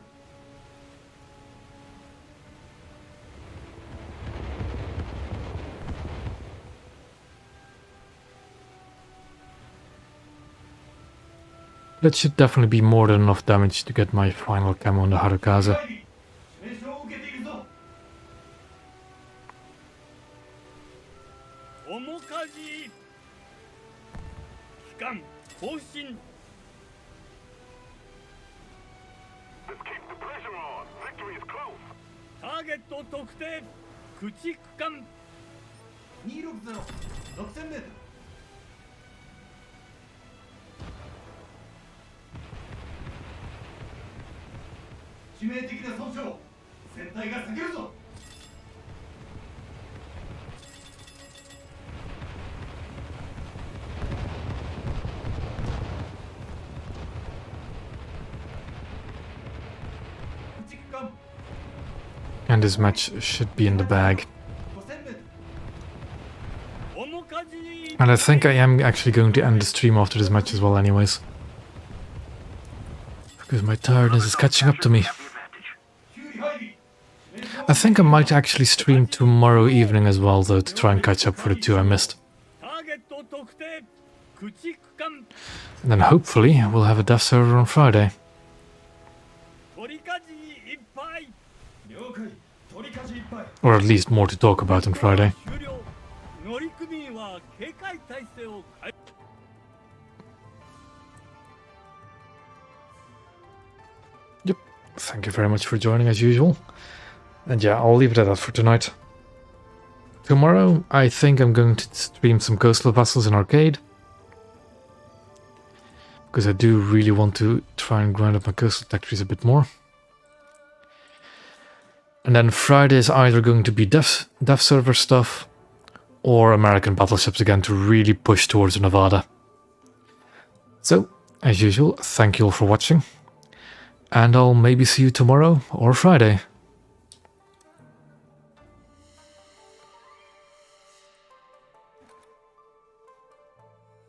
That should definitely be more than enough damage to get my final camo on the Harukaze. 命令を受けているぞ。面かじ機関更新 Let's keep the pressure on. Victory is close. ターゲット特定駆逐艦260 6000メートル。致命的な損傷。船体が裂けるぞ。駆逐艦 And this match should be in the bag. 5000メートル。面かじ And I think I am actually going to end the stream after this match as well anyways. Because my tiredness is catching up to me. 修理配備。 I think I might actually stream tomorrow evening as well though to try and catch up for the 2 I missed. ターゲット特定駆逐艦 And then hopefully we'll have a death server on Friday. 鳥かじいっぱい了解。取り舵いっぱい。 Or at least more to talk about on Friday. 終了乗組員は警戒態勢を開 Thank you very much for joining as usual. And yeah, I'll leave it at that for tonight. Tomorrow, I think I'm going to stream some Coastal Vessels in Arcade. Because I do really want to try and grind up my coastal tactics a bit more. And then Friday is either going to be dev server stuff or American battleships again to really push towards Nevada. So, as usual, thank you all for watching. And I'll maybe see you tomorrow or Friday.